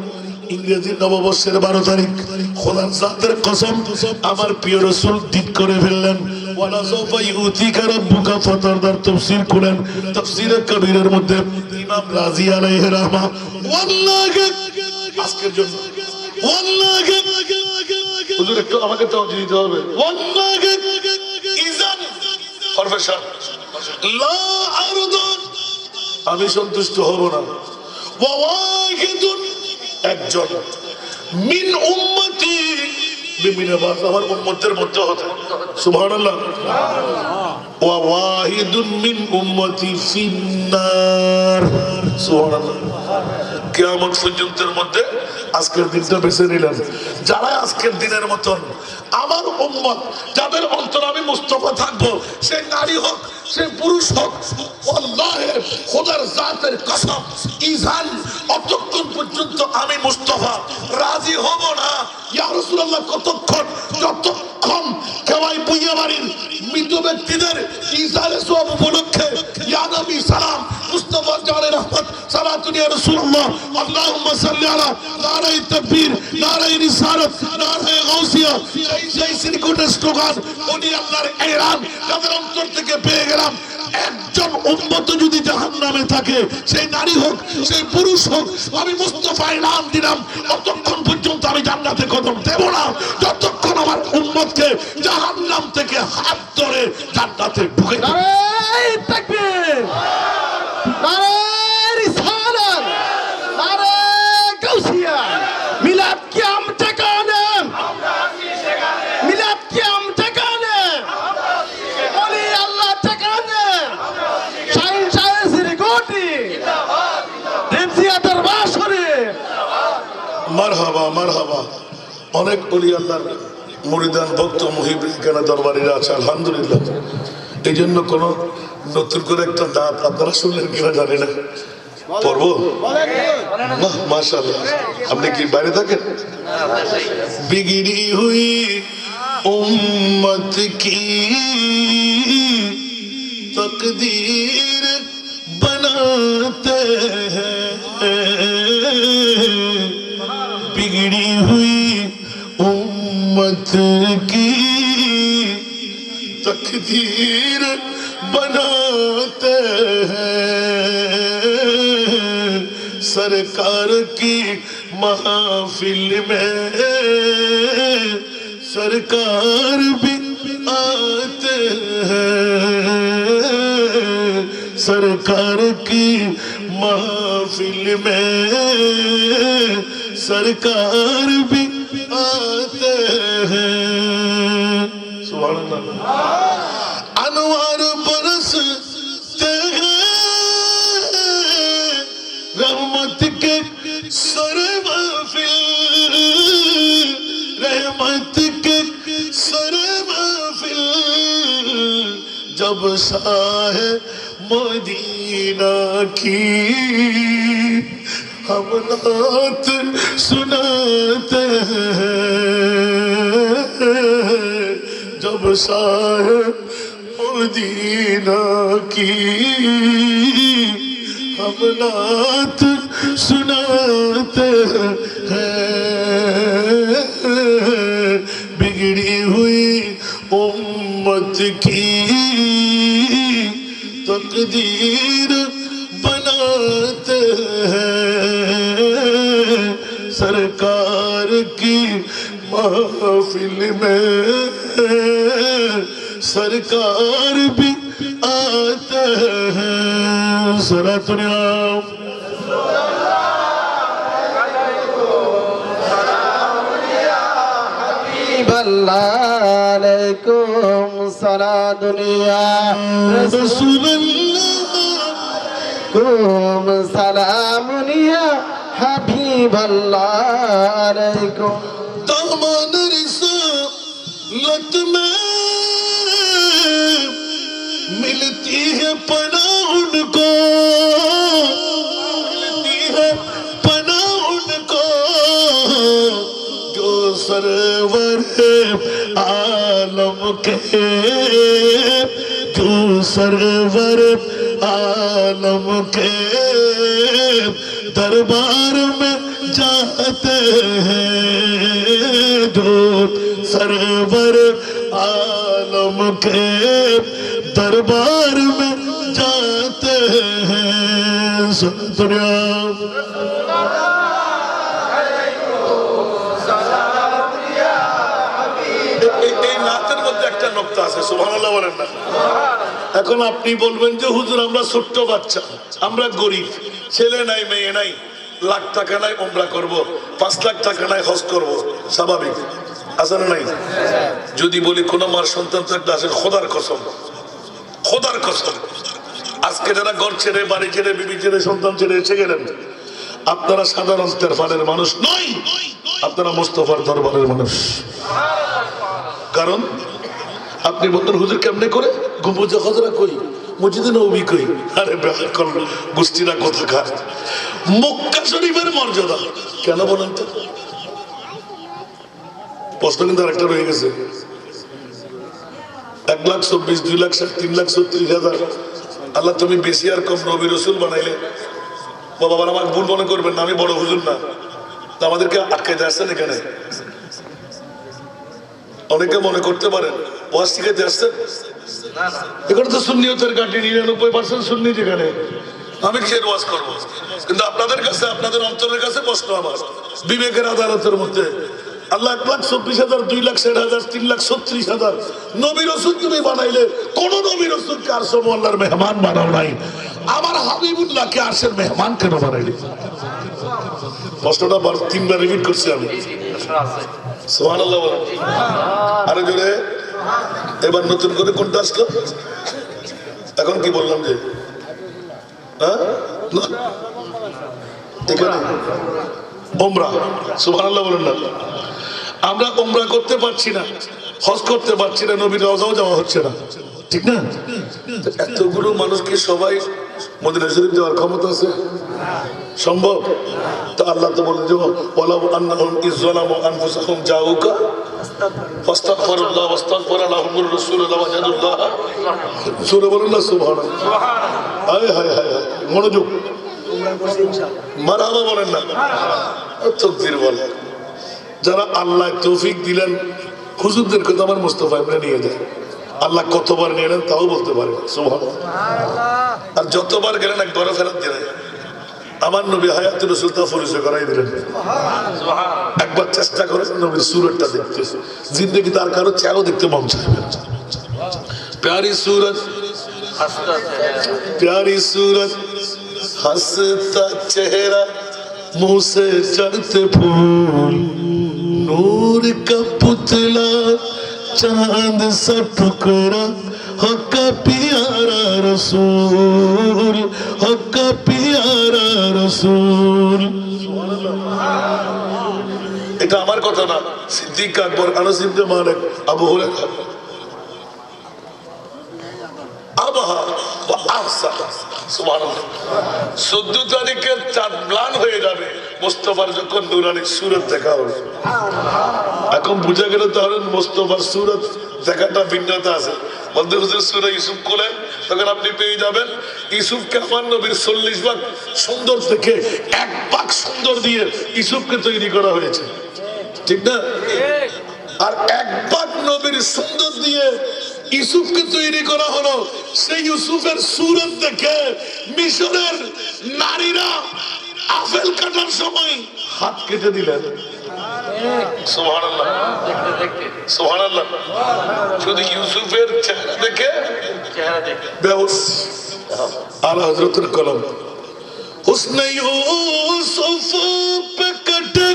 ইংরেজি নববর্ষের 12 তারিখ খোদার জাতের কসম আমার প্রিয় রাসূল দিক করে ফেললেন ওয়ালা সাওফা ইউতিকা রাব্বুকা ফাতারদার তাফসীর করেন তাফসীরে কবীরের মধ্যে ইমাম রাজি আলাইহি রাহমা ওয়াল্লাহি আজকের জন্য ওয়াল্লাহি হুজুর একটু আমাকে তাওজীহ দিতে হবে ওয়াল্লাহি ইযান হরফে লা আরদুন আমি সন্তুষ্ট হব না ওয়া ওয়াহিদুন একজন মিন উম্মতি বিমিনা বাস আমার উম্মতের মধ্যে হতে সুবহানাল্লাহ ওয়া ওয়াহিদুন মিন উম্মতি ফিন্নার সুবহানাল্লাহ কিয়ামত পর্যন্তের মধ্যে আজকের দিনটা বেছে নিলেন যারা আজকের দিনের মতন আমার উম্মত যাদের অন্তর আমি মুস্তাফা থাকবো সে নারী হোক সে পুরুষ হোক আল্লাহে খোদার জাতের কসম ইজান অতক্ষণ পর্যন্ত আমি মুস্তাফা রাজি হব না ইয়া রাসূলুল্লাহ কতক্ষণ যতক্ষণ কেওয়াই বুইয়া বাড়ির মৃত ব্যক্তিদের ইজারে সওয়াব উপলক্ষে ইয়া নবী সালাম মুস্তাফা জানে রহমত সালাতুন ইয়া রাসূলুল্লাহ আল্লাহুম্মা সাল্লি আলা নারায়ে তাকবীর নারায়ে রিসালাত নারায়ে গাউসিয়া এই সিরিকুটের স্লোগান উনি আল্লাহর এলান যাদের অন্তর থেকে পেয়ে গেলাম একজন উম্মত যদি জাহান্নামে থাকে সেই নারী হোক সেই পুরুষ হোক আমি মুস্তাফা এলান দিলাম ততক্ষণ পর্যন্ত আমি জান্নাতে কদম দেব না যতক্ষণ আমার উম্মতকে জাহান্নাম থেকে হাত ধরে জান্নাতে ঢুকে নারায়ে তাকবীর নারায়ে রিসালাত নারায়ে গাউসিয়া মিলাদ কিয়াম ঠিকানে মিলাদ কিয়াম ঠিকানে ওলি আল্লাহ মারহাবা মারহাবা। অনেক ওলি আল্লাহর মুরিদান ভক্ত মুহিব এখানে দরবারিরা আছে আলহামদুলিল্লাহ। এই জন্য কোনো নতুন করে একটা দাঁত আপনারা শুনলেন কিনা জানি না, পড়বো। মাশাআল্লাহ। আপনি কি বাইরে থাকেন? বিগড়ি হুই উম্মত কি তকদীর बनाते हैं, बिगड़ी हुई उम्मत की तकदीर बनाते हैं। सरकार की महफिल में सरकार भी आते हैं, सरकार की महफिल में सरकार भी आते हैं। सुभान अल्लाह। अनवार बरसते हैं रहमत के सर महफिल, रहमत के सर महफिल। जब शाह मदीना की हम नात सुनाते हैं, जब शाह मदीना की हम नात सुनाते हैं। बिगड़ी हुई उम्मत की तकदीर बनाते हैं, सरकार की महफिल में सरकार भी आते हैं। सरातुनियाम अलैकुम सला दुनिया रसूलुल्लाह सलामुनिया हबीब अलैकुम। दामन रिसालत में मिलती है पनाह उनको, मिलती है पनाह उनको, जो सरवर आलम के, जो सरवर आलम के दरबार में जाते हैं, जो सरवर आलम के दरबार में जाते हैं। दुनिया এই নাতের মধ্যে একটা নকতা আছে, সুবহানাল্লাহ বলেন না। এখন আপনি বলবেন যে হুজুর আমরা ছোট্ট বাচ্চা, আমরা গরিব, ছেলে নাই মেয়ে নাই, লাখ টাকা নাই উমরা করব, 5 লাখ টাকা নাই হজ করব, স্বাভাবিক আছে না নাই? যদি বলি কোন মার সন্তান থাকলে আসে খোদার কসম, খোদার কসম, আজকে যারা ঘর ছেড়ে বাড়ি ছেড়ে বিবি ছেড়ে সন্তান ছেড়ে এসে গেলেন, আপনারা সাধারণ তেরফানের মানুষ নয়, আপনারা মুস্তাফার দরবারের মানুষ। কারণ আপনি বলতেন হুজুর কেমনে করে গুম্বুজে হজরা কই, মসজিদে নববী কই, আরে বেকল গোষ্ঠীরা কোথাকার। মক্কা শরীফের মর্যাদা কেন বলেন তো? প্রশ্ন কিন্তু আরেকটা রয়ে গেছে। 1,24,000, 2,60,000, 3,36,000 আল্লাহ তুমি বেশি আর কম নবী রসুল বানাইলে। বাবা আমাকে ভুল মনে করবেন না, আমি বড় হুজুর না, আমাদেরকে আটকাইতে আসছেন এখানে। অনেকে মনে করতে পারেন ওয়াজ শিখাইতে আসছেন, এখানে তো সুন্নিয়তের ঘাঁটি 99% সুন্নি, যেখানে আমি কিসের ওয়াজ করবো? কিন্তু আপনাদের কাছে, আপনাদের অন্তরের কাছে প্রশ্ন আমার, বিবেকের আদালতের মধ্যে আল্লাহ 1,24,000, 2,60,000, 3,36,000 নবী রসুল তুমি বানাইলে, কোন নবী রসুলকে আরশে আল্লাহর মেহমান বানাও নাই, আমার হাবিবুল্লাহকে আরশের মেহমান কেন বানাইলে? প্রশ্নটা 3বার রিপিট করছি আমি। সুবহানাল্লাহ বলেন আরো জোরে। এবার নতুন করে কোনটা আসলো? এখন কি বললাম যে এখানে ওমরা, সুবহানাল্লাহ বলেন না। আমরা ওমরা করতে পারছি না, হজ করতে পারছি না, নবীর রওজাও যাওয়া হচ্ছে না, ঠিক না? এতগুলো মানুষকে সবাই মদিনা শরীফ যাওয়ার ক্ষমতা আছে? সম্ভব? তো আল্লাহ তো বলেন যে ওয়ালাউ আন্নাহুম ইযলামু আনফুসাহুম জাউকা ফাস্তাগফিরুল্লাহ ওয়াস্তাগফারা লাহুমুর রাসূল লাওয়াজাদুল্লাহ। সূরা বলেন না সুবহানাল্লাহ। হায় হায় হায় হায়, মনোযোগ, মারহাবা বলেন না, তাকবীর বলেন। যারা আল্লাহ তৌফিক দিলেন, হুজুরদেরকে তো আমার মুস্তাফা ইবনে নিয়ে যায়, আল্লাহ কতবার নিয়ে নেন তাও বলতে পারে সুবহানাল্লাহ। আর যতবার গেলেন একবার ফেরত দিলেন। আমার নবী হায়াতুর রাসূল তা পরিচয় করাই দিলেন। একবার চেষ্টা করে নবীর সুরতটা দেখতে, জিন্দেগি তার কারো চেহারা দেখতে মন চাইবে। প্যারি সুরত, प्यारी सूरत, हंसता चेहरा, मुंह से चढ़ते फूल, नूर का पुतला, चांद सा टुकड़ा, हक प्यारा रसूल, हक प्यारा रसूल। এটা আমার কথা না, সিদ্দিক আকবর, আনাস ইবনে মালিক, আবু হুরায়রা। আবহা ওয়া আহসা, সুবহানাল্লাহ। 14 তারিখে চাঁদ ম্লান হয়ে যাবে মুস্তাফার যখন নূরানী সূরত দেখা হবে। এখন বুঝা গেল তাহলে মুস্তাফার সূরত দেখাটা ভিন্নতা আছে। বলতে হুজুর সূরা ইউসুফ খোলেন, তখন আপনি পেয়ে যাবেন ইউসুফকে আমার নবীর 40 ভাগ সুন্দর থেকে 1 ভাগ সুন্দর দিয়ে ইউসুফকে তৈরি করা হয়েছে, ঠিক না? আর 1 ভাগ নবীর সুন্দর দিয়ে ইউসুফকে তৈরি করা হলো। সেই ইউসুফের সূরত দেখে মিশরের নারীরা আপেল কাটার সময় হাত কেটে দিলেন। সুবহানাল্লাহ, সুবহানাল্লাহ। শুধু ইউসুফের চেহারা দেখে বেহুশ। আলা হযরতুল কলম, হুসনে ইউসুফ पे कटे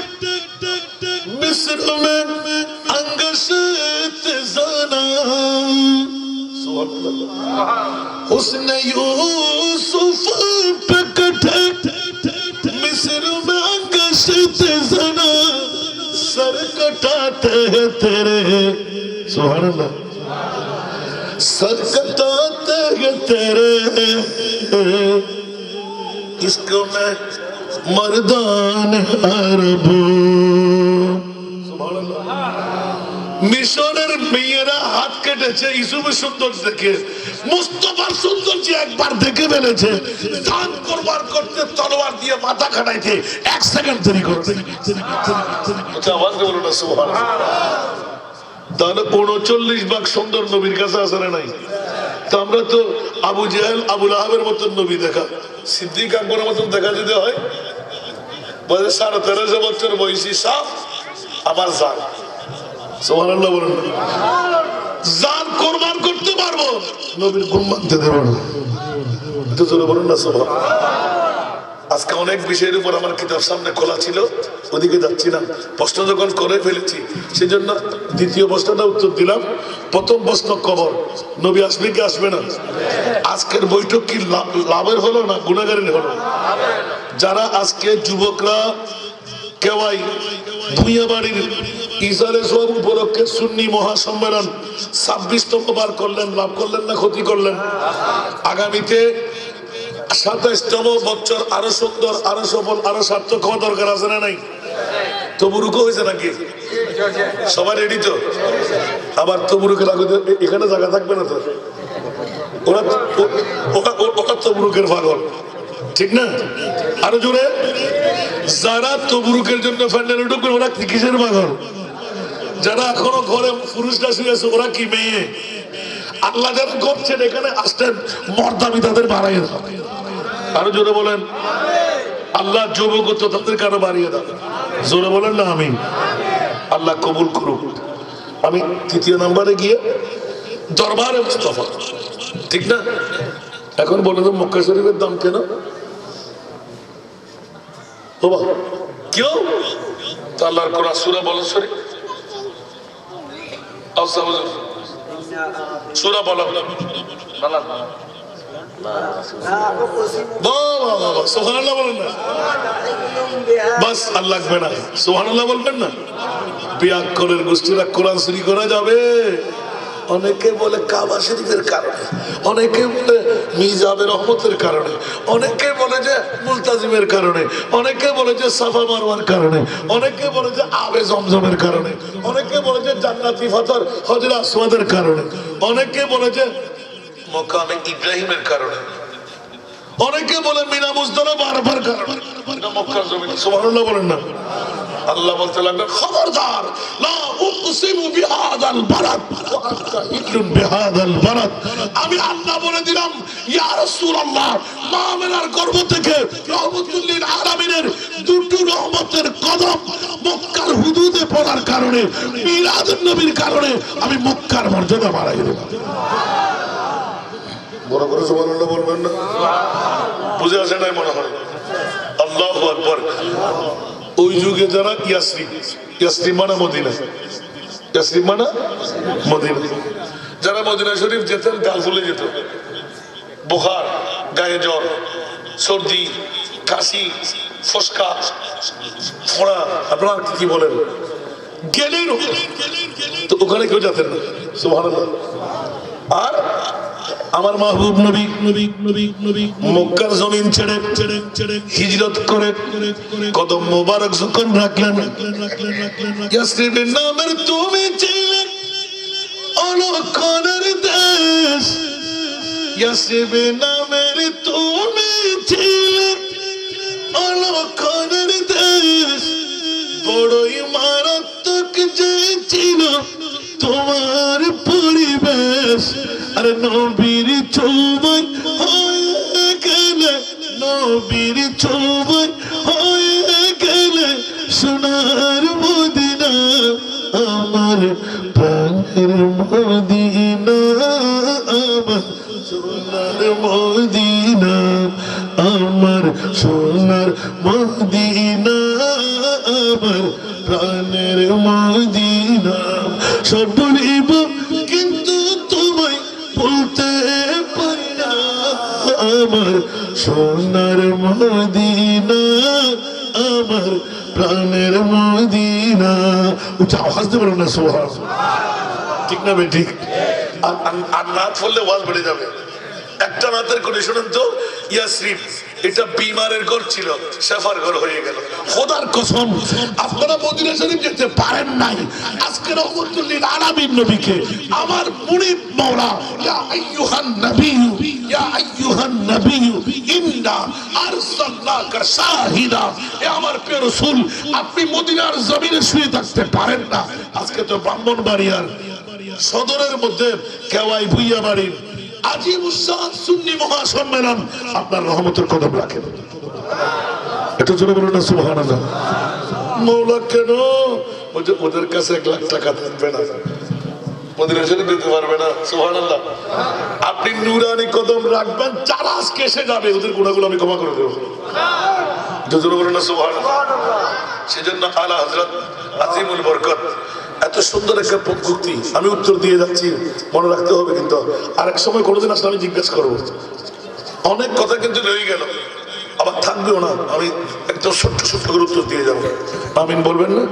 मिस्र में अंगशत ज़ना, हुस्न यूसुफ पे कटे मिस्र में अंगशत ज़ना, सर कटाते हैं तेरे, सुभान अल्लाह, सर कटाते हैं तेरे, इसको मैं मर्दान अरब। মিশরের মেয়েরা হাত কেটেছে ইউসুফের সুন্দর দেখে, মুস্তাফার সৌন্দর্য একবার দেখে ফেলেছে, দান করবার করতে তলোয়ার দিয়ে মাথা খাটাইতে 1 সেকেন্ড দেরি করতে। আওয়াজ দিয়ে বলুন না সুবহানাল্লাহ। তাহলে 39 ভাগ সুন্দর নবীর কাছে আছে না নাই? তো আমরা তো আবু জাহেল, আবু লাহাবের মতন নবী দেখা, সিদ্দিক আকবরের মতন দেখা যদি হয়, বলে 13.5 বছর বয়সী সাপ আমার জান, সুবহানাল্লাহ বলেন, জান কুরবান করতে পারবো, নবীর গুণ মানতে দেব না। একটু জোরে বলুন না সুবহানাল্লাহ। আজকে অনেক বিষয়ের উপর আমার কিতাব সামনে খোলা ছিল, ওদিকে যাচ্ছি না। প্রশ্ন যখন করে ফেলেছি সেজন্য দ্বিতীয় প্রশ্নটা উত্তর দিলাম। প্রথম প্রশ্ন কবর, নবী আসবে কি আসবে না? আজকের বৈঠক কি লাভের হলো না গুনাহগারের হলো? যারা আজকে যুবকরা কেওয়াই ভুঁইয়াবাড়ির ইজারে সব উপলক্ষে সুন্নি মহাসম্মেলন 26তম বার করলেন, লাভ করলেন না ক্ষতি করলেন? আগামীতে 27তম বছর আরো সুন্দর, আরো সফল, আরো সার্থক হওয়া দরকার আছে না নাই? তবুরুকও হয়েছে নাকি? সবাই রেডি তো? আবার তবুরুকে লাগবে, এখানে জায়গা থাকবে না তো, ওরা তবুরুকের পাগল, ঠিক না? আরো জোরে, যারা তবুরুকের জন্য প্যান্ডেলে ঢুকবে ওরা কিসের পাগল? যারা এখনো ঘরে পুরুষরা শুয়ে আছে ওরা কি মেয়ে? আল্লাহ যারা করছেন এখানে আসতেন, মর্দামি তাদের বাড়াইয়ে দাও। আরো জোরে বলেন, আল্লাহ যুবকত্ব তাদেরকে আরো বাড়িয়ে দাও। জোরে বলেন না আমিন। আল্লাহ কবুল করুক। আমি 3য় নম্বরে গিয়ে দরবারে মুস্তাফা, ঠিক না? এখন বলে তো মক্কা শরীফের দাম কেন? কেউ তো আল্লাহর কোরআন সূরা বলেন শরীফ, আচ্ছা হুজুর সূরা বলো, সুবহানাল্লাহ বলেন না বাস আর লাগবে না সুবহানাল্লাহ বলবেন না বিয়াক্করের গোষ্ঠীরা কোরআন চুরি করা যাবে অনেকে বলে কাবা শরীফের কারণে অনেকে বলে মিজাবে রহমতের কারণে অনেকে বলে যে মুলতাজিমের কারণে অনেকে বলে যে সাফা মারওয়ার কারণে অনেকে বলে যে আবে জমজমের কারণে অনেকে বলে যে জান্নাতি পাথর হজরে আসওয়াদের কারণে অনেকে বলে যে মকামে ইব্রাহিমের কারণে অনেকে বলে মিনা মুজদালিফা আরাফার কারণে এটা মক্কার জমিন সুবহানাল্লাহ বলেন না আল্লাহ বলতে লাগলেন খবরদার লা উকসিমু বিহাদাল বালাদ ওয়া আনতা হিল্লুন বিহাদাল বালাদ আমি আল্লাহ বলে দিলাম ইয়া রাসূলুল্লাহ মা আমিনার গর্ভ থেকে রহমাতুল লিল আলামিনের দুটো রহমতের কদম মক্কার হুদুদে পড়ার কারণে মিলাদুন নবীর কারণে আমি মক্কার মর্যাদা বাড়াই দিলাম বড় করে সুবহানাল্লাহ বলবেন না বুঝে আসে নাই মনে হয় আল্লাহু আকবার ওই যুগে যারা ইয়াসরিব মানে মদিনা ইয়াসরিব মানে মদিনা যারা মদিনা শরীফ যেতেন গাল ফুলে যেত বুখার গায়ে জ্বর সর্দি কাশি ফসকা ফোড়া আপনারা কি বলেন গেলেন তো ওখানে কেউ যেতেন না সুবহানাল্লাহ আর আমার মাহবুব নবী নবী নবী নবী মক্কার জমিন ছেড়ে হিজরত করে কদম মোবারক যখন রাখলেন ইয়াসরিবের নামের তুমি ছিলে অলক্ষণের দেশ ইয়াসরিবের নামের তুমি ছিলে অলক্ষণের দেশ বড়ই মারাত্মক যে ছিল তোমার পরিবেশ আরে নবীর চৌবাই হয়ে গেলে নবীর চৌবাই হয়ে গেলে সোনার মদিনা আমার প্রাণের মদিনা আমার সোনার মদিনা আমার সোনার মদিনা আমার প্রাণের মদিনা সব বলিব কিন্তু তোমায় বলতে পারি না আমার সোনার মদিনা আমার প্রাণের মদিনা উচ্চা আওয়াজ দিয়ে বলো না সুবহানাল্লাহ ঠিক না ভাই ঠিক আর নাত পড়লে ওয়াজ বেড়ে যাবে একটা নাতের করে শুনেন তো ইয়াসরিব এটা বিমারের ঘর ছিল শেফার ঘর হয়ে গেল খোদার কসম আপনারা মদিনা শরীফ যেতে পারেন নাই আজকে রহমতুল লিল আলামিন নবীকে আমার মুনিব মাওলা ইয়া আইয়ুহান নাবিয়্যু ইয়া আইয়ুহান নাবিয়্যু ইন্না আরসালনাকা শাহিদা এ আমার প্রিয় রাসূল আপনি মদিনার জমিনে শুয়ে থাকতে পারেন না আজকে তো ব্রাহ্মণবাড়িয়ার সদরের মধ্যে কেওয়াই ভুইয়া বাড়ির আজিম উসাদ সুন্নি মহাসম্মেলন আপনার রহমতের কদম রাখেন এটা জোরে বলুন না সুবহানাল্লাহ মওলা কেন ওদের কাছে 1 লাখ টাকা থাকবে না মদিনা শরীফ দিতে পারবে না সুবহানাল্লাহ আপনি নূরানি কদম রাখবেন যারা আজকে এসে যাবে ওদের গুনাহগুলো আমি ক্ষমা করে দেব এটা জোরে বলুন না সুবহানাল্লাহ সেজন্য আলা হযরত আজিমুল বরকত এত সুন্দর একটা পদ্ধতি আমি উত্তর দিয়ে যাচ্ছি মনে রাখতে হবে কিন্তু আরেক সময় কোনোদিন আসলে আমি জিজ্ঞাসা করবো অনেক কথা কিন্তু রয়ে গেল আবার থাকবেও না আমি একদম ছোট্ট ছোট্ট করে উত্তর দিয়ে যাবো আমিন বলবেন না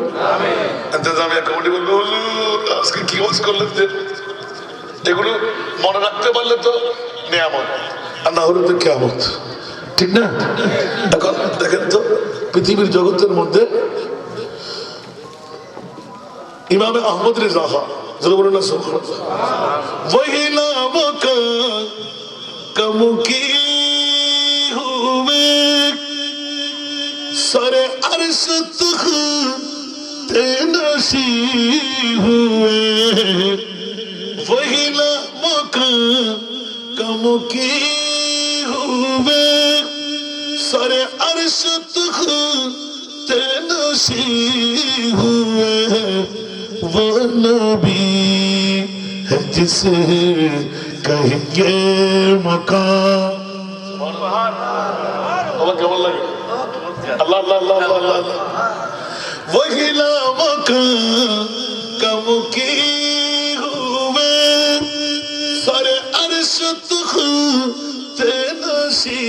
আমি কমিটি বলবো আজকে কি ওয়াজ করলেন যে এগুলো মনে রাখতে পারলে তো নিয়ামত আর না হলে তো কিয়ামত ঠিক না এখন দেখেন তো পৃথিবীর জগতের মধ্যে इमाम अहमद रिजा जरूर बोलना सुबहानल्लाह वही नाम का कम की हुए सरे अर्श तख तेनशी हुए वही नाम का कम की हुए सरे अर्श तख तेनशी हुए वो नबी है जिसे कहेंगे मकाम केमन लगे अल्लाह अल्लाह अल्लाह अल्लाह वही कम की हुए सरे अर्श तख तेनशी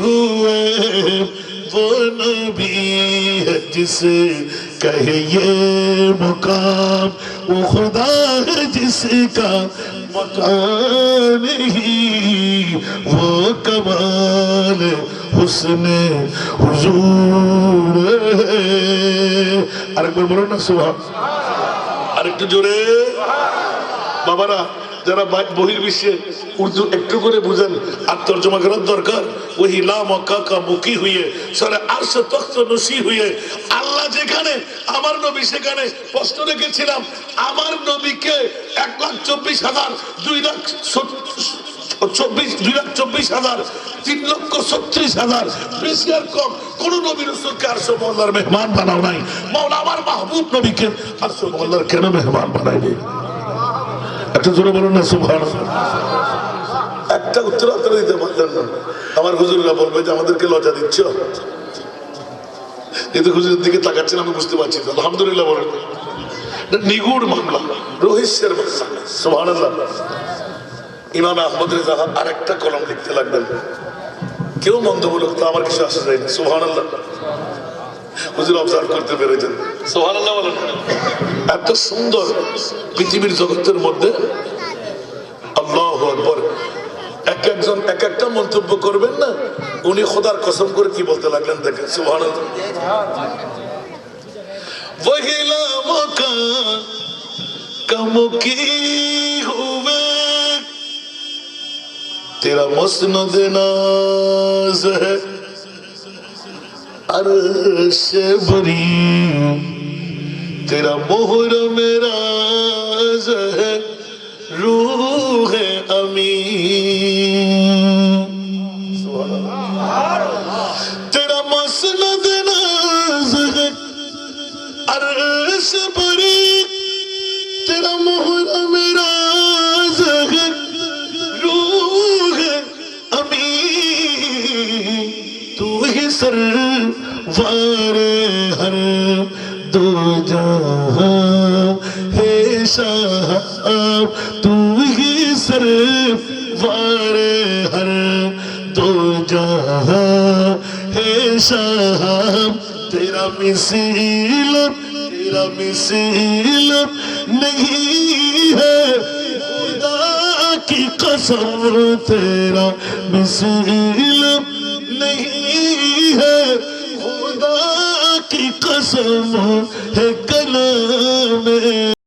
हुए وہ نبی ہے جسے کہے یہ مقام، وہ خدا ہے جس کا مکان نہیں، وہ کمال حسن حضور ہے۔ আরেকবার বলো না সুবহান। আরেকটু জোরে বাবারা, যারা বহির্বিশ্বে উর্দু একটু করে বুঝেন আর তর্জমা করার দরকার। ওই লা মক্কা কা মুকি হুয়ে সরে আরশ তখ্ত নসি হুয়ে, আল্লাহ যেখানে আমার নবী সেখানে। প্রশ্ন রেখেছিলাম আমার নবীকে 1,24,000 2,24,000 3,36,000 বেশি আর কম কোন নবী রাসূলকে আরশ মওলার মেহমান বানাও নাই। মওলা আমার মাহবুব নবীকে আরশ মওলার কেন মেহমান বানাইনি? একটা জোরে বলুন না সুবহানাল্লাহ। একটা উত্তর আপনারা দিতে পারলেন না। আমার হুজুররা বলবে যে আমাদেরকে লজ্জা দিচ্ছ। কিন্তু হুজুরের দিকে তাকাচ্ছেন আমি বুঝতে পারছি। আলহামদুলিল্লাহ বলেন। নিগুড় মামলা, রহস্যের মামলা। সুবহানাল্লাহ। ইমাম আহমদ রেজা আরেকটা কলম লিখতে লাগবেন। কেউ মন্দ বলুক তো আমার কিছু আসে যায় না। সুবহানাল্লাহ। হুজুর অবজার্ভ করতে পেরেছেন। সুবহানাল্লাহ বলেন। এত সুন্দর পৃথিবীর জগতের মধ্যে আল্লাহু আকবার। একজন এক একটা মন্তব্য করবেন না, উনি খোদার কসম করে কি বলতে লাগলেন দেখেন। সুবহানাল্লাহ। वही लामका कमुकी हुए तेरा मसनद नाज है अर्श बरी, तेरा मोहर मेरा है रूह अमी, तेरा मसनद नाज है अर्श बरी, तेरा मोहर मेरा है रूह अमी, तू ही सरवारे हर दो जहां है साहब, तू ही सरवारे हर दो जहां है साहब, तेरा मिसाल नहीं है खुदा की कसम, तेरा मिसाल नहीं है खुदा की कसम है कलाम में।